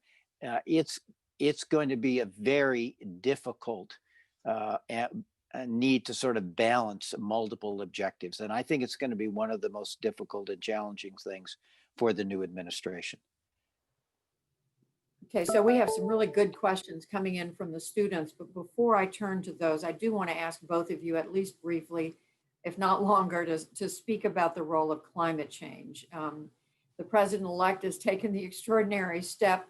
It's going to be a very difficult need to sort of balance multiple objectives. And I think it's going to be one of the most difficult and challenging things for the new administration. Okay, so we have some really good questions coming in from the students, but before I turn to those, I do want to ask both of you, at least briefly, if not longer, to speak about the role of climate change. The president-elect has taken the extraordinary step,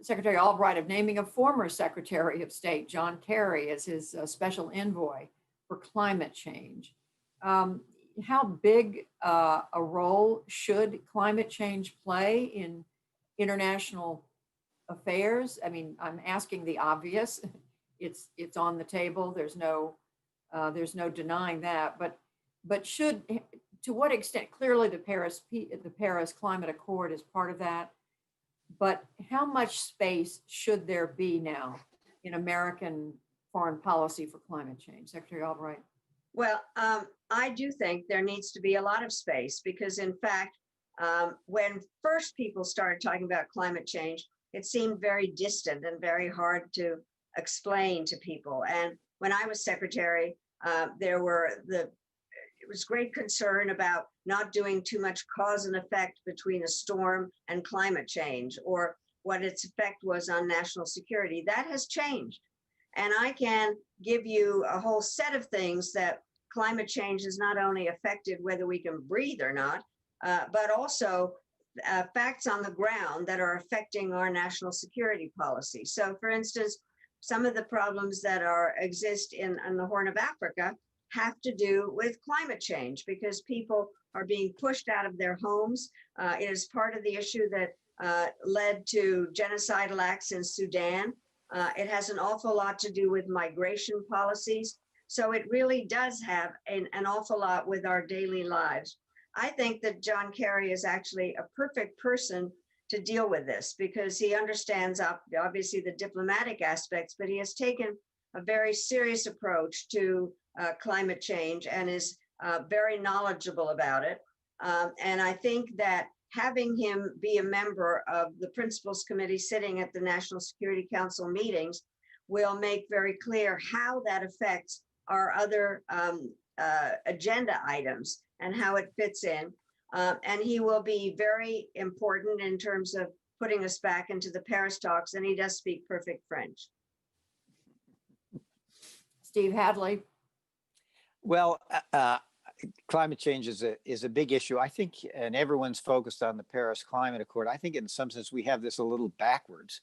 Secretary Albright, of naming a former Secretary of State, John Kerry, as his special envoy for climate change. How big a role should climate change play in international affairs? I mean, I'm asking the obvious. It's on the table. There's no denying that. But should, to what extent? Clearly, the Paris Climate Accord is part of that. But how much space should there be now in American foreign policy for climate change? Secretary Albright. Well, I do think there needs to be a lot of space because, in fact, when first people started talking about climate change, it seemed very distant and very hard to explain to people. And when I was secretary, there was great concern about not doing too much cause and effect between a storm and climate change, or what its effect was on national security. That has changed. And I can give you a whole set of things that climate change has not only affected whether we can breathe or not, but also facts on the ground that are affecting our national security policy. So for instance, some of the problems that exist in the Horn of Africa have to do with climate change because people are being pushed out of their homes. It is part of the issue that led to genocidal acts in Sudan. It has an awful lot to do with migration policies. So it really does have an awful lot with our daily lives. I think that John Kerry is actually a perfect person to deal with this because he understands obviously the diplomatic aspects, but he has taken a very serious approach to climate change and is very knowledgeable about it. And I think that having him be a member of the Principals Committee sitting at the National Security Council meetings will make very clear how that affects our other agenda items and how it fits in. And he will be very important in terms of putting us back into the Paris talks, and he does speak perfect French. Steve Hadley. Well, climate change is a big issue. I think, and everyone's focused on the Paris Climate Accord. I think in some sense we have this a little backwards.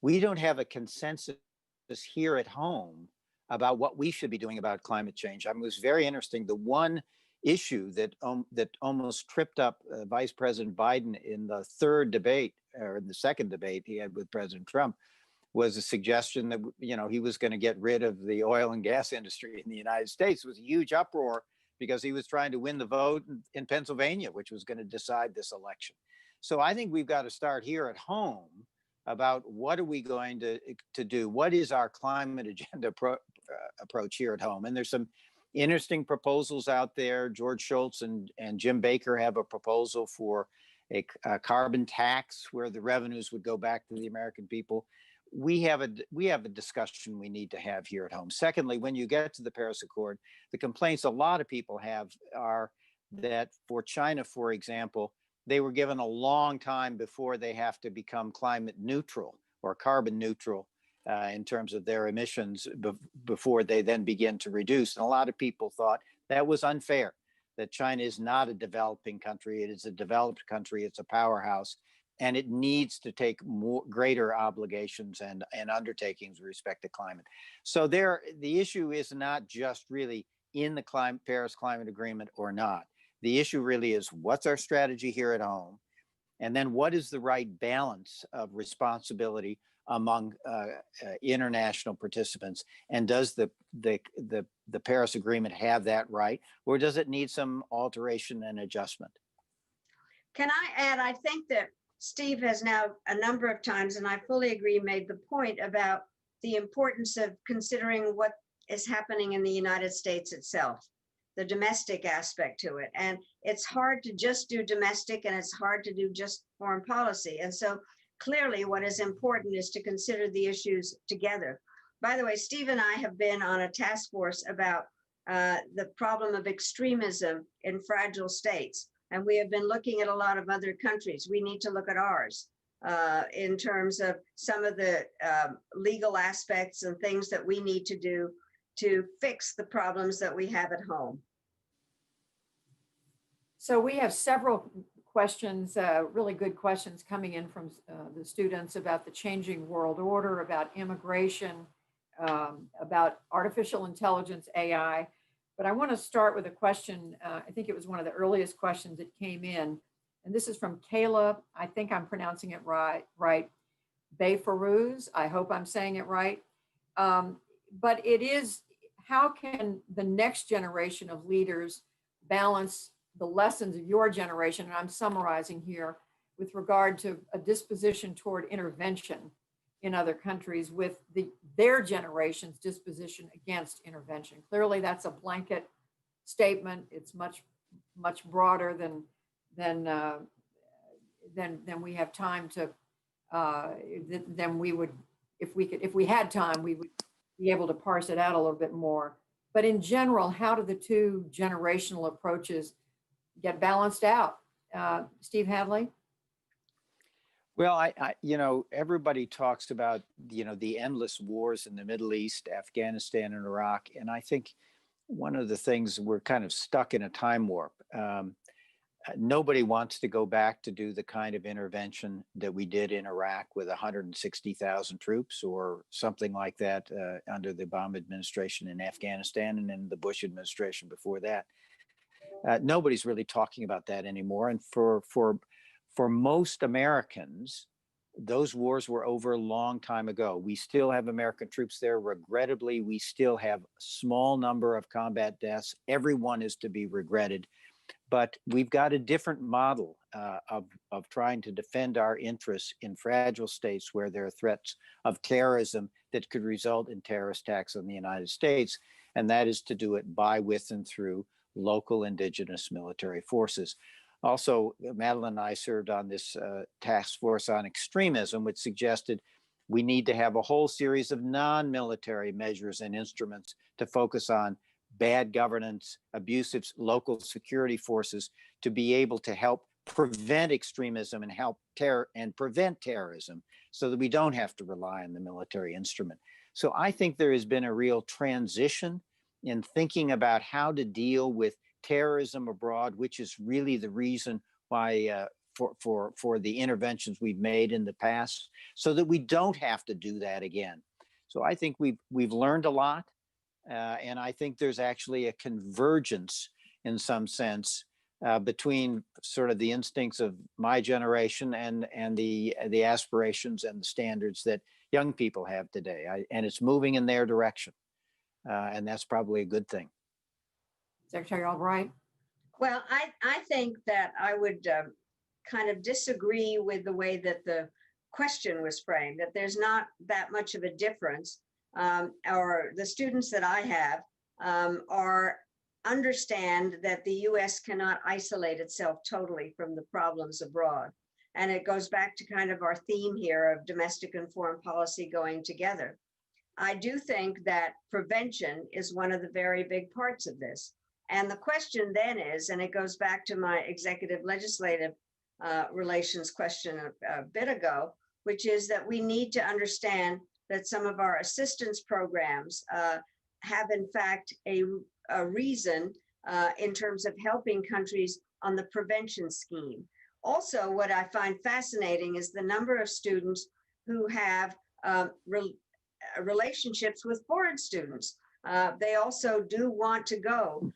We don't have a consensus here at home about what we should be doing about climate change. I mean, it was very interesting. The one issue that almost tripped up Vice President Biden in the third debate, or in the second debate he had with President Trump, was a suggestion that, you know, he was going to get rid of the oil and gas industry in the United States. It was a huge uproar because he was trying to win the vote in Pennsylvania, which was going to decide this election. So I think we've got to start here at home about what are we going to do? What is our climate agenda approach here at home? And there's some interesting proposals out there. George Shultz and Jim Baker have a proposal for a carbon tax where the revenues would go back to the American people. We have a discussion we need to have here at home. Secondly, when you get to the Paris Accord, the complaints a lot of people have are that for China, for example, they were given a long time before they have to become climate neutral or carbon neutral in terms of their emissions before they then begin to reduce. And a lot of people thought that was unfair, that China is not a developing country. It is a developed country. It's a powerhouse. And it needs to take greater obligations and undertakings with respect to climate. So the issue is not just really in the Paris Climate Agreement or not. The issue really is what's our strategy here at home? And then what is the right balance of responsibility among international participants? And does the Paris Agreement have that right? Or does it need some alteration and adjustment? Can I add, I think that Steve has now a number of times, and I fully agree, made the point about the importance of considering what is happening in the United States itself, the domestic aspect to it. And it's hard to just do domestic, and it's hard to do just foreign policy. And so clearly what is important is to consider the issues together. By the way, Steve and I have been on a task force about the problem of extremism in fragile states. And we have been looking at a lot of other countries. We need to look at ours in terms of some of the legal aspects and things that we need to do to fix the problems that we have at home. So we have several questions, really good questions coming in from the students about the changing world order, about immigration, about artificial intelligence, AI. But I want to start with a question. I think it was one of the earliest questions that came in. And this is from Kayla. I think I'm pronouncing it right. Bayfarouz. I hope I'm saying it right. But it is, how can the next generation of leaders balance the lessons of your generation, and I'm summarizing here, with regard to a disposition toward intervention in other countries with their generation's disposition against intervention? Clearly, that's a blanket statement. It's much broader than we have time to. Than we would, if we had time, we would be able to parse it out a little bit more. But in general, how do the two generational approaches get balanced out? Steve Hadley? Well, I everybody talks about, the endless wars in the Middle East, Afghanistan and Iraq. And I think one of the things, we're kind of stuck in a time warp. Nobody wants to go back to do the kind of intervention that we did in Iraq with 160,000 troops or something like that under the Obama administration in Afghanistan and then the Bush administration before that. Nobody's really talking about that anymore. And for most Americans, those wars were over a long time ago. We still have American troops there. Regrettably, we still have a small number of combat deaths. Everyone is to be regretted. But we've got a different model of trying to defend our interests in fragile states where there are threats of terrorism that could result in terrorist attacks on the United States. And that is to do it by, with, and through local indigenous military forces. Also, Madeleine and I served on this task force on extremism, which suggested we need to have a whole series of non-military measures and instruments to focus on bad governance, abusive local security forces, to be able to help prevent extremism and help prevent terrorism, so that we don't have to rely on the military instrument. So I think there has been a real transition in thinking about how to deal with terrorism abroad, which is really the reason why for the interventions we've made in the past, so that we don't have to do that again. So I think we've learned a lot. And I think there's actually a convergence in some sense between sort of the instincts of my generation and the aspirations and the standards that young people have today. And it's moving in their direction. And that's probably a good thing. Secretary Albright? Well, I think that I would kind of disagree with the way that the question was framed, that there's not that much of a difference. Or the students that I have understand that the U.S. cannot isolate itself totally from the problems abroad. And it goes back to kind of our theme here of domestic and foreign policy going together. I do think that prevention is one of the very big parts of this. And the question then is, and it goes back to my executive legislative relations question a bit ago, which is that we need to understand that some of our assistance programs have in fact a reason in terms of helping countries on the prevention scheme. Also, what I find fascinating is the number of students who have relationships with foreign students. They also do want to go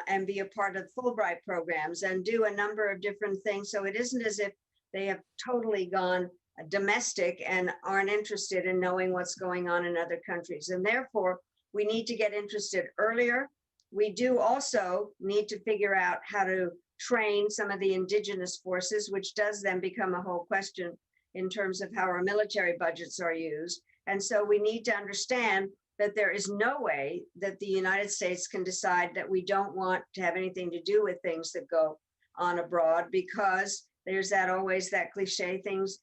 and be a part of Fulbright programs and do a number of different things. So it isn't as if they have totally gone domestic and aren't interested in knowing what's going on in other countries. And therefore, we need to get interested earlier. We do also need to figure out how to train some of the indigenous forces, which does then become a whole question in terms of how our military budgets are used. And so we need to understand that there is no way that the United States can decide that we don't want to have anything to do with things that go on abroad, because there's that always that cliche, things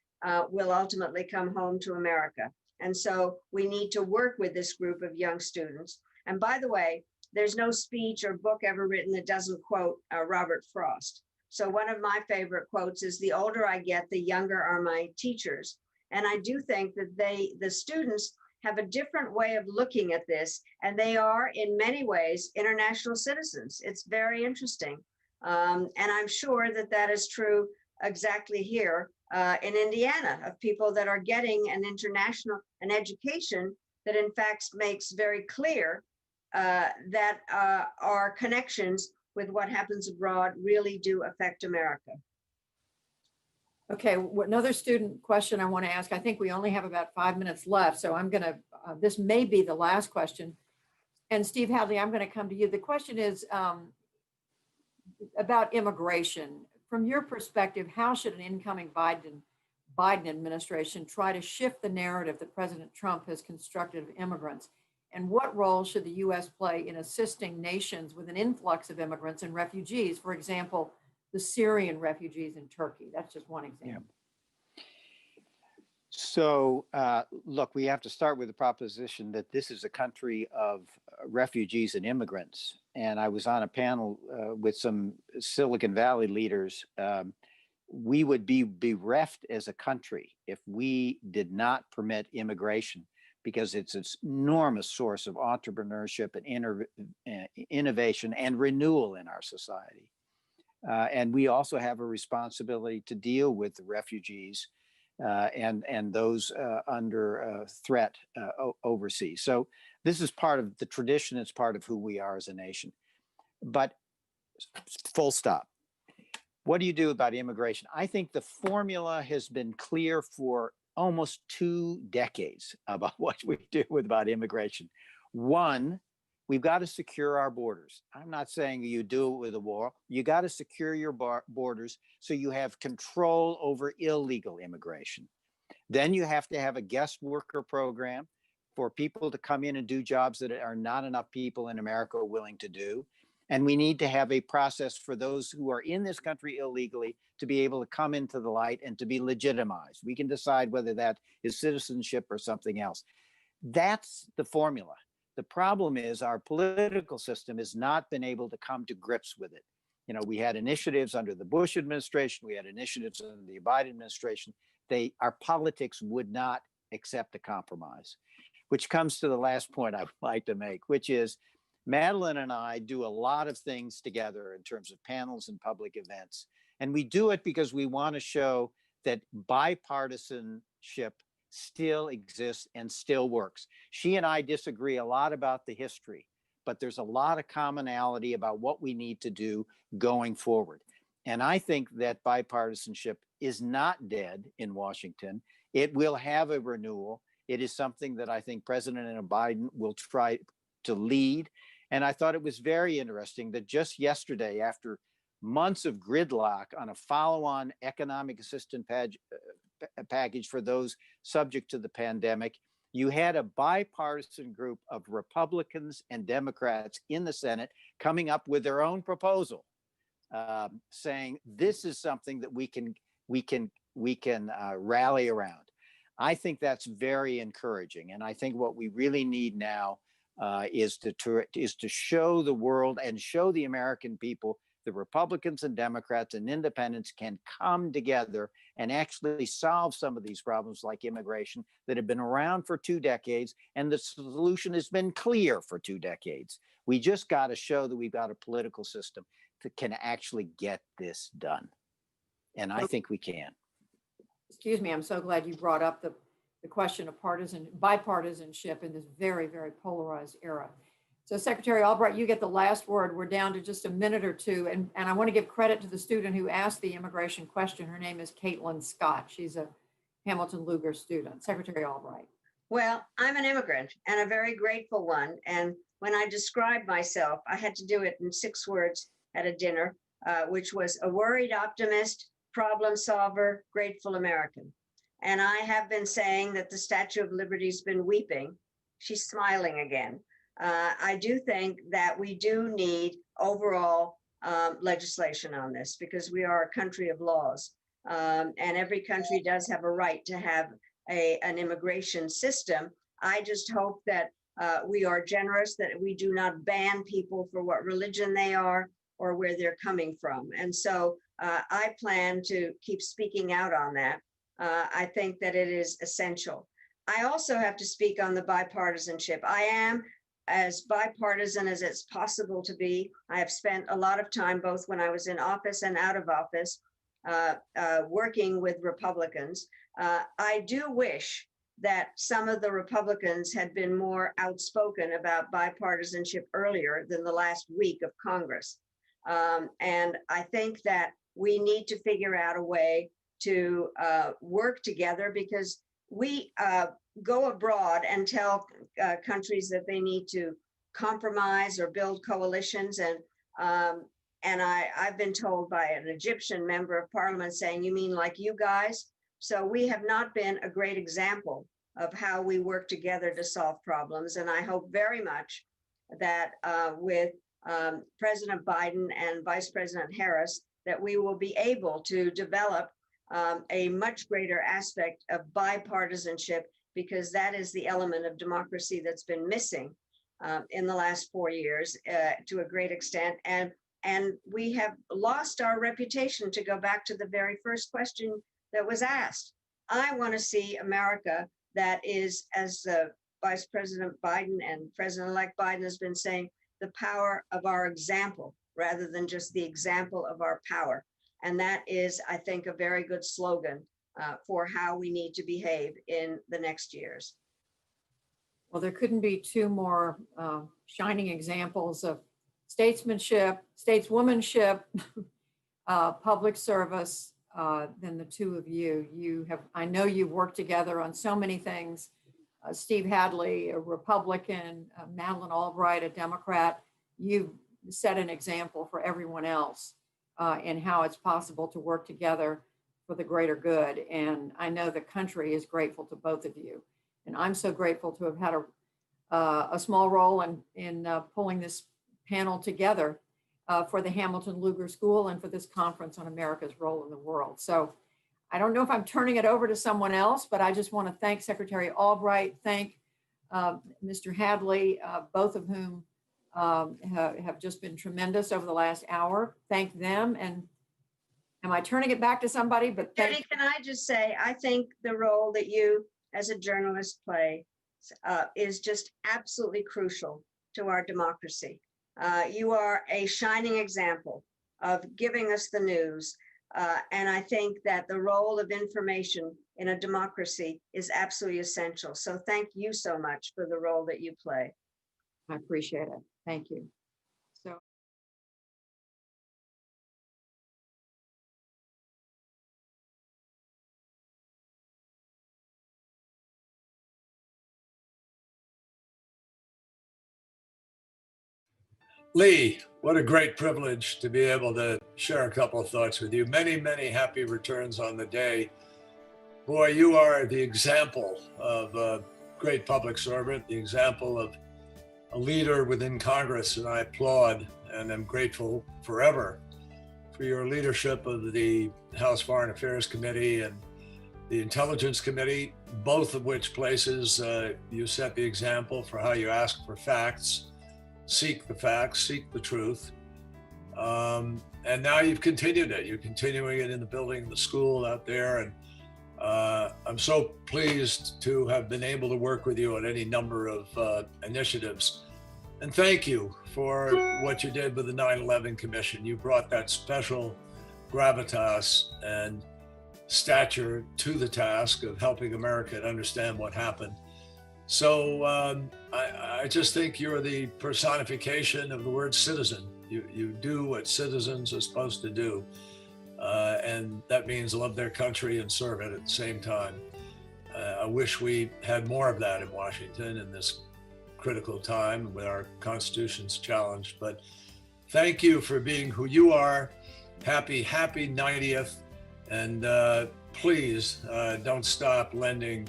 will ultimately come home to America. And so we need to work with this group of young students. And by the way, there's no speech or book ever written that doesn't quote Robert Frost. So one of my favorite quotes is, "The older I get, the younger are my teachers." And I do think that the students have a different way of looking at this, and they are in many ways international citizens. It's very interesting. And I'm sure that that is true exactly here in Indiana, of people that are getting an education that in fact makes very clear that our connections with what happens abroad really do affect America. Okay, another student question I want to ask. I think we only have about 5 minutes left, so I'm going to, this may be the last question. And Steve Hadley, I'm going to come to you. The question is about immigration. From your perspective, how should an incoming Biden administration try to shift the narrative that President Trump has constructed of immigrants? And what role should the U.S. play in assisting nations with an influx of immigrants and refugees? For example, the Syrian refugees in Turkey. That's just one example. Yeah. So, look, we have to start with the proposition that this is a country of refugees and immigrants. And I was on a panel with some Silicon Valley leaders. We would be bereft as a country if we did not permit immigration, because it's an enormous source of entrepreneurship and innovation and renewal in our society. And we also have a responsibility to deal with the refugees and those under threat overseas. So this is part of the tradition. It's part of who we are as a nation. But full stop. What do you do about immigration? I think the formula has been clear for almost 2 decades about what we do about immigration. One, we've got to secure our borders. I'm not saying you do it with a war. You got to secure your borders so you have control over illegal immigration. Then you have to have a guest worker program for people to come in and do jobs that are not enough people in America are willing to do. And we need to have a process for those who are in this country illegally to be able to come into the light and to be legitimized. We can decide whether that is citizenship or something else. That's the formula. The problem is our political system has not been able to come to grips with it. You know, we had initiatives under the Bush administration, we had initiatives under the Biden administration. Our politics would not accept a compromise, which comes to the last point I would like to make, which is Madeleine and I do a lot of things together in terms of panels and public events. And we do it because we want to show that bipartisanship still exists and still works. She and I disagree a lot about the history, but there's a lot of commonality about what we need to do going forward. And I think that bipartisanship is not dead in Washington. It will have a renewal. It is something that I think President Biden will try to lead. And I thought it was very interesting that just yesterday, after months of gridlock on a follow-on economic assistance package for those subject to the pandemic, you had a bipartisan group of Republicans and Democrats in the Senate coming up with their own proposal, saying this is something that we can rally around. I think that's very encouraging, and I think what we really need now is to show the world and show the American people the Republicans and Democrats and independents can come together and actually solve some of these problems like immigration that have been around for 2 decades, and the solution has been clear for 2 decades. We just got to show that we've got a political system that can actually get this done. And I think we can. Excuse me, I'm so glad you brought up the question of bipartisanship in this very, very polarized era. So Secretary Albright, you get the last word. We're down to just a minute or two. And I want to give credit to the student who asked the immigration question. Her name is Caitlin Scott. She's a Hamilton Lugar student. Secretary Albright. Well, I'm an immigrant and a very grateful one. And when I described myself, I had to do it in 6 words at a dinner, which was a worried optimist, problem solver, grateful American. And I have been saying that the Statue of Liberty's been weeping. She's smiling again. I do think that we do need overall legislation on this because we are a country of laws. And every country does have a right to have an immigration system. I just hope that we are generous, that we do not ban people for what religion they are or where they're coming from. And so I plan to keep speaking out on that. I think that it is essential. I also have to speak on the bipartisanship. I am as bipartisan as it's possible to be. I have spent a lot of time, both when I was in office and out of office, working with Republicans. I do wish that some of the Republicans had been more outspoken about bipartisanship earlier than the last week of Congress. And I think that we need to figure out a way to work together, because we go abroad and tell countries that they need to compromise or build coalitions. And I've been told by an Egyptian member of parliament saying, "You mean like you guys?" So we have not been a great example of how we work together to solve problems. And I hope very much that with President Biden and Vice President Harris, that we will be able to develop a much greater aspect of bipartisanship, because that is the element of democracy that's been missing in the last 4 years to a great extent. And we have lost our reputation, to go back to the very first question that was asked. I want to see America that is, as Vice President Biden and President-elect Biden has been saying, the power of our example, rather than just the example of our power. And that is, I think, a very good slogan for how we need to behave in the next years. Well, there couldn't be two more shining examples of statesmanship, stateswomanship, public service than the two of you. I know you've worked together on so many things. Steve Hadley, a Republican, Madeleine Albright, a Democrat. You've set an example for everyone else in how it's possible to work together for the greater good. And I know the country is grateful to both of you. And I'm so grateful to have had a small role in pulling this panel together for the Hamilton Lugar School and for this conference on America's role in the world. So I don't know if I'm turning it over to someone else, but I just want to thank Secretary Albright, thank Mr. Hadley, both of whom have just been tremendous over the last hour. Thank them. And am I turning it back to somebody? But Judy, can I just say, I think the role that you as a journalist play is just absolutely crucial to our democracy. You are a shining example of giving us the news. And I think that the role of information in a democracy is absolutely essential. So thank you so much for the role that you play. I appreciate it. Thank you. So. Lee, what a great privilege to be able to share a couple of thoughts with you. Many, many happy returns on the day. Boy, you are the example of a great public servant, the example of a leader within Congress, and I applaud and am grateful forever for your leadership of the House Foreign Affairs Committee and the Intelligence Committee, both of which places you set the example for how you ask for facts, seek the facts, seek the truth. And now you've continued it. You're continuing it in the building, the school out there. And I'm so pleased to have been able to work with you on any number of initiatives. And thank you for what you did with the 9/11 Commission. You brought that special gravitas and stature to the task of helping America understand what happened. So I just think you're the personification of the word citizen. You do what citizens are supposed to do. And that means love their country and serve it at the same time. I wish we had more of that in Washington in this critical time with our Constitution's challenged. But thank you for being who you are. Happy 90th. And please don't stop lending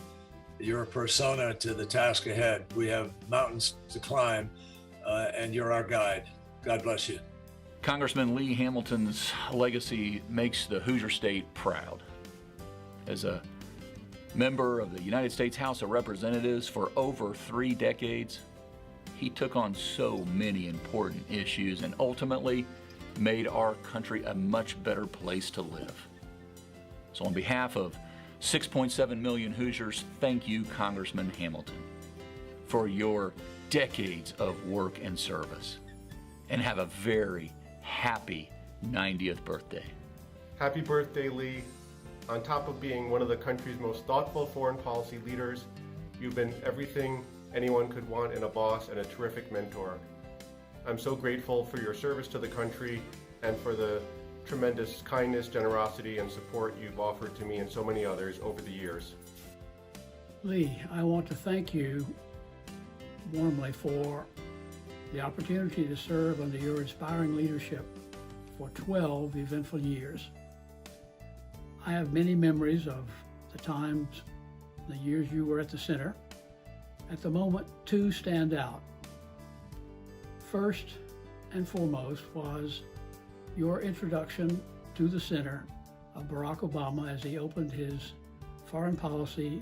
your persona to the task ahead. We have mountains to climb, and you're our guide. God bless you. Congressman Lee Hamilton's legacy makes the Hoosier State proud. As a member of the United States House of Representatives for over 3 decades, he took on so many important issues and ultimately made our country a much better place to live. So on behalf of 6.7 million Hoosiers, thank you, Congressman Hamilton, for your decades of work and service. And have a very happy 90th birthday. Happy birthday, Lee. On top of being one of the country's most thoughtful foreign policy leaders, you've been everything anyone could want in a boss and a terrific mentor. I'm so grateful for your service to the country and for the tremendous kindness, generosity, and support you've offered to me and so many others over the years. Lee, I want to thank you warmly for the opportunity to serve under your inspiring leadership for 12 eventful years. I have many memories of the times, the years you were at the center. At the moment, 2 stand out. First and foremost was your introduction to the center of Barack Obama as he opened his foreign policy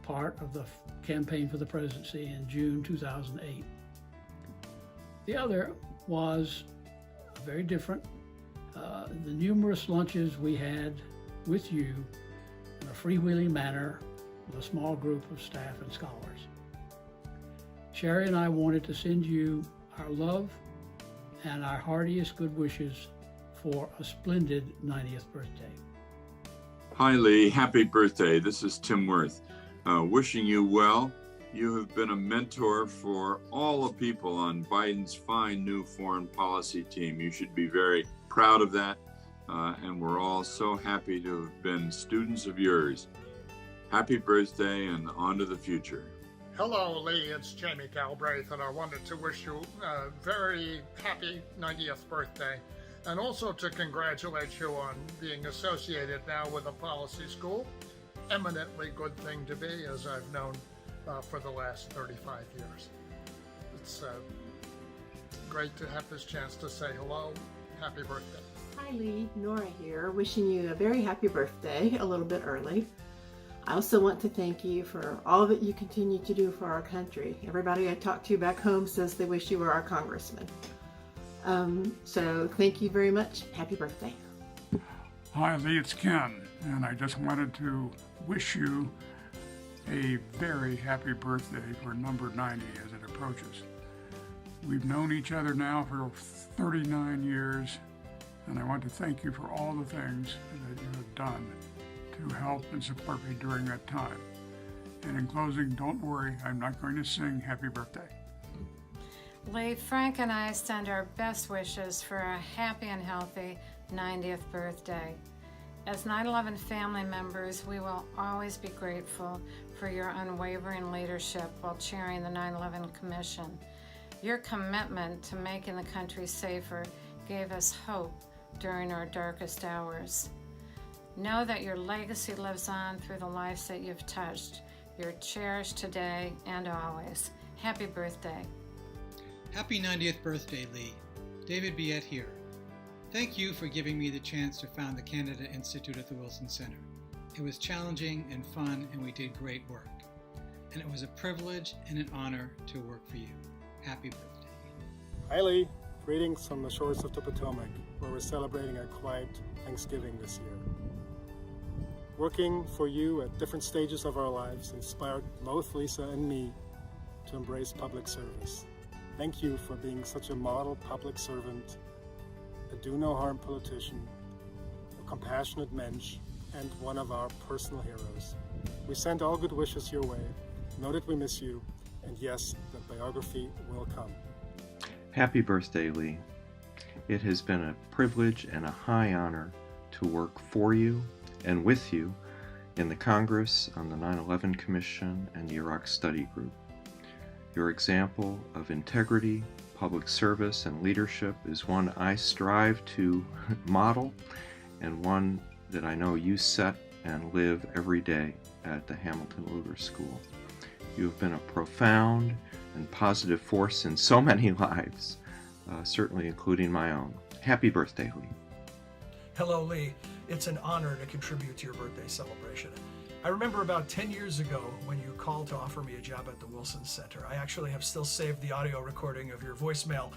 part of the campaign for the presidency in June 2008. The other was very different. The numerous lunches we had with you in a freewheeling manner with a small group of staff and scholars. Sherry and I wanted to send you our love and our heartiest good wishes for a splendid 90th birthday. Hi, Lee. Happy birthday. This is Tim Worth. Wishing you well. You have been a mentor for all the people on Biden's fine new foreign policy team. You should be very proud of that. And we're all so happy to have been students of yours. Happy birthday and on to the future. Hello, Lee. It's Jamie Albright, and I wanted to wish you a very happy 90th birthday, and also to congratulate you on being associated now with a policy school. Eminently good thing to be, as I've known for the last 35 years. It's great to have this chance to say hello. Happy birthday. Hi, Lee. Nora here, wishing you a very happy birthday, a little bit early. I also want to thank you for all that you continue to do for our country. Everybody I talk to back home says they wish you were our congressman. So thank you very much. Happy birthday. Hi, Lee, it's Ken, and I just wanted to wish you a very happy birthday for number 90 as it approaches. We've known each other now for 39 years, and I want to thank you for all the things that you have done to help and support me during that time. And in closing, don't worry, I'm not going to sing happy birthday. Lee, Frank and I send our best wishes for a happy and healthy 90th birthday. As 9/11 family members, we will always be grateful for your unwavering leadership while chairing the 9/11 Commission. Your commitment to making the country safer gave us hope during our darkest hours. Know that your legacy lives on through the lives that you've touched. You're cherished today and always. Happy birthday. Happy 90th birthday, Lee. David Biet here. Thank you for giving me the chance to found the Canada Institute at the Wilson Center. It was challenging and fun, and we did great work. And it was a privilege and an honor to work for you. Happy birthday. Hi, Lee. Greetings from the shores of the Potomac, where we're celebrating a quiet Thanksgiving this year. Working for you at different stages of our lives inspired both Lisa and me to embrace public service. Thank you for being such a model public servant, a do-no-harm politician, a compassionate mensch, and one of our personal heroes. We send all good wishes your way. Know that we miss you, and yes, the biography will come. Happy birthday, Lee. It has been a privilege and a high honor to work for you and with you in the Congress, on the 9/11 Commission, and the Iraq Study Group. Your example of integrity, public service, and leadership is one I strive to model, and one that I know you set and live every day at the Hamilton Lugar School. You have been a profound and positive force in so many lives, certainly including my own. Happy birthday, Lee. Hello, Lee. It's an honor to contribute to your birthday celebration. I remember about 10 years ago when you called to offer me a job at the Wilson Center. I actually have still saved the audio recording of your voicemail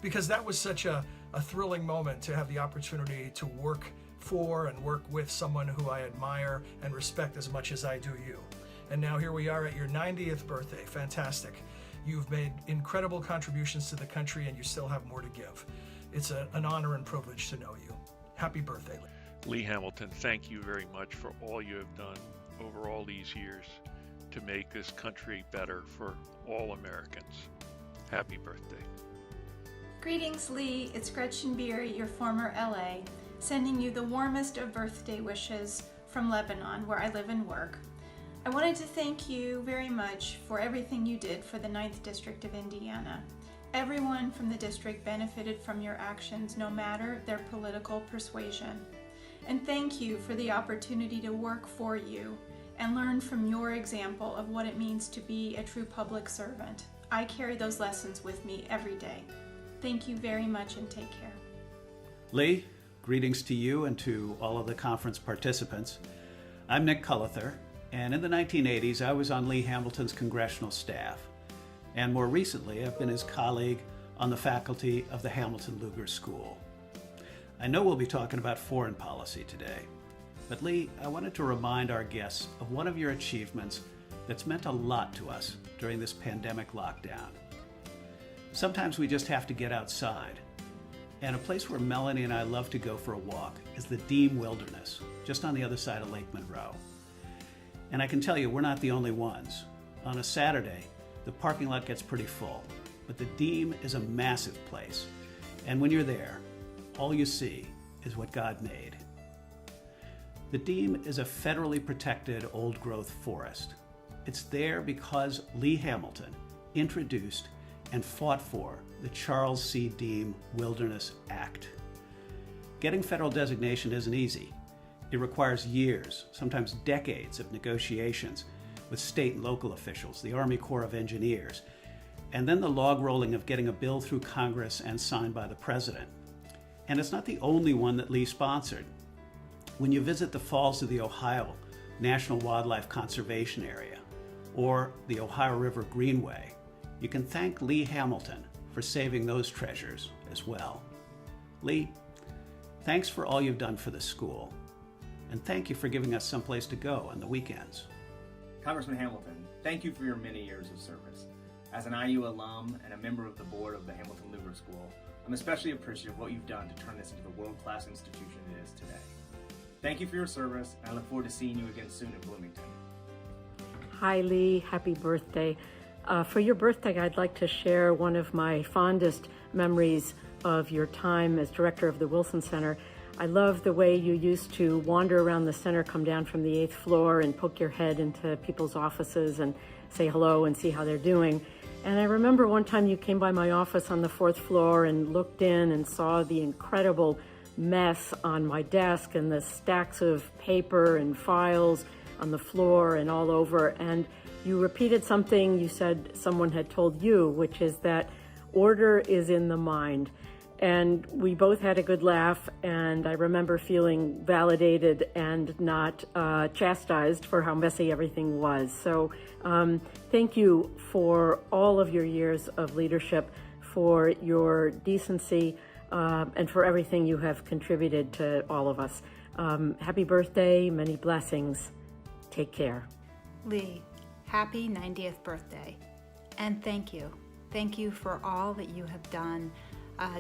because that was such a thrilling moment to have the opportunity to work for and work with someone who I admire and respect as much as I do you. And now here we are at your 90th birthday. Fantastic. You've made incredible contributions to the country and you still have more to give. It's an honor and privilege to know you. Happy birthday, Lee. Lee Hamilton, thank you very much for all you have done over all these years to make this country better for all Americans. Happy birthday. Greetings, Lee. It's Gretchen Beery, your former LA, sending you the warmest of birthday wishes from Lebanon, where I live and work. I wanted to thank you very much for everything you did for the 9th District of Indiana. Everyone from the district benefited from your actions, no matter their political persuasion. And thank you for the opportunity to work for you and learn from your example of what it means to be a true public servant. I carry those lessons with me every day. Thank you very much and take care. Lee, greetings to you and to all of the conference participants. I'm Nick Cullither, and in the 1980s I was on Lee Hamilton's congressional staff. And more recently, I've been his colleague on the faculty of the Hamilton Lugar School. I know we'll be talking about foreign policy today, but Lee, I wanted to remind our guests of one of your achievements that's meant a lot to us during this pandemic lockdown. Sometimes we just have to get outside, and a place where Melanie and I love to go for a walk is the Deem Wilderness, just on the other side of Lake Monroe. And I can tell you, we're not the only ones. On a Saturday, the parking lot gets pretty full, but the Deem is a massive place. And when you're there, all you see is what God made. The Deem is a federally protected old-growth forest. It's there because Lee Hamilton introduced and fought for the Charles C. Deem Wilderness Act. Getting federal designation isn't easy. It requires years, sometimes decades of negotiations with state and local officials, the Army Corps of Engineers, and then the log rolling of getting a bill through Congress and signed by the President. And it's not the only one that Lee sponsored. When you visit the Falls of the Ohio National Wildlife Conservation Area or the Ohio River Greenway, you can thank Lee Hamilton for saving those treasures as well. Lee, thanks for all you've done for the school, and thank you for giving us someplace to go on the weekends. Congressman Hamilton, thank you for your many years of service. As an IU alum and a member of the board of the Hamilton Lugar School, I'm especially appreciative of what you've done to turn this into the world-class institution it is today. Thank you for your service, and I look forward to seeing you again soon in Bloomington. Hi, Lee. Happy birthday. For your birthday, I'd like to share one of my fondest memories of your time as director of the Wilson Center. I love the way you used to wander around the center, come down from the 8th floor and poke your head into people's offices and say hello and see how they're doing. And I remember one time you came by my office on the 4th floor and looked in and saw the incredible mess on my desk and the stacks of paper and files on the floor and all over. And you repeated something you said someone had told you, which is that order is in the mind. And we both had a good laugh, and I remember feeling validated and not chastised for how messy everything was. So thank you for all of your years of leadership, for your decency, and for everything you have contributed to all of us. Happy birthday, many blessings. Take care. Lee, happy 90th birthday, and thank you. Thank you for all that you have done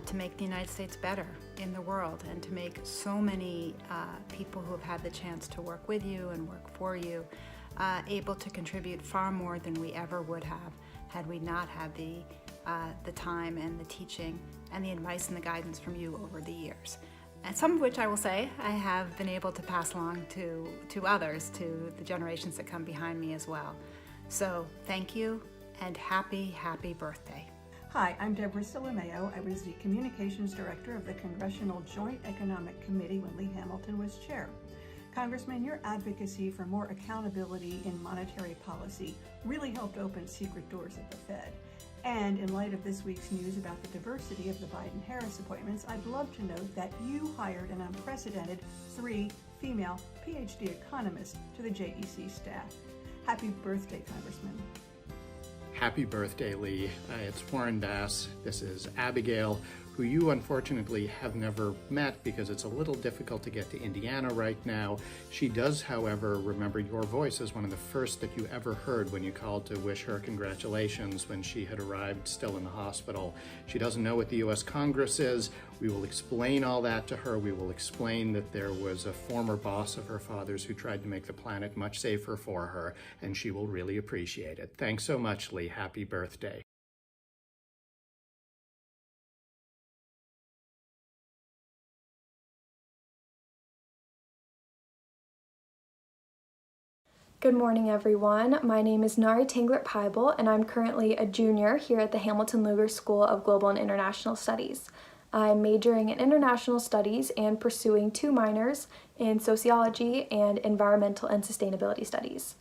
to make the United States better in the world, and to make so many people who have had the chance to work with you and work for you able to contribute far more than we ever would have had we not had the time and the teaching and the advice and the guidance from you over the years. And some of which I will say I have been able to pass along to others, to the generations that come behind me as well. So thank you, and happy, happy birthday. Hi, I'm Deborah Silameo. I was the Communications Director of the Congressional Joint Economic Committee when Lee Hamilton was chair. Congressman, your advocacy for more accountability in monetary policy really helped open secret doors at the Fed. And in light of this week's news about the diversity of the Biden-Harris appointments, I'd love to note that you hired an unprecedented 3 female PhD economists to the JEC staff. Happy birthday, Congressman. Happy birthday, Lee. It's Warren Bass. This is Abigail, who you unfortunately have never met because it's a little difficult to get to Indiana right now. She does, however, remember your voice as one of the first that you ever heard when you called to wish her congratulations when she had arrived still in the hospital. She doesn't know what the U.S. Congress is. We will explain all that to her. We will explain that there was a former boss of her father's who tried to make the planet much safer for her, and she will really appreciate it. Thanks so much, Lee. Happy birthday. Good morning, everyone. My name is Nari Tanglert-Peibel, and I'm currently a junior here at the Hamilton Lugar School of Global and International Studies. I'm majoring in international studies and pursuing 2 minors in sociology and environmental and sustainability studies.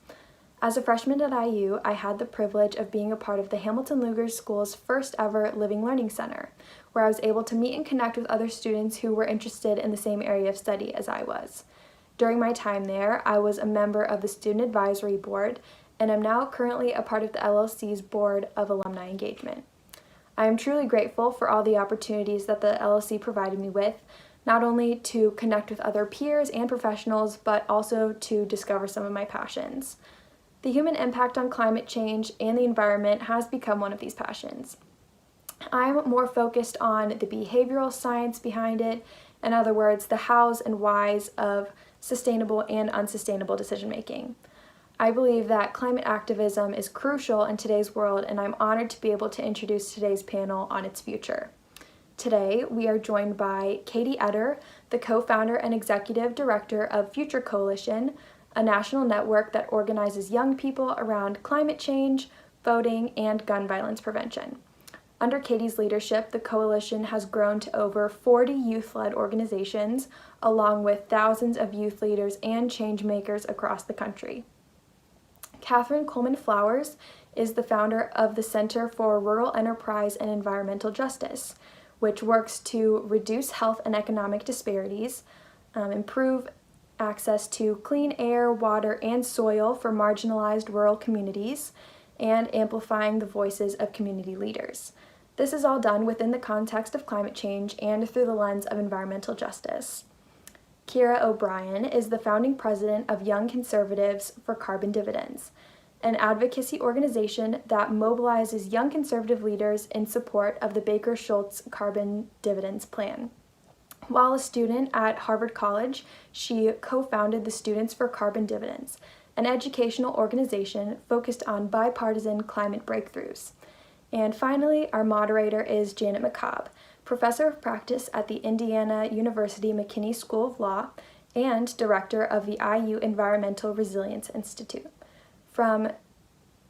As a freshman at IU, I had the privilege of being a part of the Hamilton Lugar School's first ever Living Learning Center, where I was able to meet and connect with other students who were interested in the same area of study as I was. During my time there, I was a member of the Student Advisory Board, and I'm now currently a part of the LLC's Board of Alumni Engagement. I am truly grateful for all the opportunities that the LLC provided me with, not only to connect with other peers and professionals, but also to discover some of my passions. The human impact on climate change and the environment has become one of these passions. I'm more focused on the behavioral science behind it, in other words, the hows and whys of sustainable and unsustainable decision making. I believe that climate activism is crucial in today's world, and I'm honored to be able to introduce today's panel on its future. Today, we are joined by Katie Etter, the co-founder and executive director of Future Coalition, a national network that organizes young people around climate change, voting, and gun violence prevention. Under Katie's leadership, the coalition has grown to over 40 youth-led organizations, along with thousands of youth leaders and change makers across the country. Catherine Coleman Flowers is the founder of the Center for Rural Enterprise and Environmental Justice, which works to reduce health and economic disparities, improve access to clean air, water, and soil for marginalized rural communities, and amplifying the voices of community leaders. This is all done within the context of climate change and through the lens of environmental justice. Kira O'Brien is the founding president of Young Conservatives for Carbon Dividends, an advocacy organization that mobilizes young conservative leaders in support of the Baker-Schultz Carbon Dividends Plan. While a student at Harvard College, she co-founded the Students for Carbon Dividends, an educational organization focused on bipartisan climate breakthroughs. And finally, our moderator is Janet McCobb, professor of practice at the Indiana University McKinney School of Law and director of the IU Environmental Resilience Institute. From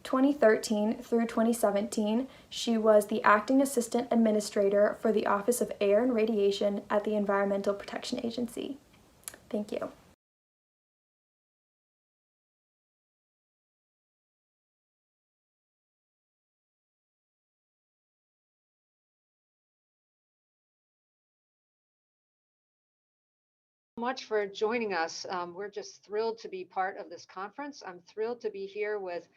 2013 through 2017, she was the acting assistant administrator for the Office of Air and Radiation at the Environmental Protection Agency. Thank you. Much for joining us. We're just thrilled to be part of this conference. I'm thrilled to be here with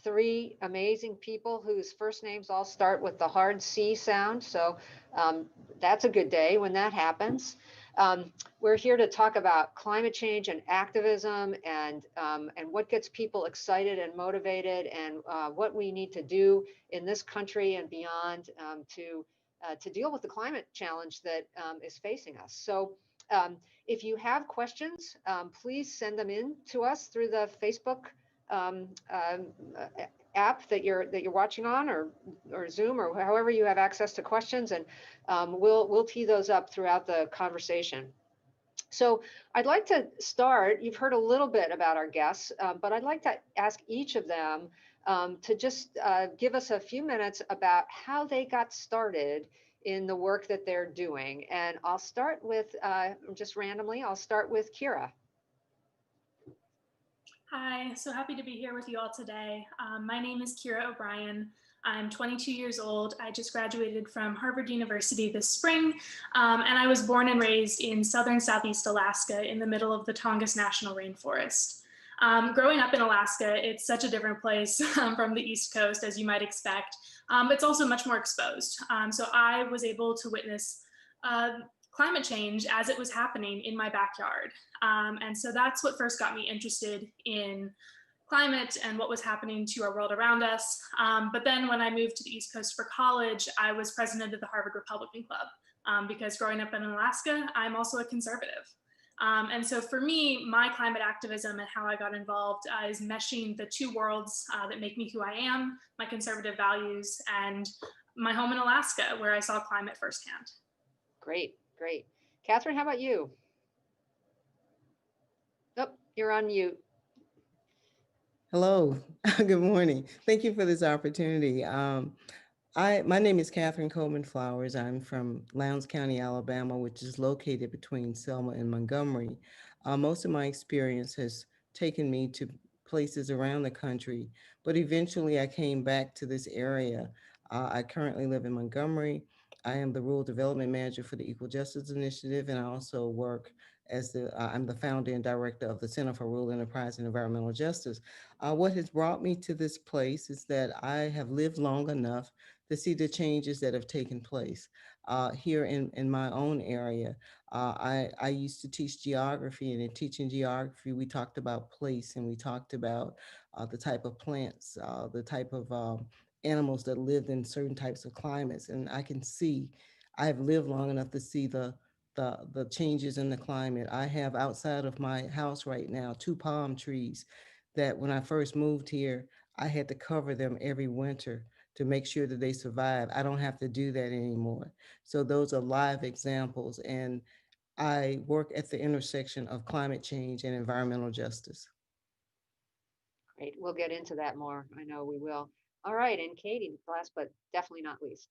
3 amazing people whose first names all start with the hard C sound. So that's a good day when that happens. We're here to talk about climate change and activism and what gets people excited and motivated and what we need to do in this country and beyond to deal with the climate challenge that is facing us. So if you have questions, please send them in to us through the Facebook app that you're watching on, or Zoom, or however you have access to questions, and we'll tee those up throughout the conversation. So I'd like to start. You've heard a little bit about our guests, but I'd like to ask each of them to just give us a few minutes about how they got started in the work that they're doing. And I'll start with, just randomly, I'll start with Kira. Hi, so happy to be here with you all today. My name is Kira O'Brien. I'm 22 years old. I just graduated from Harvard University this spring, and I was born and raised in southern Southeast Alaska in the middle of the Tongass National Rainforest. Growing up in Alaska, it's such a different place from the East Coast, as you might expect. It's also much more exposed. So I was able to witness climate change as it was happening in my backyard. And so that's what first got me interested in climate and what was happening to our world around us. But then when I moved to the East Coast for college, I was president of the Harvard Republican Club because growing up in Alaska, I'm also a conservative. And so for me, my climate activism and how I got involved is meshing the two worlds that make me who I am, my conservative values, and my home in Alaska, where I saw climate firsthand. Great, great. Catherine, how about you? Oh, you're on mute. Hello, good morning. Thank you for this opportunity. My name is Catherine Coleman Flowers. I'm from Lowndes County, Alabama, which is located between Selma and Montgomery. Most of my experience has taken me to places around the country, but eventually I came back to this area. I currently live in Montgomery. I am the Rural Development Manager for the Equal Justice Initiative, and I also work as I'm the founder and director of the Center for Rural Enterprise and Environmental Justice. What has brought me to this place is that I have lived long enough to see the changes that have taken place here in my own area. I used to teach geography, and in teaching geography, we talked about place, and we talked about the type of plants, the type of animals that lived in certain types of climates. And I've lived long enough to see the changes in the climate. I have outside of my house right now 2 palm trees that when I first moved here, I had to cover them every winter to make sure that they survive. I don't have to do that anymore. So those are live examples. And I work at the intersection of climate change and environmental justice. Great, we'll get into that more. I know we will. All right, and Katie, last but definitely not least.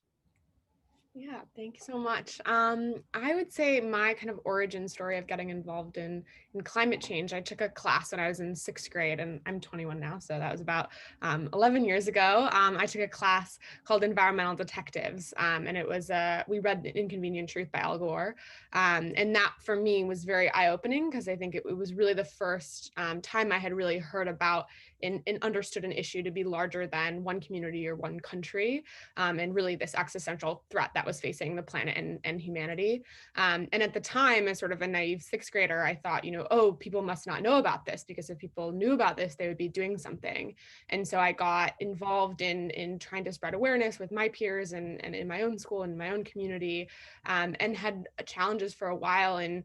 Yeah, thank you so much. I would say my kind of origin story of getting involved in climate change, I took a class when I was in 6th grade, and I'm 21 now, so that was about 11 years ago. I took a class called Environmental Detectives, and it was, we read Inconvenient Truth by Al Gore, and that for me was very eye-opening because I think it was really the first time I had really heard about and understood an issue to be larger than one community or one country, and really this existential threat that was facing the planet and humanity. And at the time, as sort of a naive 6th grader, I thought, oh, people must not know about this, because if people knew about this, they would be doing something. And so I got involved in trying to spread awareness with my peers and in my own school and my own community, and had challenges for a while in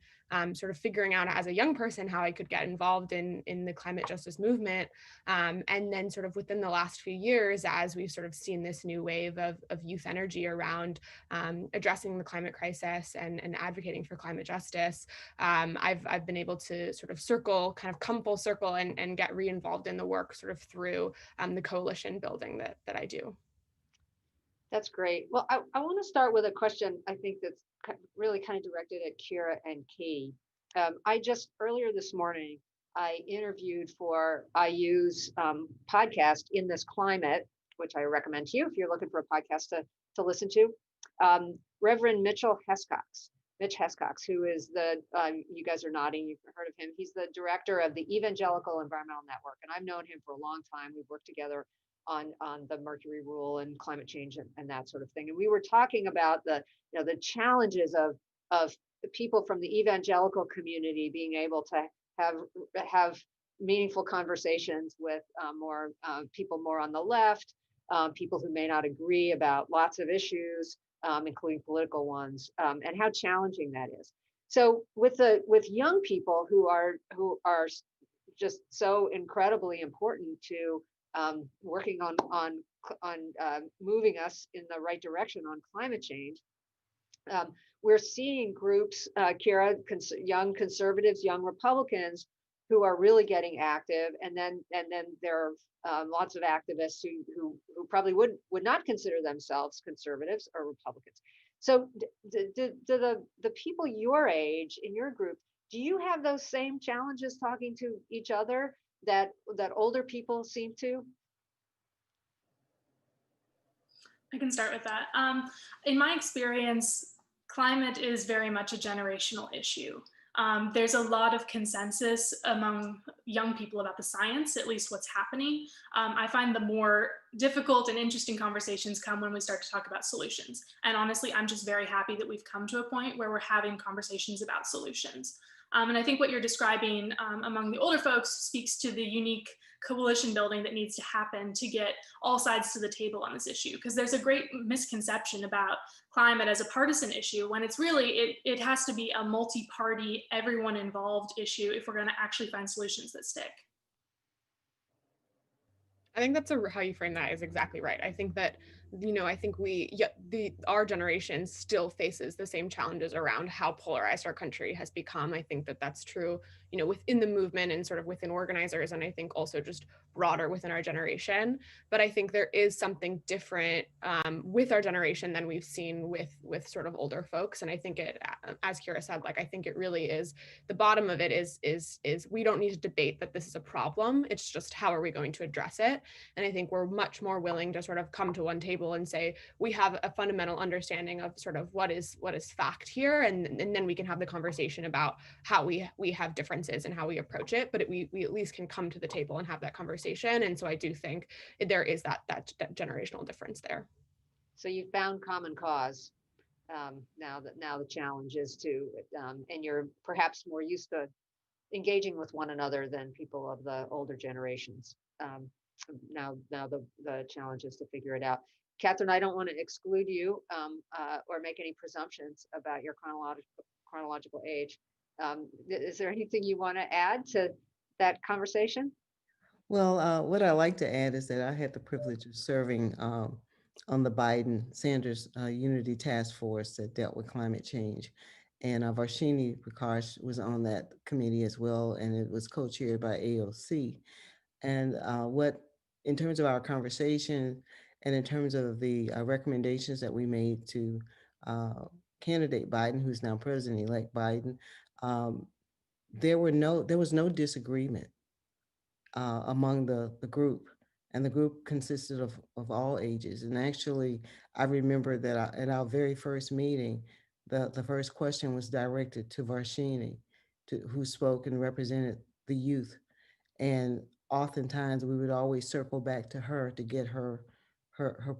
sort of figuring out as a young person how I could get involved in the climate justice movement. And then sort of within the last few years, as we've sort of seen this new wave of youth energy around addressing the climate crisis and advocating for climate justice, I've been able to sort of come full circle and get re-involved in the work sort of through the coalition building that I do. That's great. Well, I want to start with a question I think that's really kind of directed at Kira and Katie. I just earlier this morning, I interviewed for IU's podcast, In This Climate, which I recommend to you if you're looking for a podcast to listen to, Reverend Mitch Hescox, who is you guys are nodding, you've heard of him. He's the director of the Evangelical Environmental Network, and I've known him for a long time. We've worked together on the Mercury Rule and climate change and that sort of thing. And we were talking about the challenges of people from the evangelical community being able to have meaningful conversations with people more on the left, people who may not agree about lots of issues, including political ones, and how challenging that is. So with young people who are just so incredibly important to working on moving us in the right direction on climate change, we're seeing groups, Kira, young conservatives, young Republicans, who are really getting active, and then there are lots of activists who probably would not consider themselves conservatives or Republicans. So do the people your age in your group, do you have those same challenges talking to each other that older people seem to? I can start with that. In my experience, climate is very much a generational issue. There's a lot of consensus among young people about the science, at least what's happening. I find the more difficult and interesting conversations come when we start to talk about solutions. And honestly, I'm just very happy that we've come to a point where we're having conversations about solutions. And I think what you're describing among the older folks speaks to the unique coalition building that needs to happen to get all sides to the table on this issue. Because there's a great misconception about climate as a partisan issue, when it's really, it has to be a multi-party, everyone involved issue if we're going to actually find solutions that stick. I think that's how you frame that is exactly right. I think that, I think our generation still faces the same challenges around how polarized our country has become. I think that that's true, within the movement and sort of within organizers, and I think also just broader within our generation. But I think there is something different with our generation than we've seen with sort of older folks. And I think it, as Kira said, I think it really is, the bottom of it is we don't need to debate that this is a problem. It's just, how are we going to address it? And I think we're much more willing to sort of come to one table and say, we have a fundamental understanding of sort of what is fact here. And then we can have the conversation about how we have differences and how we approach it, but we at least can come to the table and have that conversation. And so I do think there is that generational difference there. So you found common cause. Now the challenge is to, and you're perhaps more used to engaging with one another than people of the older generations. Now the challenge is to figure it out. Catherine, I don't want to exclude you or make any presumptions about your chronological age. Is there anything you want to add to that conversation? Well, what I like to add is that I had the privilege of serving on the Biden-Sanders Unity Task Force that dealt with climate change. And Varshini Prakash was on that committee as well, and it was co-chaired by AOC. And in terms of our conversation and in terms of the recommendations that we made to candidate Biden, who's now President-elect Biden, there was no disagreement among the group. And the group consisted of all ages. And actually, I remember that at our very first meeting, the first question was directed to Varshini, who spoke and represented the youth. And oftentimes we would always circle back to her to get her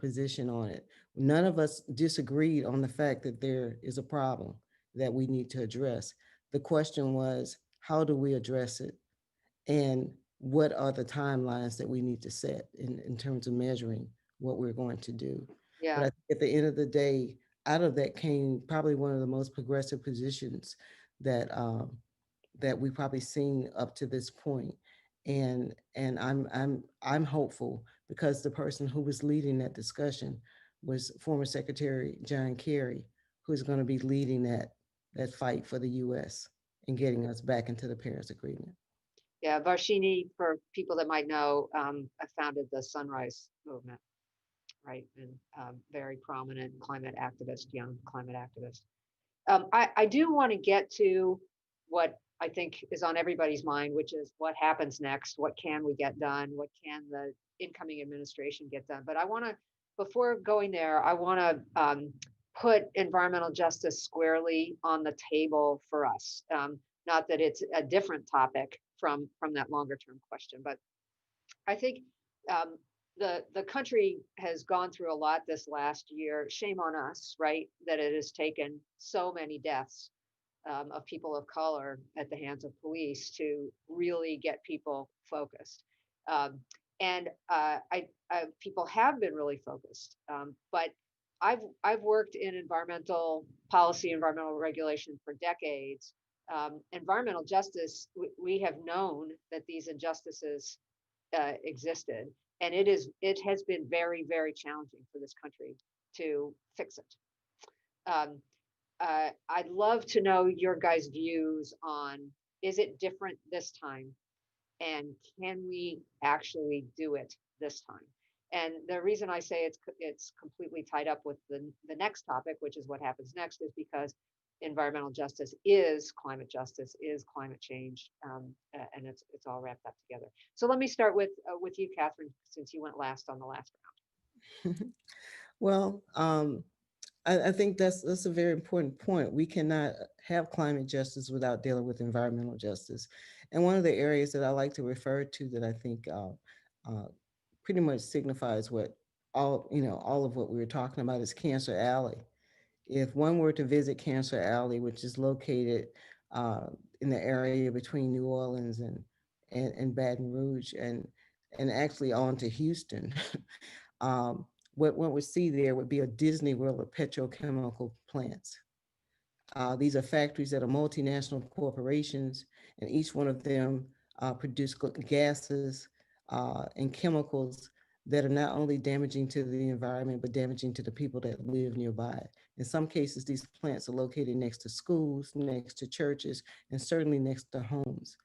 position on it. None of us disagreed on the fact that there is a problem that we need to address. The question was, how do we address it? And what are the timelines that we need to set in terms of measuring what we're going to do? Yeah. But I think at the end of the day, out of that came probably one of the most progressive positions that we've probably seen up to this point. And I'm hopeful because the person who was leading that discussion was former Secretary John Kerry, who's going to be leading that fight for the U.S. and getting us back into the Paris Agreement. Yeah, Varshini, for people that might know, founded the Sunrise Movement, right? And very prominent climate activist, young climate activist. I do want to get to what I think is on everybody's mind, which is what happens next? What can we get done? What can the incoming administration get done? But I want to, before going there, I want to put environmental justice squarely on the table for us. Not that it's a different topic from that longer term question, but I think the country has gone through a lot this last year. Shame on us, right? That it has taken so many deaths of people of color at the hands of police to really get people focused. And people have been really focused, but I've worked in environmental policy, environmental regulation for decades. Environmental justice, we have known that these injustices existed, and it has been very, very challenging for this country to fix it. I'd love to know your guys' views on, is it different this time? And can we actually do it this time? And the reason I say it's completely tied up with the next topic, which is what happens next, is because environmental justice is climate justice, is climate change, and it's all wrapped up together. So let me start with you, Catherine, since you went last on the last round. Well, I think that's a very important point. We cannot have climate justice without dealing with environmental justice. And one of the areas that I like to refer to that I think pretty much signifies what all of what we were talking about is Cancer Alley. If one were to visit Cancer Alley, which is located in the area between New Orleans and Baton Rouge and actually on to Houston, what one would see there would be a Disney World of petrochemical plants. These are factories that are multinational corporations, and each one of them produce gases and chemicals that are not only damaging to the environment, but damaging to the people that live nearby. In some cases, these plants are located next to schools, next to churches, and certainly next to homes.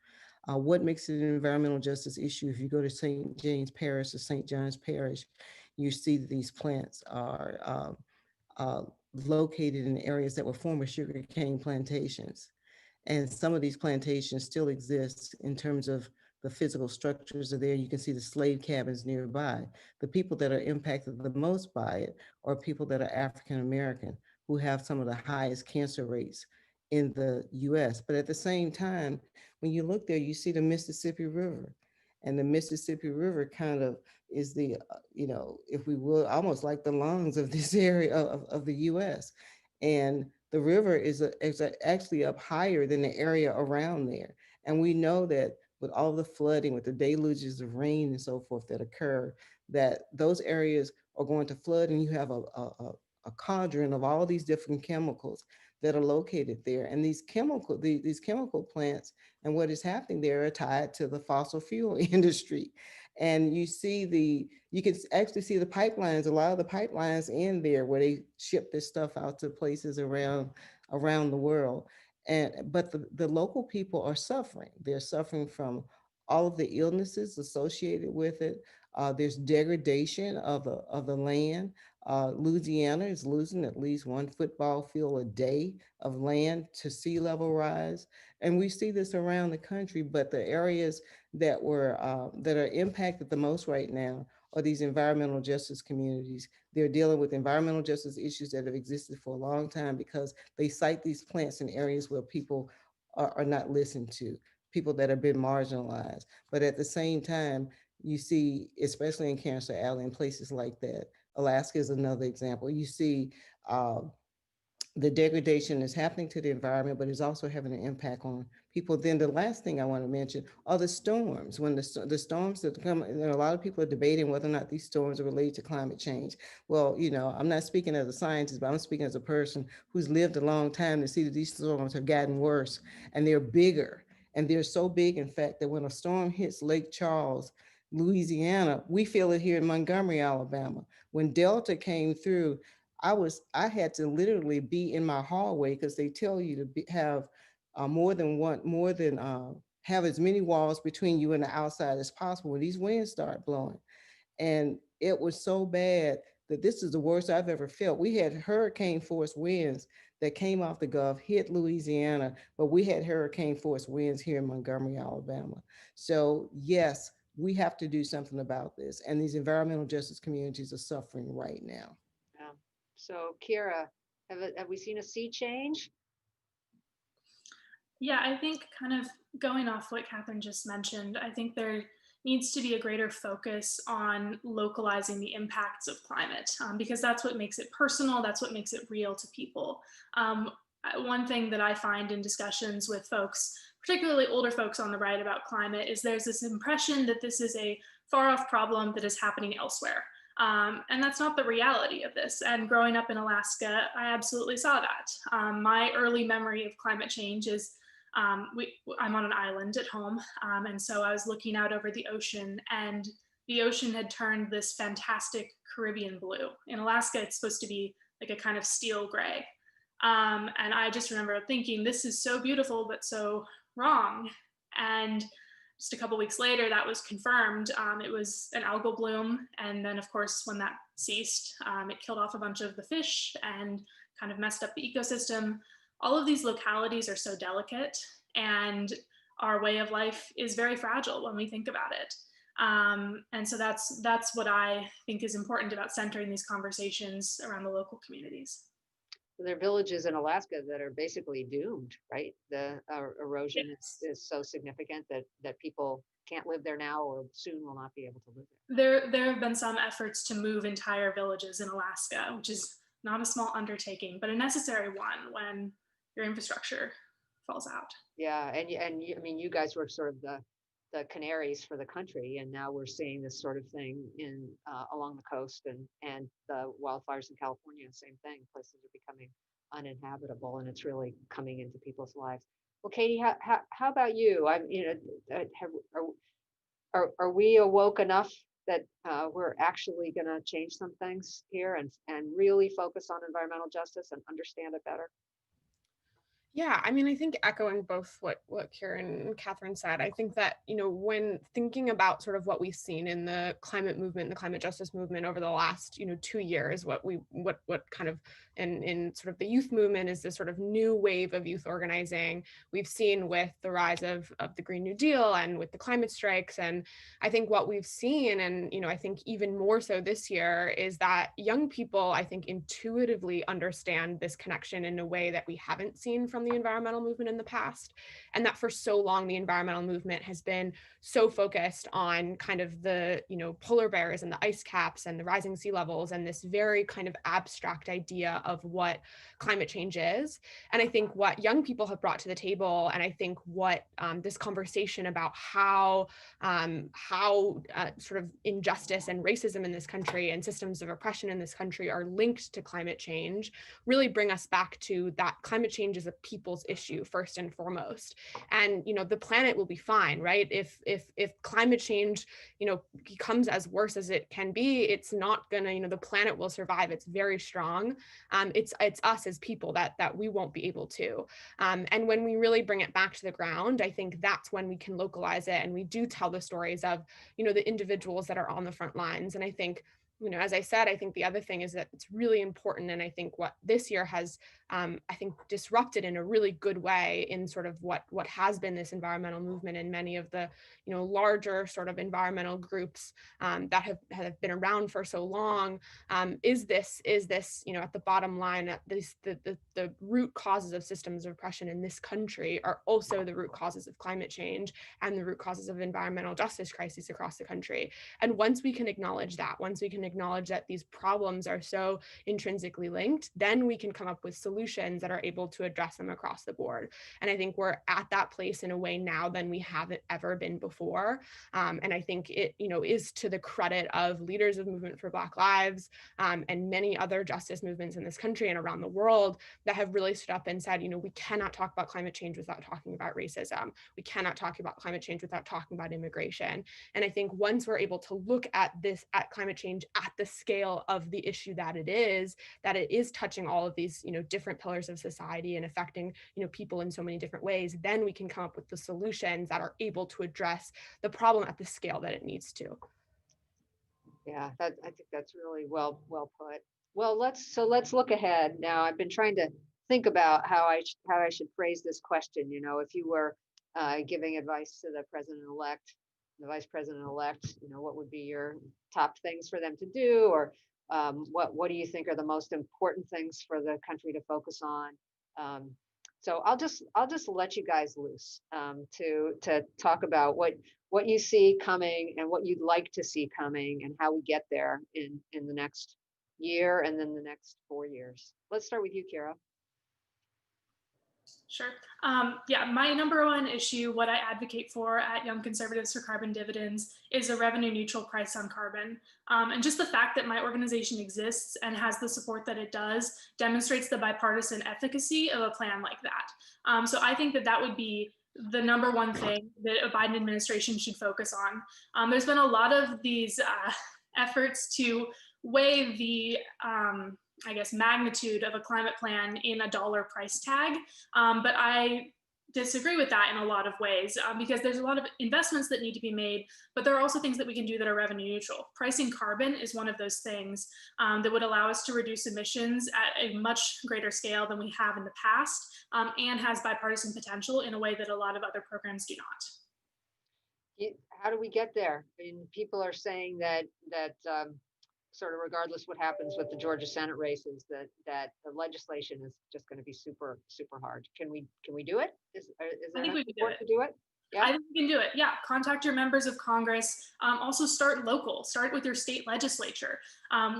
What makes it an environmental justice issue? If you go to St. James Parish or St. John's Parish, you see that these plants are located in areas that were former sugarcane plantations. And some of these plantations still exist in terms of the physical structures are there. You can see the slave cabins nearby. The people that are impacted the most by it are people that are African American, who have some of the highest cancer rates in the US. But at the same time, when you look there, you see the Mississippi River. And the Mississippi River kind of is the, if we will, almost like the lungs of this area of the US. And the river is actually up higher than the area around there. And we know that with all the flooding, with the deluges of rain and so forth that occur, that those areas are going to flood, and you have a cauldron of all these different chemicals that are located there. And these chemical plants and what is happening there are tied to the fossil fuel industry. And you can actually see the pipelines, a lot of the pipelines in there where they ship this stuff out to places around the world. But the local people are suffering. They're suffering from all of the illnesses associated with it. There's degradation of the land. Louisiana is losing at least 1 football field a day of land to sea level rise. And we see this around the country, but the areas that are impacted the most right now are these environmental justice communities. They're dealing with environmental justice issues that have existed for a long time because they cite these plants in areas where people are not listened to, people that have been marginalized. But at the same time, you see, especially in Cancer Alley and places like that, Alaska is another example. You see the degradation is happening to the environment, but it's also having an impact on people. Then the last thing I want to mention are the storms. When the storms that come, a lot of people are debating whether or not these storms are related to climate change. Well, I'm not speaking as a scientist, but I'm speaking as a person who's lived a long time to see that these storms have gotten worse and they're bigger. And they're so big, in fact, that when a storm hits Lake Charles, Louisiana, we feel it here in Montgomery, Alabama. When Delta came through, I had to literally be in my hallway because they tell you to have have as many walls between you and the outside as possible when these winds start blowing. And it was so bad that this is the worst I've ever felt. We had hurricane force winds that came off the Gulf, hit Louisiana, but we had hurricane force winds here in Montgomery, Alabama. So yes, we have to do something about this. And these environmental justice communities are suffering right now. Yeah. So Kira, have we seen a sea change? Yeah, I think kind of going off what Catherine just mentioned, I think there needs to be a greater focus on localizing the impacts of climate because that's what makes it personal, that's what makes it real to people. One thing that I find in discussions with folks, particularly older folks on the right about climate, is there's this impression that this is a far off problem that is happening elsewhere. And that's not the reality of this. And growing up in Alaska, I absolutely saw that. My early memory of climate change is I'm on an island at home. And so I was looking out over the ocean, and the ocean had turned this fantastic Caribbean blue. In Alaska, it's supposed to be like a kind of steel gray. And I just remember thinking, this is so beautiful, but so wrong. And just a couple weeks later, that was confirmed. It was an algal bloom. And then, of course, when that ceased, it killed off a bunch of the fish and kind of messed up the ecosystem. All of these localities are so delicate, and our way of life is very fragile when we think about it. And so that's what I think is important about centering these conversations around the local communities. There are villages in Alaska that are basically doomed, right? The erosion is so significant that people can't live there now or soon will not be able to live there. There have been some efforts to move entire villages in Alaska, which is not a small undertaking, but a necessary one when your infrastructure falls out. Yeah, and I mean, you guys were sort of the canaries for the country, and now we're seeing this sort of thing in along the coast, and the wildfires in California, same thing. Places are becoming uninhabitable, and it's really coming into people's lives. Well, Katie, how about you? Are we awoke enough that we're actually going to change some things here and really focus on environmental justice and understand it better? Yeah, I mean, I think echoing both what Kieran and Catherine said, I think that, when thinking about sort of what we've seen in the climate movement, the climate justice movement over the last, 2 years, what kind of in sort of the youth movement is this sort of new wave of youth organizing we've seen with the rise of the Green New Deal and with the climate strikes. And I think what we've seen, and, I think even more so this year, is that young people, I think, intuitively understand this connection in a way that we haven't seen from the environmental movement in the past, and that for so long the environmental movement has been so focused on kind of the polar bears and the ice caps and the rising sea levels and this very kind of abstract idea of what climate change is. And I think what young people have brought to the table, and I think what this conversation about how sort of injustice and racism in this country and systems of oppression in this country are linked to climate change, really bring us back to that climate change is a people's issue first and foremost. And the planet will be fine, right? If climate change becomes as worse as it can be, it's not gonna, the planet will survive. It's very strong. It's us as people that we won't be able to. And when we really bring it back to the ground, I think that's when we can localize it, and we do tell the stories of the individuals that are on the front lines. And I think, as I said, I think the other thing is that it's really important. And I think what this year has, I think, disrupted in a really good way in sort of what has been this environmental movement and many of the, larger sort of environmental groups that have been around for so long, is this, at the bottom line, the root causes of systems of oppression in this country are also the root causes of climate change and the root causes of environmental justice crises across the country. And once we can acknowledge that, once we can acknowledge that these problems are so intrinsically linked, then we can come up with solutions that are able to address them across the board. And I think we're at that place in a way now than we haven't ever been before. And I think it, is to the credit of leaders of Movement for Black Lives and many other justice movements in this country and around the world that have really stood up and said, we cannot talk about climate change without talking about racism. We cannot talk about climate change without talking about immigration. And I think once we're able to look at climate change at the scale of the issue that it is touching all of these, different pillars of society and affecting, people in so many different ways, then we can come up with the solutions that are able to address the problem at the scale that it needs to. Yeah, I think that's really well put. Well, let's look ahead now. I've been trying to think about how I should phrase this question. If you were giving advice to the president-elect, the vice president-elect, what would be your top things for them to do, or what do you think are the most important things for the country to focus on? So I'll just let you guys loose to talk about what you see coming and what you'd like to see coming and how we get there in the next year and then the next 4 years. Let's start with you, Kira. Sure. Yeah, my number one issue, what I advocate for at Young Conservatives for Carbon Dividends, is a revenue neutral price on carbon. And just the fact that my organization exists and has the support that it does demonstrates the bipartisan efficacy of a plan like that. So I think that would be the number one thing that a Biden administration should focus on. There's been a lot of these efforts to weigh the magnitude of a climate plan in a dollar price tag. But I disagree with that in a lot of ways because there's a lot of investments that need to be made, but there are also things that we can do that are revenue neutral. Pricing carbon is one of those things that would allow us to reduce emissions at a much greater scale than we have in the past and has bipartisan potential in a way that a lot of other programs do not. How do we get there? I mean, people are saying that sort of regardless what happens with the Georgia Senate races, that the legislation is just going to be super hard. Can we do it? Is there enough support to do it? Yeah. I think we can do it. Yeah. Contact your members of Congress. Also start local. Start with your state legislature.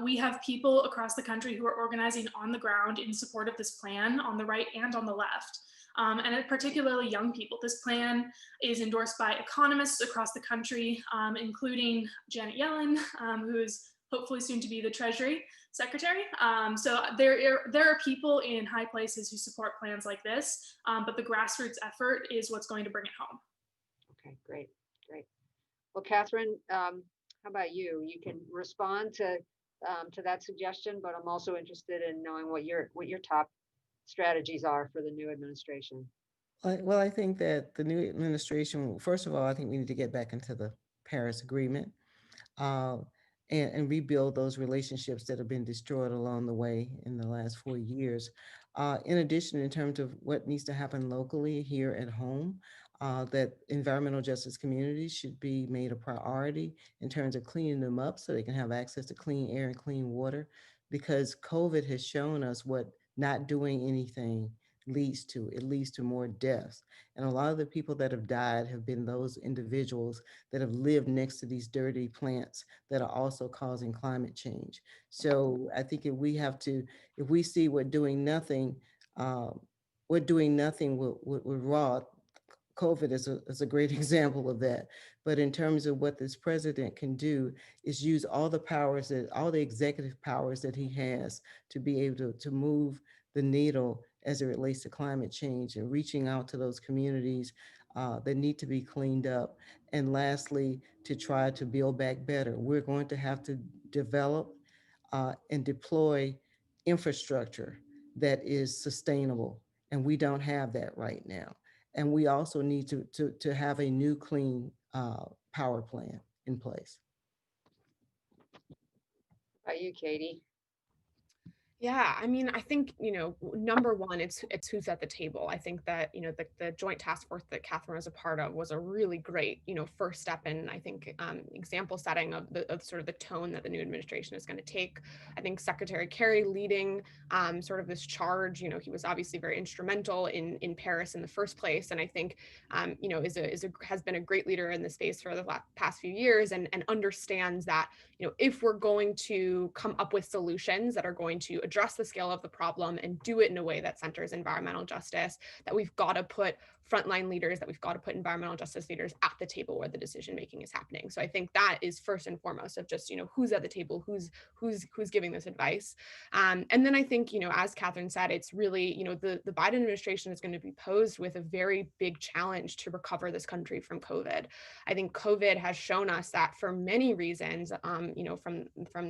We have people across the country who are organizing on the ground in support of this plan on the right and on the left. And particularly young people. This plan is endorsed by economists across the country, including Janet Yellen, who is hopefully soon to be the Treasury Secretary. So there are people in high places who support plans like this, but the grassroots effort is what's going to bring it home. Okay, great. Well, Catherine, how about you? You can respond to that suggestion, but I'm also interested in knowing what your top strategies are for the new administration. Well, I think that the new administration, first of all, I think we need to get back into the Paris Agreement. And rebuild those relationships that have been destroyed along the way in the last 4 years. In addition, in terms of what needs to happen locally here at home, that environmental justice communities should be made a priority in terms of cleaning them up so they can have access to clean air and clean water, because COVID has shown us what not doing anything leads to. It leads to more deaths. And a lot of the people that have died have been those individuals that have lived next to these dirty plants that are also causing climate change. So I think if we see what doing nothing would rot, COVID is a great example of that. But in terms of what this president can do is use all the executive powers that he has to be able to move the needle as it relates to climate change and reaching out to those communities that need to be cleaned up. And lastly, to try to build back better. We're going to have to develop and deploy infrastructure that is sustainable. And we don't have that right now. And we also need to have a new clean power plan in place. How about you, Katie? Yeah, I mean, I think, number one, it's who's at the table. I think that, the joint task force that Catherine was a part of was a really great, first step in, I think, example setting of sort of the tone that the new administration is going to take. I think Secretary Kerry leading sort of this charge, he was obviously very instrumental in Paris in the first place. And I think, has been a great leader in the space for the past few years and understands that, if we're going to come up with solutions that are going to address the scale of the problem and do it in a way that centers environmental justice, that we've got to put frontline leaders, that we've got to put environmental justice leaders at the table where the decision making is happening. So I think that is first and foremost of just, who's at the table, who's giving this advice. And then I think, as Catherine said, it's really, the Biden administration is going to be posed with a very big challenge to recover this country from COVID. I think COVID has shown us that for many reasons, from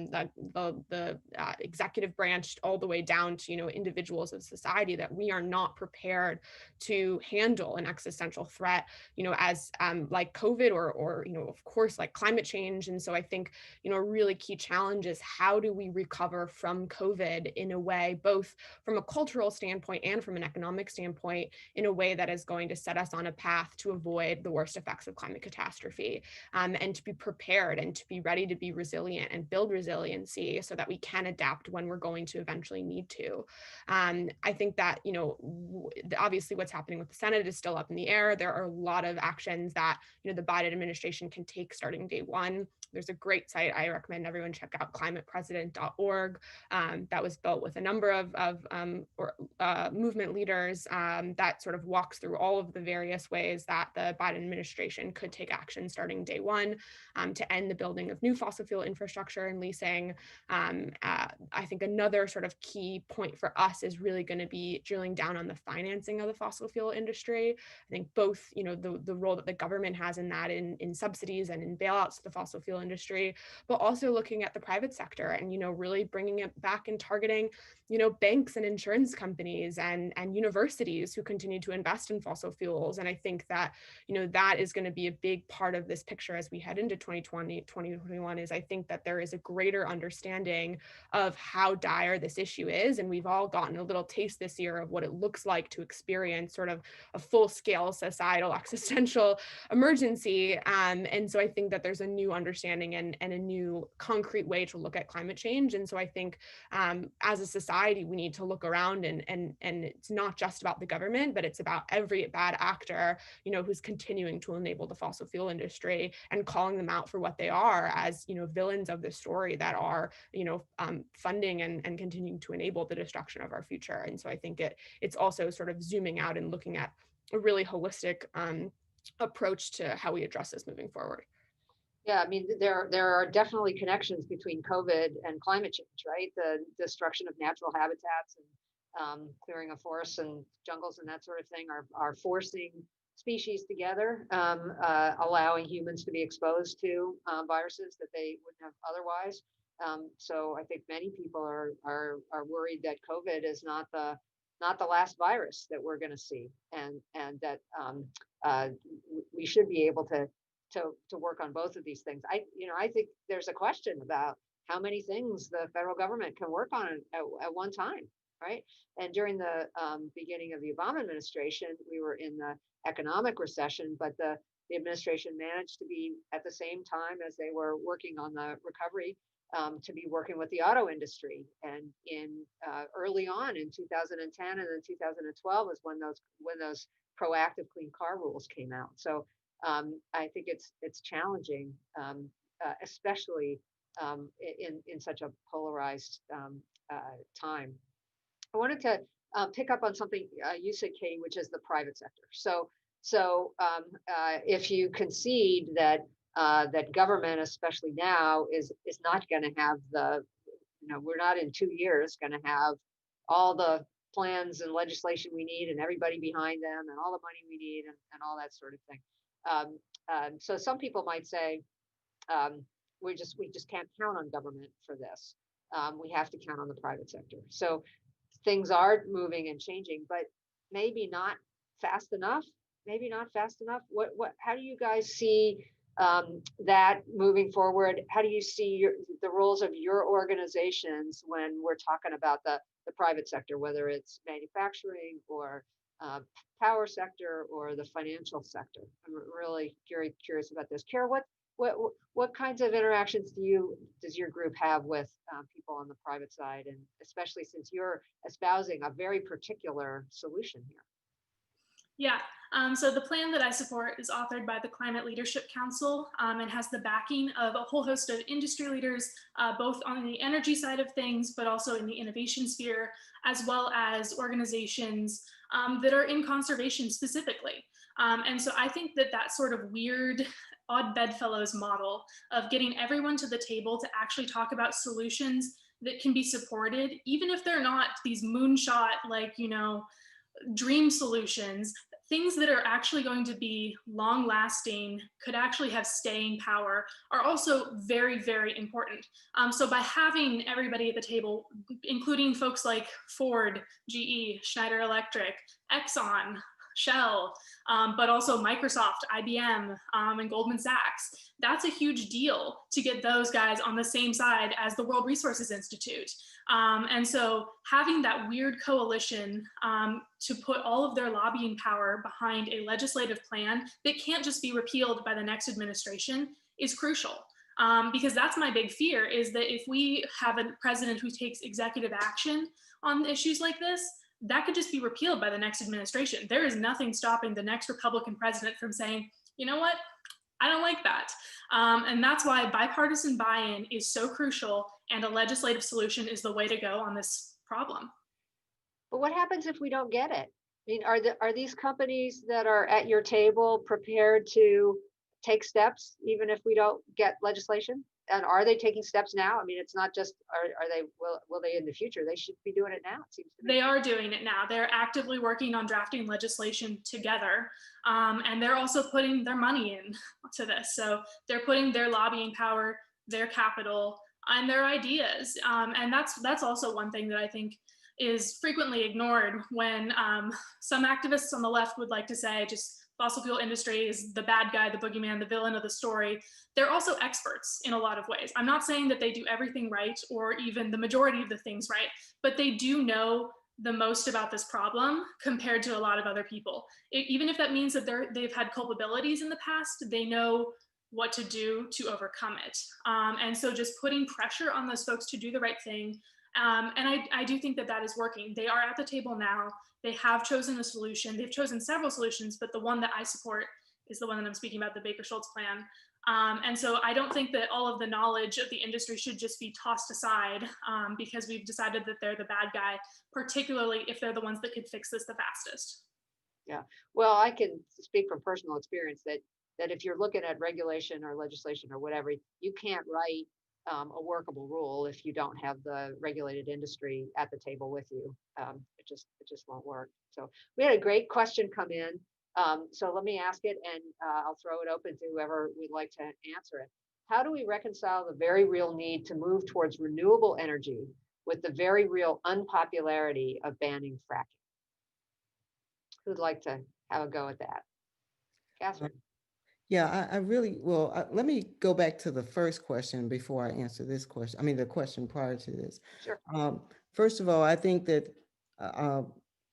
the executive branch all the way down to, individuals of society, that we are not prepared to handle an existential threat, as like COVID or of course, like climate change. And so I think, a really key challenge is how do we recover from COVID in a way, both from a cultural standpoint and from an economic standpoint, in a way that is going to set us on a path to avoid the worst effects of climate catastrophe, and to be prepared and to be ready to be resilient and build resiliency so that we can adapt when we're going to eventually need to. I think that, obviously what's happening with the Senate is still up in the air. There are a lot of actions that, the Biden administration can take starting day one. There's a great site I recommend everyone check out, climatepresident.org, that was built with a number of movement leaders that sort of walks through all of the various ways that the Biden administration could take action starting day one to end the building of new fossil fuel infrastructure and leasing. I think another other sort of key point for us is really going to be drilling down on the financing of the fossil fuel industry. I think both, the role that the government has in that, in subsidies and in bailouts to the fossil fuel industry, but also looking at the private sector and, really bringing it back and targeting, banks and insurance companies and universities who continue to invest in fossil fuels. And I think that, that is going to be a big part of this picture as we head into 2020, 2021, is I think that there is a greater understanding of how dire this issue is. And we've all gotten a little taste this year of what it looks like to experience sort of a full-scale societal existential emergency. And so I think that there's a new understanding and a new concrete way to look at climate change. And so I think as a society, we need to look around and it's not just about the government, but it's about every bad actor, who's continuing to enable the fossil fuel industry and calling them out for what they are as, villains of this story that are, funding and continuing to enable the destruction of our future. And so I think it's also sort of zooming out and looking at a really holistic approach to how we address this moving forward. Yeah, I mean, there are definitely connections between COVID and climate change, right? The destruction of natural habitats and clearing of forests and jungles and that sort of thing are forcing species together, allowing humans to be exposed to viruses that they wouldn't have otherwise. So I think many people are worried that COVID is not the last virus that we're going to see, and that we should be able to work on both of these things. I think there's a question about how many things the federal government can work on at one time, right? And during the beginning of the Obama administration, we were in the economic recession, but the administration managed to be at the same time as they were working on the recovery, to be working with the auto industry. And in early on in 2010 and then 2012 was when those proactive clean car rules came out. So I think it's challenging, especially in such a polarized time. I wanted to pick up on something you said, Katie, which is the private sector. So if you concede that government, especially now, is not going to have we're not in 2 years going to have all the plans and legislation we need and everybody behind them and all the money we need and all that sort of thing. So some people might say, we just can't count on government for this. We have to count on the private sector. So things are moving and changing, but maybe not fast enough. How do you guys see that moving forward? How do you see the roles of your organizations when we're talking about the private sector, whether it's manufacturing or power sector or the financial sector? I'm really curious about this. Kara, what kinds of interactions does your group have with people on the private side, and especially since you're espousing a very particular solution here? Yeah, so the plan that I support is authored by the Climate Leadership Council and has the backing of a whole host of industry leaders, both on the energy side of things, but also in the innovation sphere, as well as organizations that are in conservation specifically. And so I think that sort of weird, odd bedfellows model of getting everyone to the table to actually talk about solutions that can be supported, even if they're not these moonshot, dream solutions, things that are actually going to be long lasting, could actually have staying power, are also very, very important. So by having everybody at the table, including folks like Ford, GE, Schneider Electric, Exxon, Shell, but also Microsoft, IBM, and Goldman Sachs, that's a huge deal to get those guys on the same side as the World Resources Institute. And so having that weird coalition to put all of their lobbying power behind a legislative plan that can't just be repealed by the next administration is crucial. Because that's my big fear, is that if we have a president who takes executive action on issues like this, that could just be repealed by the next administration. There is nothing stopping the next Republican president from saying, you know what, I don't like that. And that's why bipartisan buy-in is so crucial, and a legislative solution is the way to go on this problem. But what happens if we don't get it? I mean, are these companies that are at your table prepared to take steps even if we don't get legislation? And are they taking steps now? I mean, it's not just, are they, will they in the future? They should be doing it now, it seems to me. They are doing it now. They're actively working on drafting legislation together. And they're also putting their money in to this. So they're putting their lobbying power, their capital, and their ideas. And that's also one thing that I think is frequently ignored when some activists on the left would like to say just fossil fuel industry is the bad guy, the boogeyman, the villain of the story. They're also experts in a lot of ways. I'm not saying that they do everything right or even the majority of the things right, but they do know the most about this problem compared to a lot of other people. Even if that means that they've had culpabilities in the past, they know what to do to overcome it. And so just putting pressure on those folks to do the right thing. And I do think that that is working. They are at the table now. They have chosen a solution. They've chosen several solutions, but the one that I support is the one that I'm speaking about, the Baker-Schultz plan. And so I don't think that all of the knowledge of the industry should just be tossed aside because we've decided that they're the bad guy, particularly if they're the ones that could fix this the fastest. Yeah, well, I can speak from personal experience that if you're looking at regulation or legislation or whatever, you can't write a workable rule if you don't have the regulated industry at the table with you. It just won't work. So we had a great question come in. So let me ask it, and I'll throw it open to whoever would like to answer it. How do we reconcile the very real need to move towards renewable energy with the very real unpopularity of banning fracking? Who'd like to have a go at that? Catherine. Yeah, I really, well, let me go back to the first question before I answer this question. I mean, the question prior to this. Sure. First of all, I think that,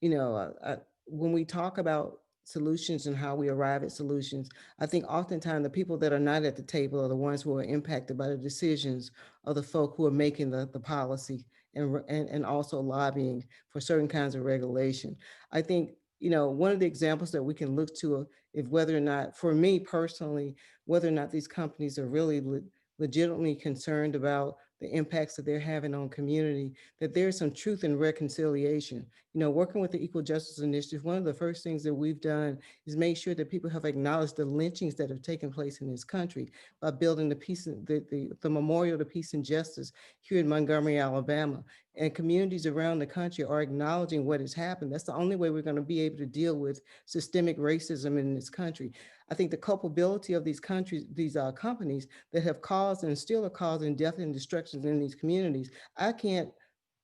when we talk about solutions and how we arrive at solutions, I think oftentimes the people that are not at the table are the ones who are impacted by the decisions of the folk who are making the policy and also lobbying for certain kinds of regulation. I think, one of the examples that we can look to if whether or not, for me personally, whether or not these companies are really legitimately concerned about the impacts that they're having on community, that there's some truth and reconciliation. Working with the Equal Justice Initiative, one of the first things that we've done is make sure that people have acknowledged the lynchings that have taken place in this country by building the Memorial to Peace and Justice here in Montgomery, Alabama. And communities around the country are acknowledging what has happened. That's the only way we're going to be able to deal with systemic racism in this country. I think the culpability of these companies that have caused and still are causing death and destruction in these communities, I can't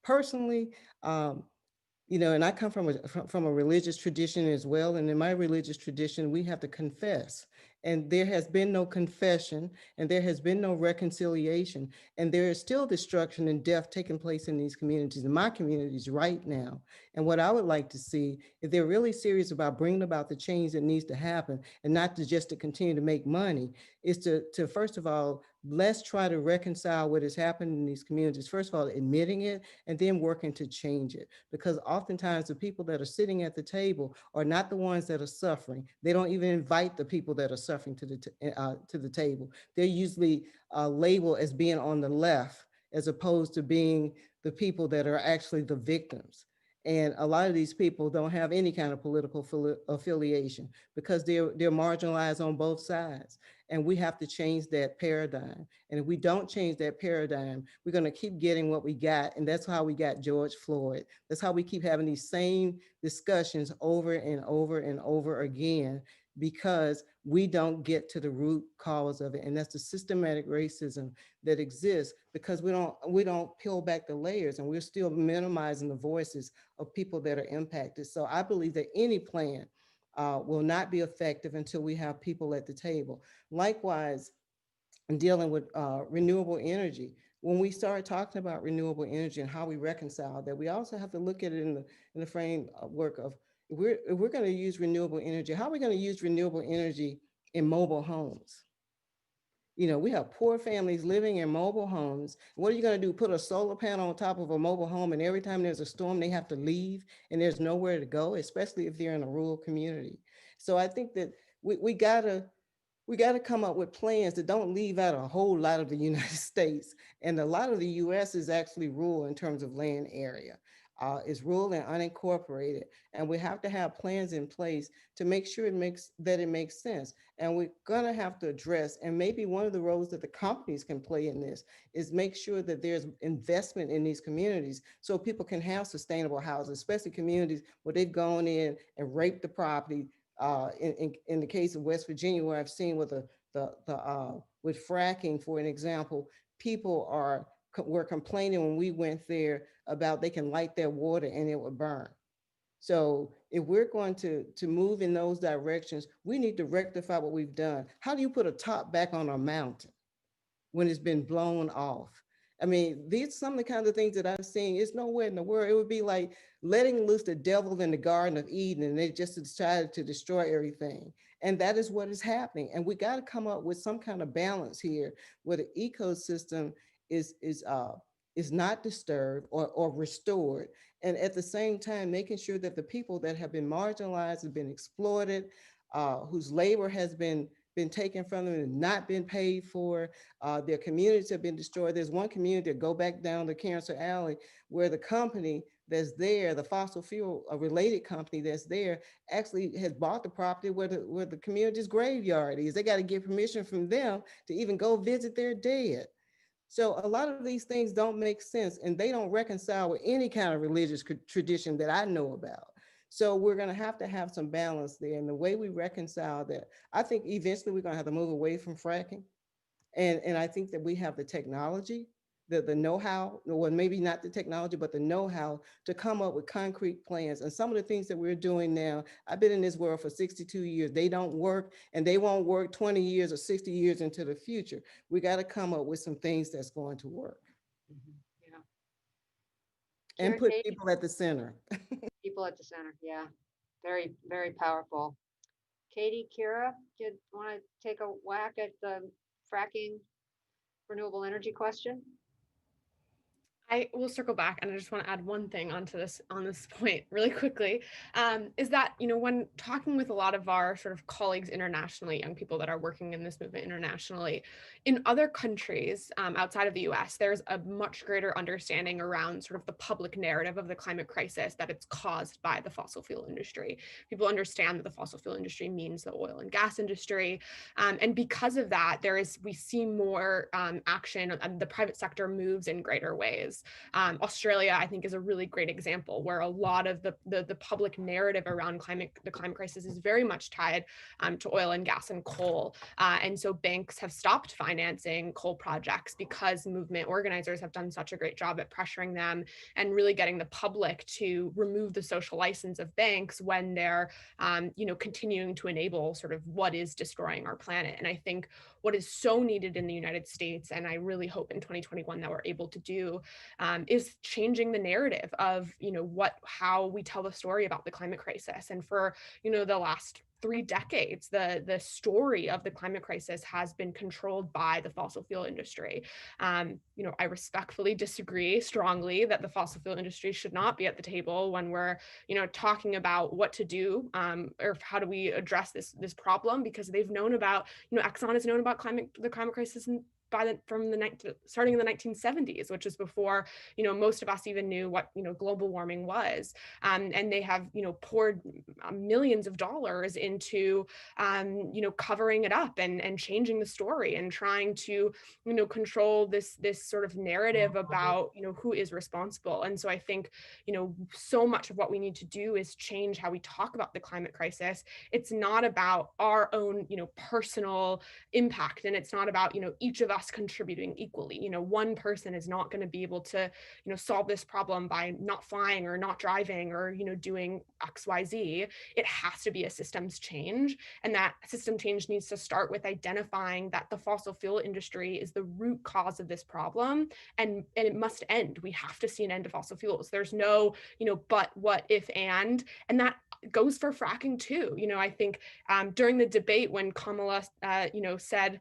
personally, and I come from a religious tradition as well. And in my religious tradition, we have to confess. And there has been no confession, and there has been no reconciliation. And there is still destruction and death taking place in these communities, in my communities right now. And what I would like to see, if they're really serious about bringing about the change that needs to happen, and not just to continue to make money, is to first of all, let's try to reconcile what has happened in these communities. First of all, admitting it, and then working to change it. Because oftentimes the people that are sitting at the table are not the ones that are suffering. They don't even invite the people that are suffering to the table. They're usually labeled as being on the left, as opposed to being the people that are actually the victims. And a lot of these people don't have any kind of political affiliation because they're marginalized on both sides. And we have to change that paradigm. And if we don't change that paradigm, we're going to keep getting what we got. And that's how we got George Floyd. That's how we keep having these same discussions over and over and over again, because we don't get to the root cause of it. And that's the systematic racism that exists because we don't peel back the layers, and we're still minimizing the voices of people that are impacted. So I believe that any plan will not be effective until we have people at the table. Likewise, in dealing with renewable energy, when we start talking about renewable energy and how we reconcile that, we also have to look at it in the framework of, if we're going to use renewable energy, how are we going to use renewable energy in mobile homes? We have poor families living in mobile homes. What are you going to do? Put a solar panel on top of a mobile home, and every time there's a storm, they have to leave and there's nowhere to go, especially if they're in a rural community. So I think that we gotta come up with plans that don't leave out a whole lot of the United States. And a lot of the US is actually rural in terms of land area. is rural and unincorporated, and we have to have plans in place to make sure it makes sense. And we're going to have to address, and maybe one of the roles that the companies can play in this is make sure that there's investment in these communities so people can have sustainable housing, especially communities where they've gone in and raped the property. In the case of West Virginia, where I've seen with with fracking, for an example, people were complaining when we went there about they can light their water and it would burn. So if we're going to move in those directions, we need to rectify what we've done. How do you put a top back on a mountain when it's been blown off? I mean, these some of the kinds of things that I've seen. It's nowhere in the world. It would be like letting loose the devil in the Garden of Eden, and they just decided to destroy everything. And that is what is happening. And we got to come up with some kind of balance here, where the ecosystem is not disturbed or restored, and at the same time making sure that the people that have been marginalized, have been exploited, whose labor has been taken from them and not been paid for, their communities have been destroyed. There's one community, go back down to Cancer Alley, where the company that's there, the fossil fuel related company that's there, actually has bought the property where the community's graveyard is. They got to get permission from them to even go visit their dead. So a lot of these things don't make sense, and they don't reconcile with any kind of religious tradition that I know about. So we're going to have some balance there. And the way we reconcile that, I think eventually we're going to have to move away from fracking. And I think that we have the technology, the know-how, well, maybe not the technology, but the know-how to come up with concrete plans. And some of the things that we're doing now, I've been in this world for 62 years. They don't work, and they won't work 20 years or 60 years into the future. We got to come up with some things that's going to work. Yeah. And put people at the center. People at the center, yeah. Very, very powerful. Katie, Kira, do you want to take a whack at the fracking renewable energy question? I will circle back, and I just want to add one thing on this point really quickly, is that, when talking with a lot of our sort of colleagues internationally, young people that are working in this movement internationally, in other countries outside of the US, there's a much greater understanding around sort of the public narrative of the climate crisis, that it's caused by the fossil fuel industry. People understand that the fossil fuel industry means the oil and gas industry. And because of that, we see more action, and the private sector moves in greater ways. Australia, I think, is a really great example, where a lot of the public narrative around the climate crisis is very much tied to oil and gas and coal. And so banks have stopped financing coal projects because movement organizers have done such a great job at pressuring them and really getting the public to remove the social license of banks when they're continuing to enable sort of what is destroying our planet. And I think what is so needed in the United States, and I really hope in 2021 that we're able to do, is changing the narrative of how we tell the story about the climate crisis. And for the last 3 decades, the story of the climate crisis has been controlled by the fossil fuel industry. I respectfully disagree strongly that the fossil fuel industry should not be at the table when we're talking about what to do, or how do we address this problem, because they've known about Exxon has known about the climate crisis starting in the 1970s, which is before most of us even knew what global warming was, and they have poured millions of dollars into covering it up and changing the story and trying to control this sort of narrative about who is responsible. And so I think so much of what we need to do is change how we talk about the climate crisis. It's not about our own personal impact, and it's not about each of us contributing equally. One person is not going to be able to solve this problem by not flying or not driving or doing XYZ. It has to be a systems change, and that system change needs to start with identifying that the fossil fuel industry is the root cause of this problem, and it must end. We have to see an end to fossil fuels. There's no but, what, if, and that goes for fracking too. I think during the debate when Kamala said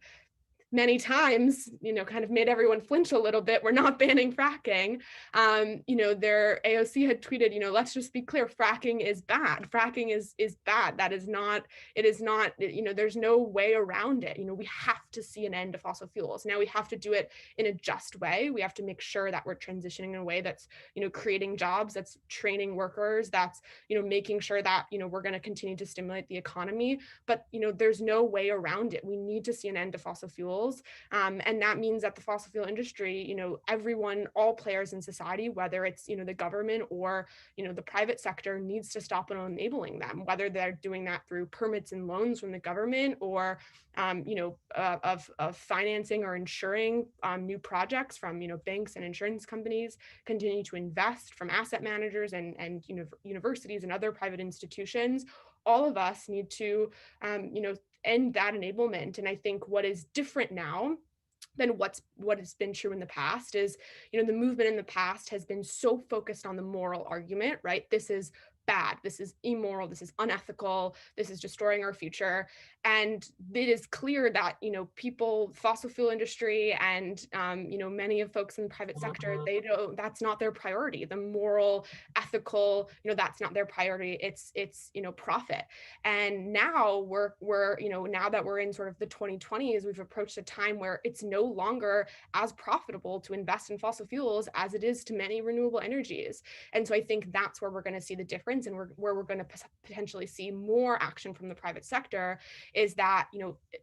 many times, kind of made everyone flinch a little bit. We're not banning fracking. Their AOC had tweeted, let's just be clear, fracking is bad. Fracking is bad. That is not, it is not, there's no way around it. We have to see an end to fossil fuels. Now we have to do it in a just way. We have to make sure that we're transitioning in a way that's, creating jobs, that's training workers, that's, making sure that, we're going to continue to stimulate the economy. But, there's no way around it. We need to see an end to fossil fuels. And that means that the fossil fuel industry, everyone, all players in society, whether it's, the government or, the private sector, needs to stop enabling them, whether they're doing that through permits and loans from the government or, of financing or insuring new projects from, banks and insurance companies, continue to invest from asset managers and universities and other private institutions. All of us need to, end that enablement. And I think what is different now than what has been true in the past is, the movement in the past has been so focused on the moral argument, right? This is bad, this is immoral, this is unethical, this is destroying our future. And it is clear that, people, fossil fuel industry and, many of folks in the private sector, that's not their priority. The moral, ethical, that's not their priority. It's profit. And now we're, now that we're in sort of the 2020s, we've approached a time where it's no longer as profitable to invest in fossil fuels as it is to many renewable energies. And so I think that's where we're going to see the difference, and where we're going to potentially see more action from the private sector, is that,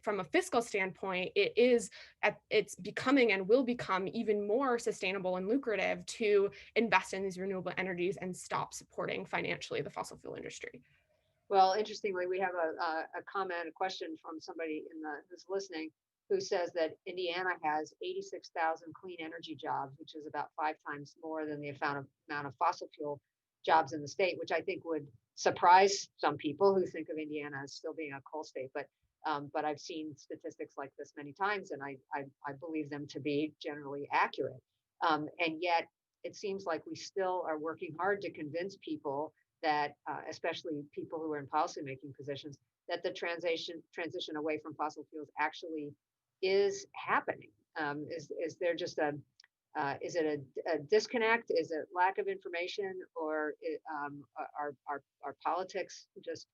from a fiscal standpoint, it's becoming and will become even more sustainable and lucrative to invest in these renewable energies and stop supporting financially the fossil fuel industry. Well, interestingly, we have a question from somebody who's listening, who says that Indiana has 86,000 clean energy jobs, which is about 5 times more than the amount of fossil fuel jobs in the state, which I think would surprise some people who think of Indiana as still being a coal state. But I've seen statistics like this many times, and I believe them to be generally accurate. And yet it seems like we still are working hard to convince people that, especially people who are in policymaking positions, that the transition away from fossil fuels actually is happening. Is there just is it a disconnect? Is it lack of information, or are politics just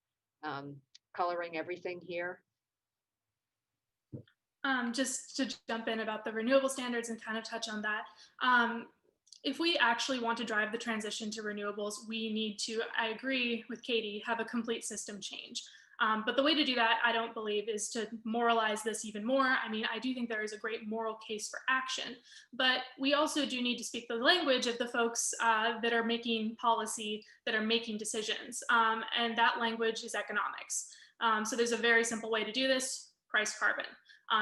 coloring everything here? Just to jump in about the renewable standards and kind of touch on that. If we actually want to drive the transition to renewables, we need to, I agree with Katie, have a complete system change. But the way to do that, I don't believe, is to moralize this even more. I mean, I do think there is a great moral case for action, but we also do need to speak the language of the folks that are making policy, that are making decisions. And that language is economics. So there's a very simple way to do this: price carbon.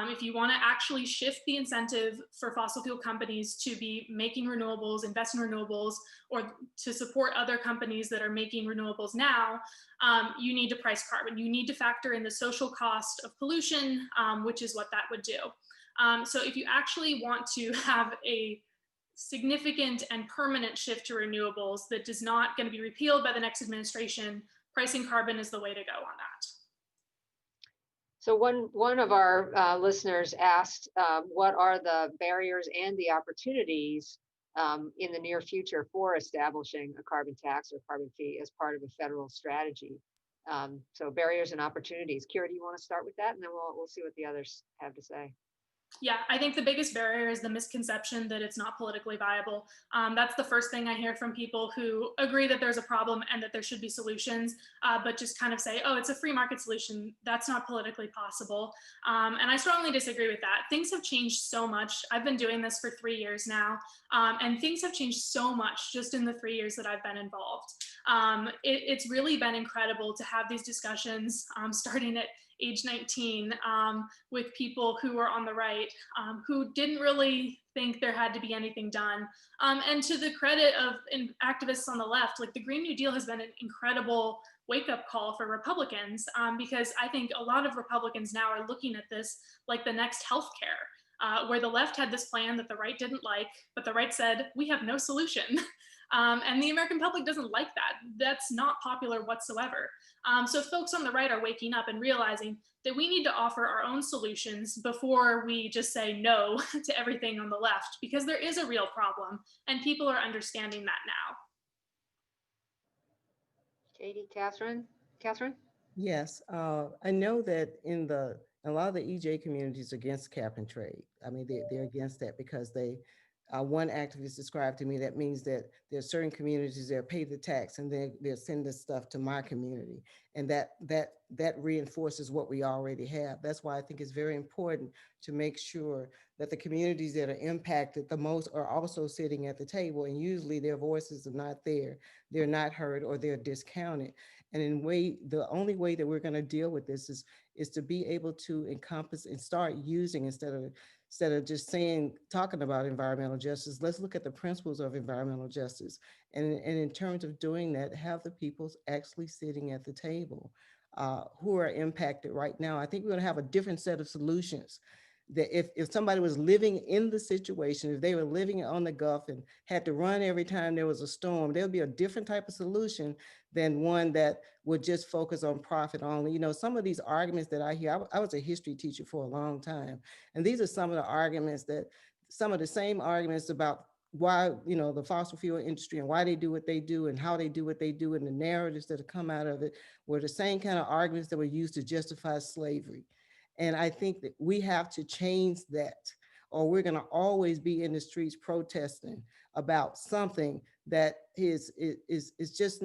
If you want to actually shift the incentive for fossil fuel companies to be making renewables, invest in renewables, or to support other companies that are making renewables now, you need to price carbon. You need to factor in the social cost of pollution, which is what that would do. So if you actually want to have a significant and permanent shift to renewables that is not going to be repealed by the next administration, pricing carbon is the way to go on that. So one of our listeners asked, what are the barriers and the opportunities in the near future for establishing a carbon tax or carbon fee as part of a federal strategy? So barriers and opportunities. Kira, do you want to start with that, and then we'll see what the others have to say? Yeah, I think the biggest barrier is the misconception that it's not politically viable. That's the first thing I hear from people who agree that there's a problem and that there should be solutions, but just kind of say, oh, it's a free market solution. That's not politically possible. And I strongly disagree with that. Things have changed so much. I've been doing this for 3 years now, and things have changed so much just in the 3 years that I've been involved. It's really been incredible to have these discussions starting at age 19 with people who were on the right, who didn't really think there had to be anything done. And to the credit of activists on the left, like the Green New Deal has been an incredible wake-up call for Republicans, because I think a lot of Republicans now are looking at this like the next healthcare, where the left had this plan that the right didn't like, but the right said, we have no solution. And the American public doesn't like that. That's not popular whatsoever. So folks on the right are waking up and realizing that we need to offer our own solutions before we just say no to everything on the left, because there is a real problem and people are understanding that now. Katie, Catherine? Yes, I know that a lot of the EJ communities are against cap and trade. I mean, they're against that because one activist described to me that means that there are certain communities that pay the tax and they're sending stuff to my community, and that reinforces what we already have. That's why I think it's very important to make sure that the communities that are impacted the most are also sitting at the table, and usually their voices are not there, they're not heard, or they're discounted. And the only way that we're going to deal with this is to be able to encompass and start using, instead of just talking about environmental justice, let's look at the principles of environmental justice. And in terms of doing that, have the people actually sitting at the table who are impacted right now. I think we're going to have a different set of solutions. That if somebody was living in the situation, if they were living on the Gulf and had to run every time there was a storm, there would be a different type of solution than one that would just focus on profit only. You know, some of these arguments that I hear, I was a history teacher for a long time, and these are some of the same arguments about why, the fossil fuel industry and why they do what they do and how they do what they do, and the narratives that have come out of it were the same kind of arguments that were used to justify slavery. And I think that we have to change that, or we're going to always be in the streets protesting about something that is just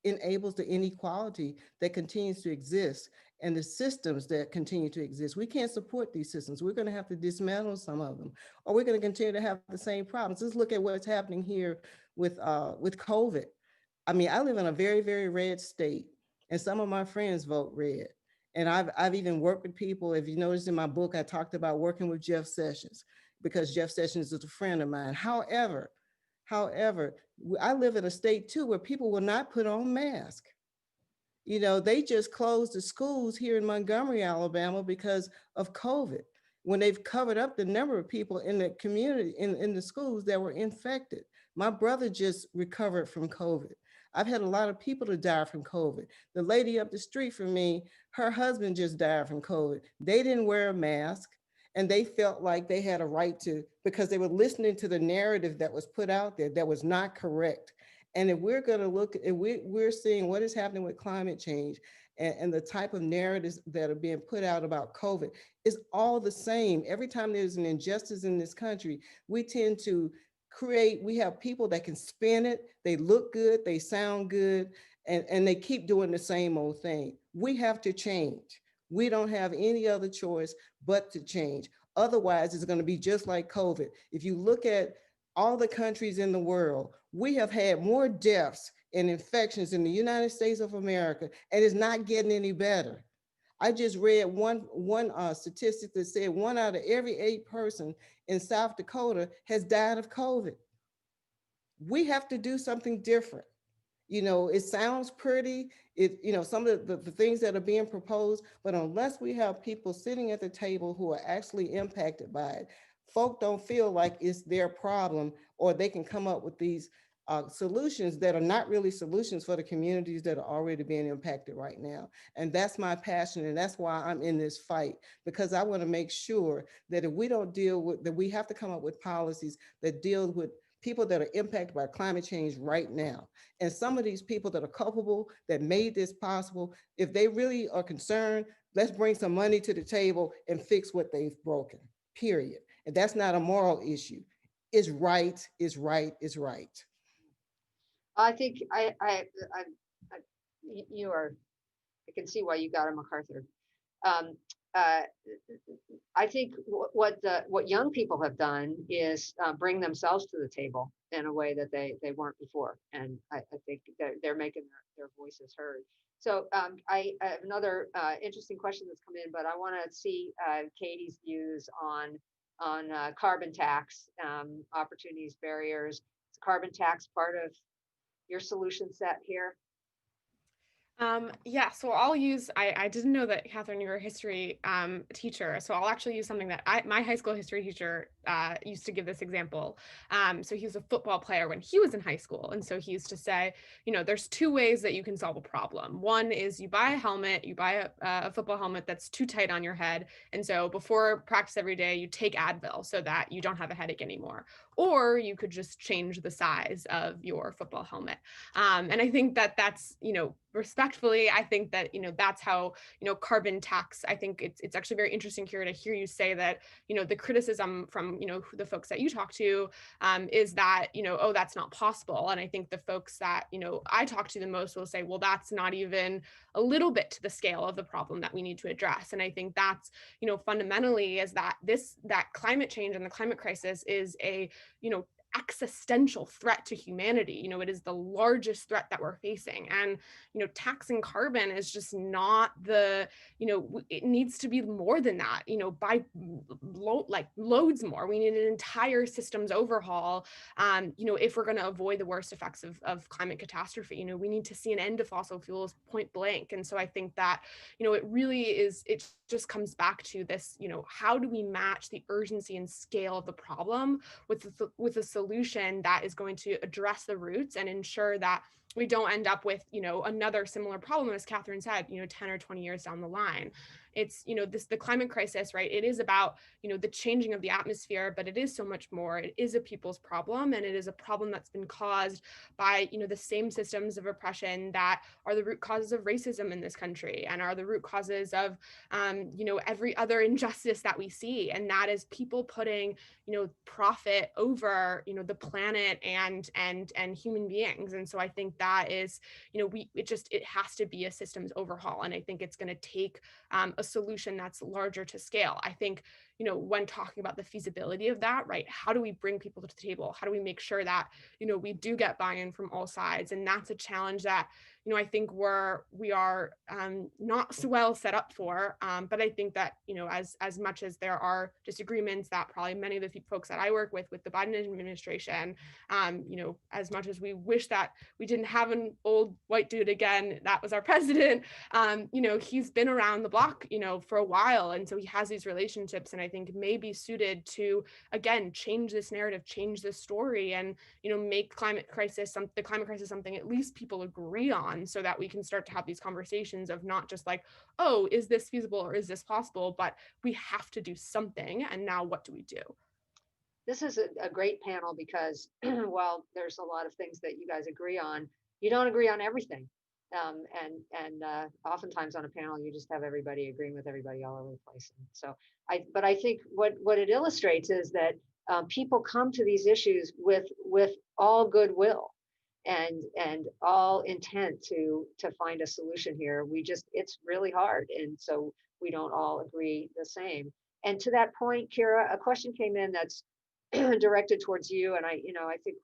enables the inequality that continues to exist and the systems that continue to exist. We can't support these systems. We're going to have to dismantle some of them, or we're going to continue to have the same problems. Let's look at what's happening here with COVID. I mean, I live in a very, very red state, and some of my friends vote red. And I've even worked with people. If you notice in my book, I talked about working with Jeff Sessions because Jeff Sessions is a friend of mine. However, I live in a state too where people will not put on masks. They just closed the schools here in Montgomery, Alabama because of COVID, when they've covered up the number of people in the community, in the schools that were infected. My brother just recovered from COVID. I've had a lot of people to die from COVID. The lady up the street from me, her husband just died from COVID. They didn't wear a mask, and they felt like they had a right to, because they were listening to the narrative that was put out there that was not correct. And if we're going to look, if we're seeing what is happening with climate change and the type of narratives that are being put out about COVID, is all the same. Every time there's an injustice in this country, we tend to we have people that can spin it, they look good, they sound good, and they keep doing the same old thing. We have to change. We don't have any other choice but to change. Otherwise, it's going to be just like COVID. If you look at all the countries in the world, we have had more deaths and infections in the United States of America, and it's not getting any better. I just read one statistic that said 1 out of every 8 person in South Dakota has died of COVID. We have to do something different. It sounds pretty, some of the things that are being proposed, but unless we have people sitting at the table who are actually impacted by it, folk don't feel like it's their problem, or they can come up with these solutions that are not really solutions for the communities that are already being impacted right now. And that's my passion, and that's why I'm in this fight, because I want to make sure that if we don't deal with that, we have to come up with policies that deal with people that are impacted by climate change right now. And some of these people that are culpable, that made this possible, if they really are concerned, let's bring some money to the table and fix what they've broken, period. And that's not a moral issue. It's right, it's right, it's right. I think you are, I can see why you got a MacArthur. I think what young people have done is bring themselves to the table in a way that they weren't before. And I think they're making their voices heard. So I have another interesting question that's come in, but I want to see Katie's views on carbon tax, opportunities, barriers. Is carbon tax part of your solution set here? Yeah, so I'll use, I didn't know that, Catherine, you're a history teacher, so I'll actually use something that my high school history teacher used to give this example. So he was a football player when he was in high school. And so he used to say, there's two ways that you can solve a problem. One is you buy a helmet, you buy a football helmet that's too tight on your head. And so before practice every day, you take Advil so that you don't have a headache anymore. Or you could just change the size of your football helmet. And I think that that's, respectfully, I think that, that's how, carbon tax, I think it's actually very interesting here to hear you say that, the criticism from, the folks that you talk to is that, oh, that's not possible. And I think the folks that, I talk to the most will say, well, that's not even a little bit to the scale of the problem that we need to address. And I think that's, fundamentally is that that climate change and the climate crisis is a, existential threat to humanity. It is the largest threat that we're facing. And, taxing carbon is just not the, it needs to be more than that, by loads more. We need an entire systems overhaul, if we're going to avoid the worst effects of climate catastrophe. We need to see an end to fossil fuels point blank. And so I think that, it really is, it just comes back to this, how do we match the urgency and scale of the problem with a solution that is going to address the roots and ensure that we don't end up with, another similar problem, as Catherine said, 10 or 20 years down the line. It's, the climate crisis, right? It is about, the changing of the atmosphere, but it is so much more. It is a people's problem, and it is a problem that's been caused by, the same systems of oppression that are the root causes of racism in this country and are the root causes of, every other injustice that we see. And that is people putting, profit over, the planet and human beings. And so I think that is, it has to be a systems overhaul. And I think it's going to take a solution that's larger to scale. I think, when talking about the feasibility of that, right, how do we bring people to the table? How do we make sure that, we do get buy-in from all sides? And that's a challenge that, I think we are not so well set up for, but I think that, as much as there are disagreements that probably many of the folks that I work with the Biden administration, as much as we wish that we didn't have an old white dude again, that was our president, he's been around the block, for a while. And so he has these relationships, and I think may be suited to, again, change this narrative, change this story, and, make the climate crisis something at least people agree on, so that we can start to have these conversations of not just like, oh, is this feasible or is this possible, but we have to do something. And now what do we do? This is a great panel because while there's a lot of things that you guys agree on, you don't agree on everything. And oftentimes on a panel, you just have everybody agreeing with everybody all over the place. And so but I think what it illustrates is that people come to these issues with all goodwill and all intent to find a solution here. It's really hard. And so we don't all agree the same. And to that point, Kira, a question came in that's directed towards you. And I think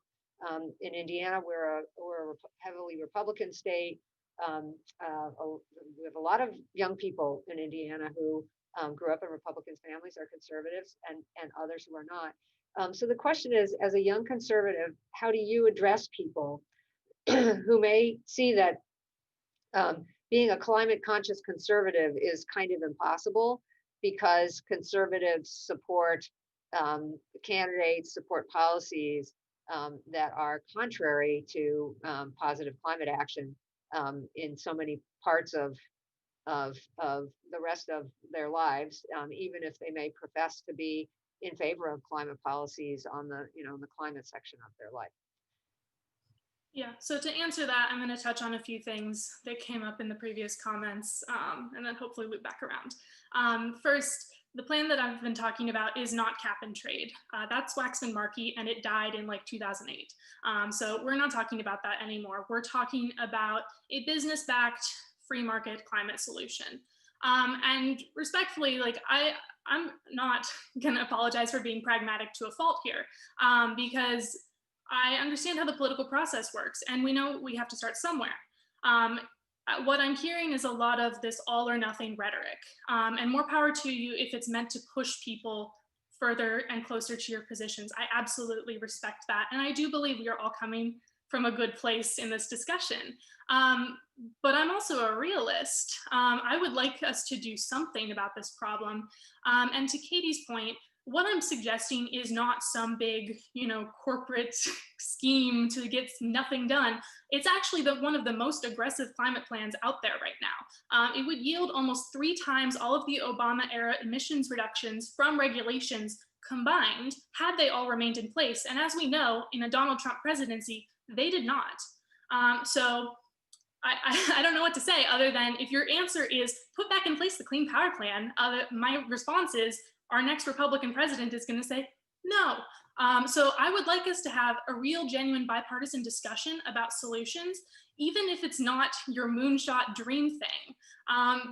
in Indiana, we're a heavily Republican state. We have a lot of young people in Indiana who grew up in Republican families, are conservatives, and others who are not. So the question is, as a young conservative, how do you address people who may see that being a climate conscious conservative is kind of impossible because conservatives support candidates, support policies that are contrary to positive climate action in so many parts of the rest of their lives, even if they may profess to be in favor of climate policies on the the climate section of their life. Yeah, so to answer that, I'm going to touch on a few things that came up in the previous comments, and then hopefully loop back around. First, the plan that I've been talking about is not cap and trade. That's Waxman-Markey, and it died in like 2008. So we're not talking about that anymore. We're talking about a business-backed free market climate solution. And respectfully, I'm not going to apologize for being pragmatic to a fault here, because I understand how the political process works, and we know we have to start somewhere. What I'm hearing is a lot of this all or nothing rhetoric, and more power to you if it's meant to push people further and closer to your positions. I absolutely respect that. And I do believe we are all coming from a good place in this discussion. But I'm also a realist. I would like us to do something about this problem. And to Katie's point, what I'm suggesting is not some big, corporate scheme to get nothing done. It's actually one of the most aggressive climate plans out there right now. It would yield almost 3 times all of the Obama era emissions reductions from regulations combined had they all remained in place. And as we know, in a Donald Trump presidency, they did not. So I don't know what to say other than if your answer is put back in place the Clean Power Plan, my response is our next Republican president is going to say no. So I would like us to have a real, genuine bipartisan discussion about solutions, even if it's not your moonshot dream thing,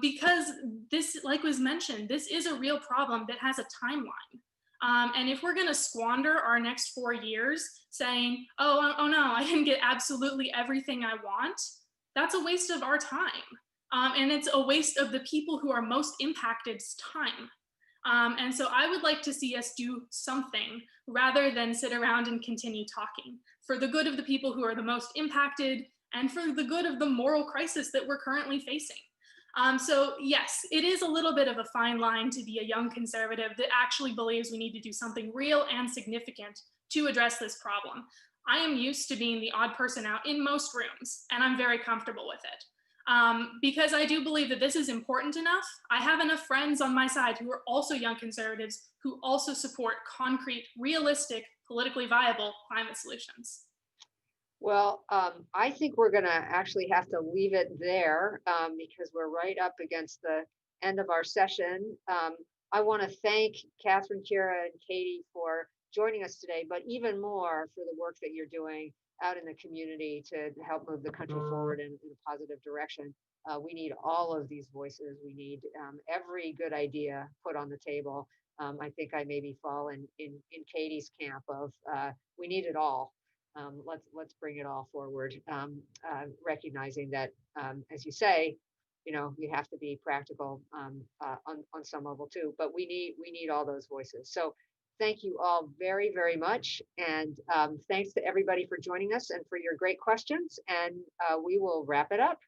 because this, like was mentioned, this is a real problem that has a timeline. And if we're going to squander our next 4 years saying, oh no, I didn't get absolutely everything I want, that's a waste of our time. And it's a waste of the people who are most impacted's time. And so I would like to see us do something rather than sit around and continue talking for the good of the people who are the most impacted and for the good of the moral crisis that we're currently facing. So yes, it is a little bit of a fine line to be a young conservative that actually believes we need to do something real and significant to address this problem. I am used to being the odd person out in most rooms, and I'm very comfortable with it. Because I do believe that this is important enough. I have enough friends on my side who are also young conservatives who also support concrete, realistic, politically viable climate solutions. Well, I think we're going to actually have to leave it there because we're right up against the end of our session. I want to thank Catherine, Kira, and Katie for joining us today, but even more for the work that you're doing out in the community to help move the country forward in a positive direction. We need all of these voices. We need every good idea put on the table. I think I maybe fall in Katie's camp of we need it all. Let's bring it all forward, recognizing that, as you say, you have to be practical on some level too. But we need all those voices. So thank you all very, very much. And thanks to everybody for joining us and for your great questions. And we will wrap it up.